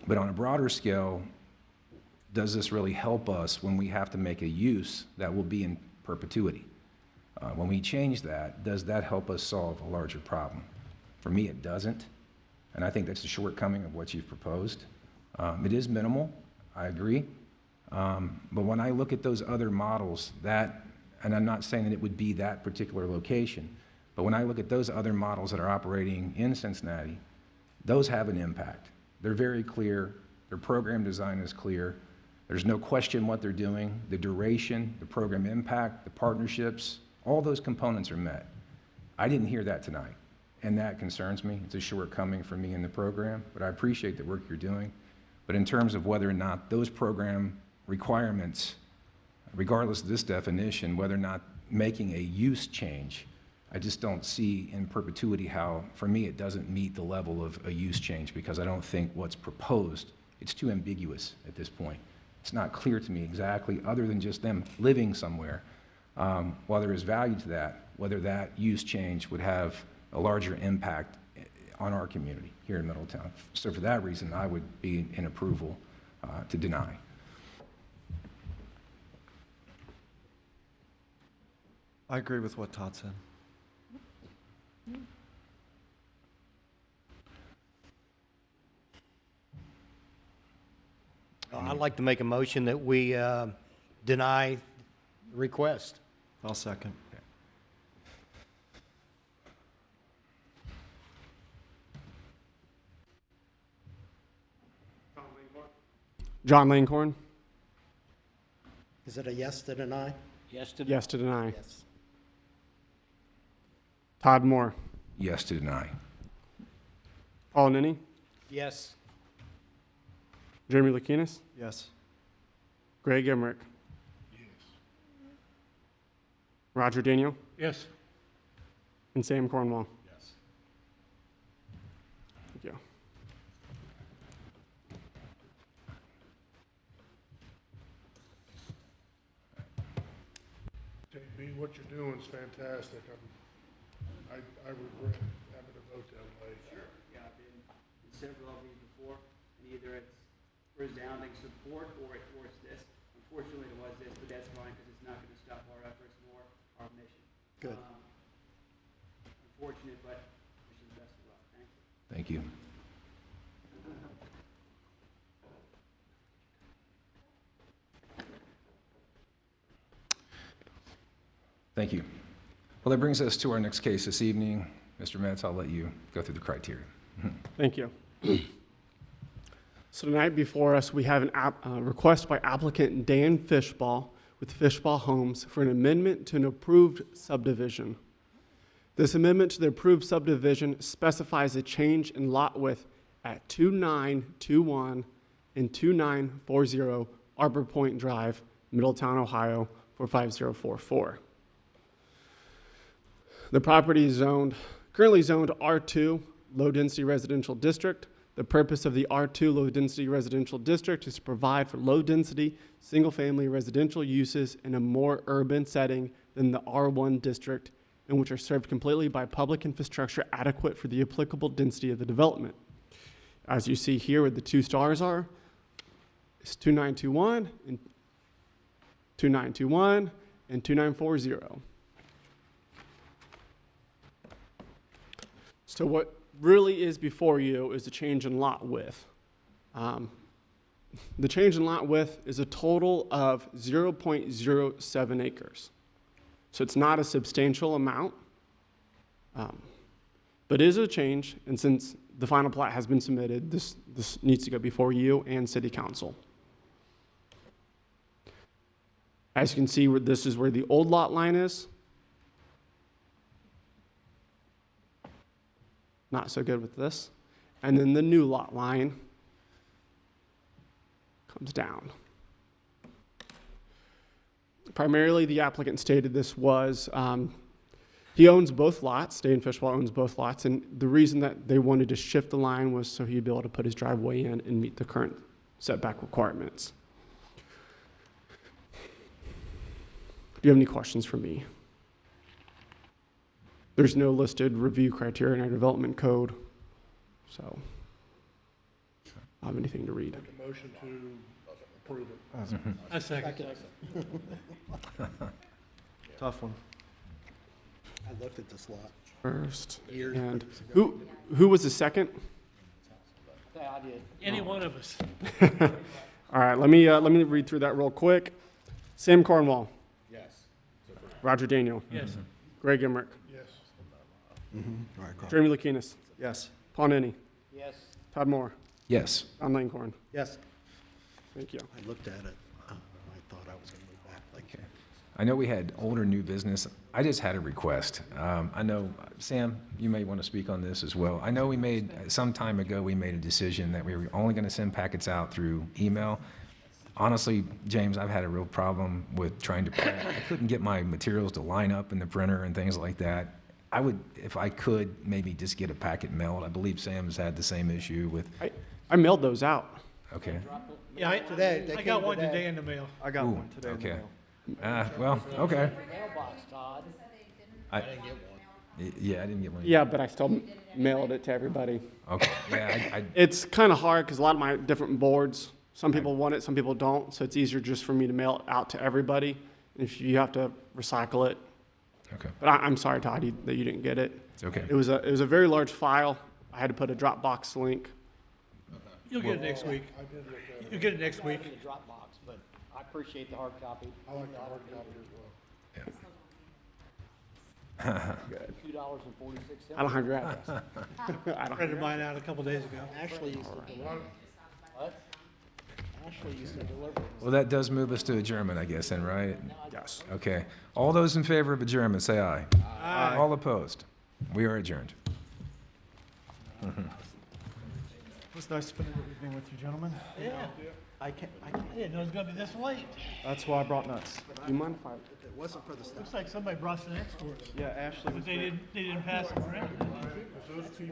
D: But on a broader scale, does this really help us when we have to make a use that will be in perpetuity? When we change that, does that help us solve a larger problem? For me, it doesn't. And I think that's the shortcoming of what you've proposed. It is minimal, I agree. But when I look at those other models, and I'm not saying that it would be that particular location, but when I look at those other models that are operating in Cincinnati, those have an impact. They're very clear. Their program design is clear. There's no question what they're doing. The duration, the program impact, the partnerships, all those components are met. I didn't hear that tonight, and that concerns me. It's a shortcoming for me in the program, but I appreciate the work you're doing. But in terms of whether or not those program requirements, regardless of this definition, whether or not making a use change, I just don't see in perpetuity how, for me, it doesn't meet the level of a use change because I don't think what's proposed, it's too ambiguous at this point. It's not clear to me exactly, other than just them living somewhere, while there is value to that, whether that use change would have a larger impact on our community here in Middletown. So for that reason, I would be in approval to deny.
C: I agree with what Todd said.
A: I'd like to make a motion that we deny the request.
C: I'll second.
E: John Langhorn.
N: Is it a yes to deny?
F: Yes to
E: Yes to deny.
N: Yes.
E: Todd Moore.
D: Yes to deny.
E: Paul Ninny.
F: Yes.
E: Jeremy Lakinas.
C: Yes.
E: Greg Emmerich.
B: Yes.
E: Roger Daniel.
K: Yes.
E: And Sam Cornwall.
R: Yes.
E: Thank you.
B: JB, what you're doing is fantastic. I regret having to vote that way.
Q: Sure. Yeah, I've been in several of these before, and either it's resounding support or it's this. Unfortunately, it was this, but that's fine because it's not going to stop our efforts nor our mission.
N: Good.
Q: Unfortunate, but wish you the best of luck. Thank you.
D: Thank you. Thank you. Well, that brings us to our next case this evening. Mr. Metz, I'll let you go through the criteria.
E: Thank you. So tonight before us, we have a request by applicant Dan Fishball with Fishball Homes for an amendment to an approved subdivision. This amendment to the approved subdivision specifies a change in lot width at 2921 and 2940 Arbor Point Drive, Middletown, Ohio, 45044. The property is currently zoned R2, Low Density Residential District. The purpose of the R2 Low Density Residential District is to provide for low density, single family residential uses in a more urban setting than the R1 district, and which are served completely by public infrastructure adequate for the applicable density of the development. As you see here where the two stars are, it's 2921 and 2921 and 2940.
U: So what really is before you is the change in lot width. The change in lot width is a total of 0.07 acres. So it's not a substantial amount, but it is a change, and since the final plat has been submitted, this needs to go before you and City Council. As you can see, this is where the old lot line is. Not so good with this. And then the new lot line comes down. Primarily, the applicant stated this was, he owns both lots, Day and Fishwell owns both lots, and the reason that they wanted to shift the line was so he'd be able to put his driveway in and meet the current setback requirements. Do you have any questions for me? There's no listed review criteria in our development code, so I don't have anything to read.
B: Make a motion to approve it.
K: A second.
C: Tough one.
N: I looked at this lot.
U: First,
N: Years
U: and
N: ago.
U: who was the second?
F: I did.
K: Any one of us.
U: All right, let me read through that real quick. Sam Cornwall.
R: Yes.
U: Roger Daniel.
K: Yes.
U: Greg Emmerich.
B: Yes.
N: All right, Carl.
U: Jeremy Lukinas.
C: Yes.
U: Paul Nenny.
F: Yes.
U: Todd Moore.
D: Yes.
U: Don Langhorn.
N: Yes.
U: Thank you.
N: I looked at it. I thought I was going to move back. Like,
D: I know we had older new business. I just had a request. I know, Sam, you may want to speak on this as well. I know some time ago, we made a decision that we were only going to send packets out through email. Honestly, James, I've had a real problem with trying to print. I couldn't get my materials to line up in the printer and things like that. I would, if I could, maybe just get a packet mailed. I believe Sam's had the same issue with.
U: I mailed those out.
D: Okay.
K: Yeah, I
N: They
K: got
N: came
K: one
N: today.
K: today in the mail.
C: I got
D: Ooh,
C: one today. in the
D: okay.
C: mail.
D: Well, okay.
F: Mailbox, Todd.
D: I didn't get one. Yeah, I didn't get one.
U: Yeah, but I still mailed it to everybody.
D: Okay. Yeah,
U: It's kind of hard because a lot of my different boards, some people want it, some people don't, so it's easier just for me to mail it out to everybody. If you have to recycle it.
D: Okay.
U: But I'm sorry, Todd, that you didn't get it.
D: It's okay.
U: It was a very large file. I had to put a Dropbox link.
K: You'll get it next week.
B: I did look at it.
K: You'll get it next week.
F: The Dropbox, but I appreciate the hard copy.
B: I like the hard copy as well.
F: $2.46.
U: I don't have your address. I don't
K: Printed mine out a couple days ago.
F: Ashley used to deliver. What? Ashley used to deliver.
D: Well, that does move us to adjournment, I guess, then, right?
U: Yes.
D: Okay. All those in favor of adjournment, say aye.
K: Aye.
D: All opposed? We are adjourned.
C: It was nice spending the evening with you, gentlemen.
K: Yeah.
N: I can't.
K: I didn't know it was gonna be this late.
C: That's why I brought nuts.
U: You mind if I?
N: If it wasn't for the stuff.
K: Looks like somebody brought some exports.
C: Yeah, Ashley was.
K: But they didn't pass them around.
B: Because those two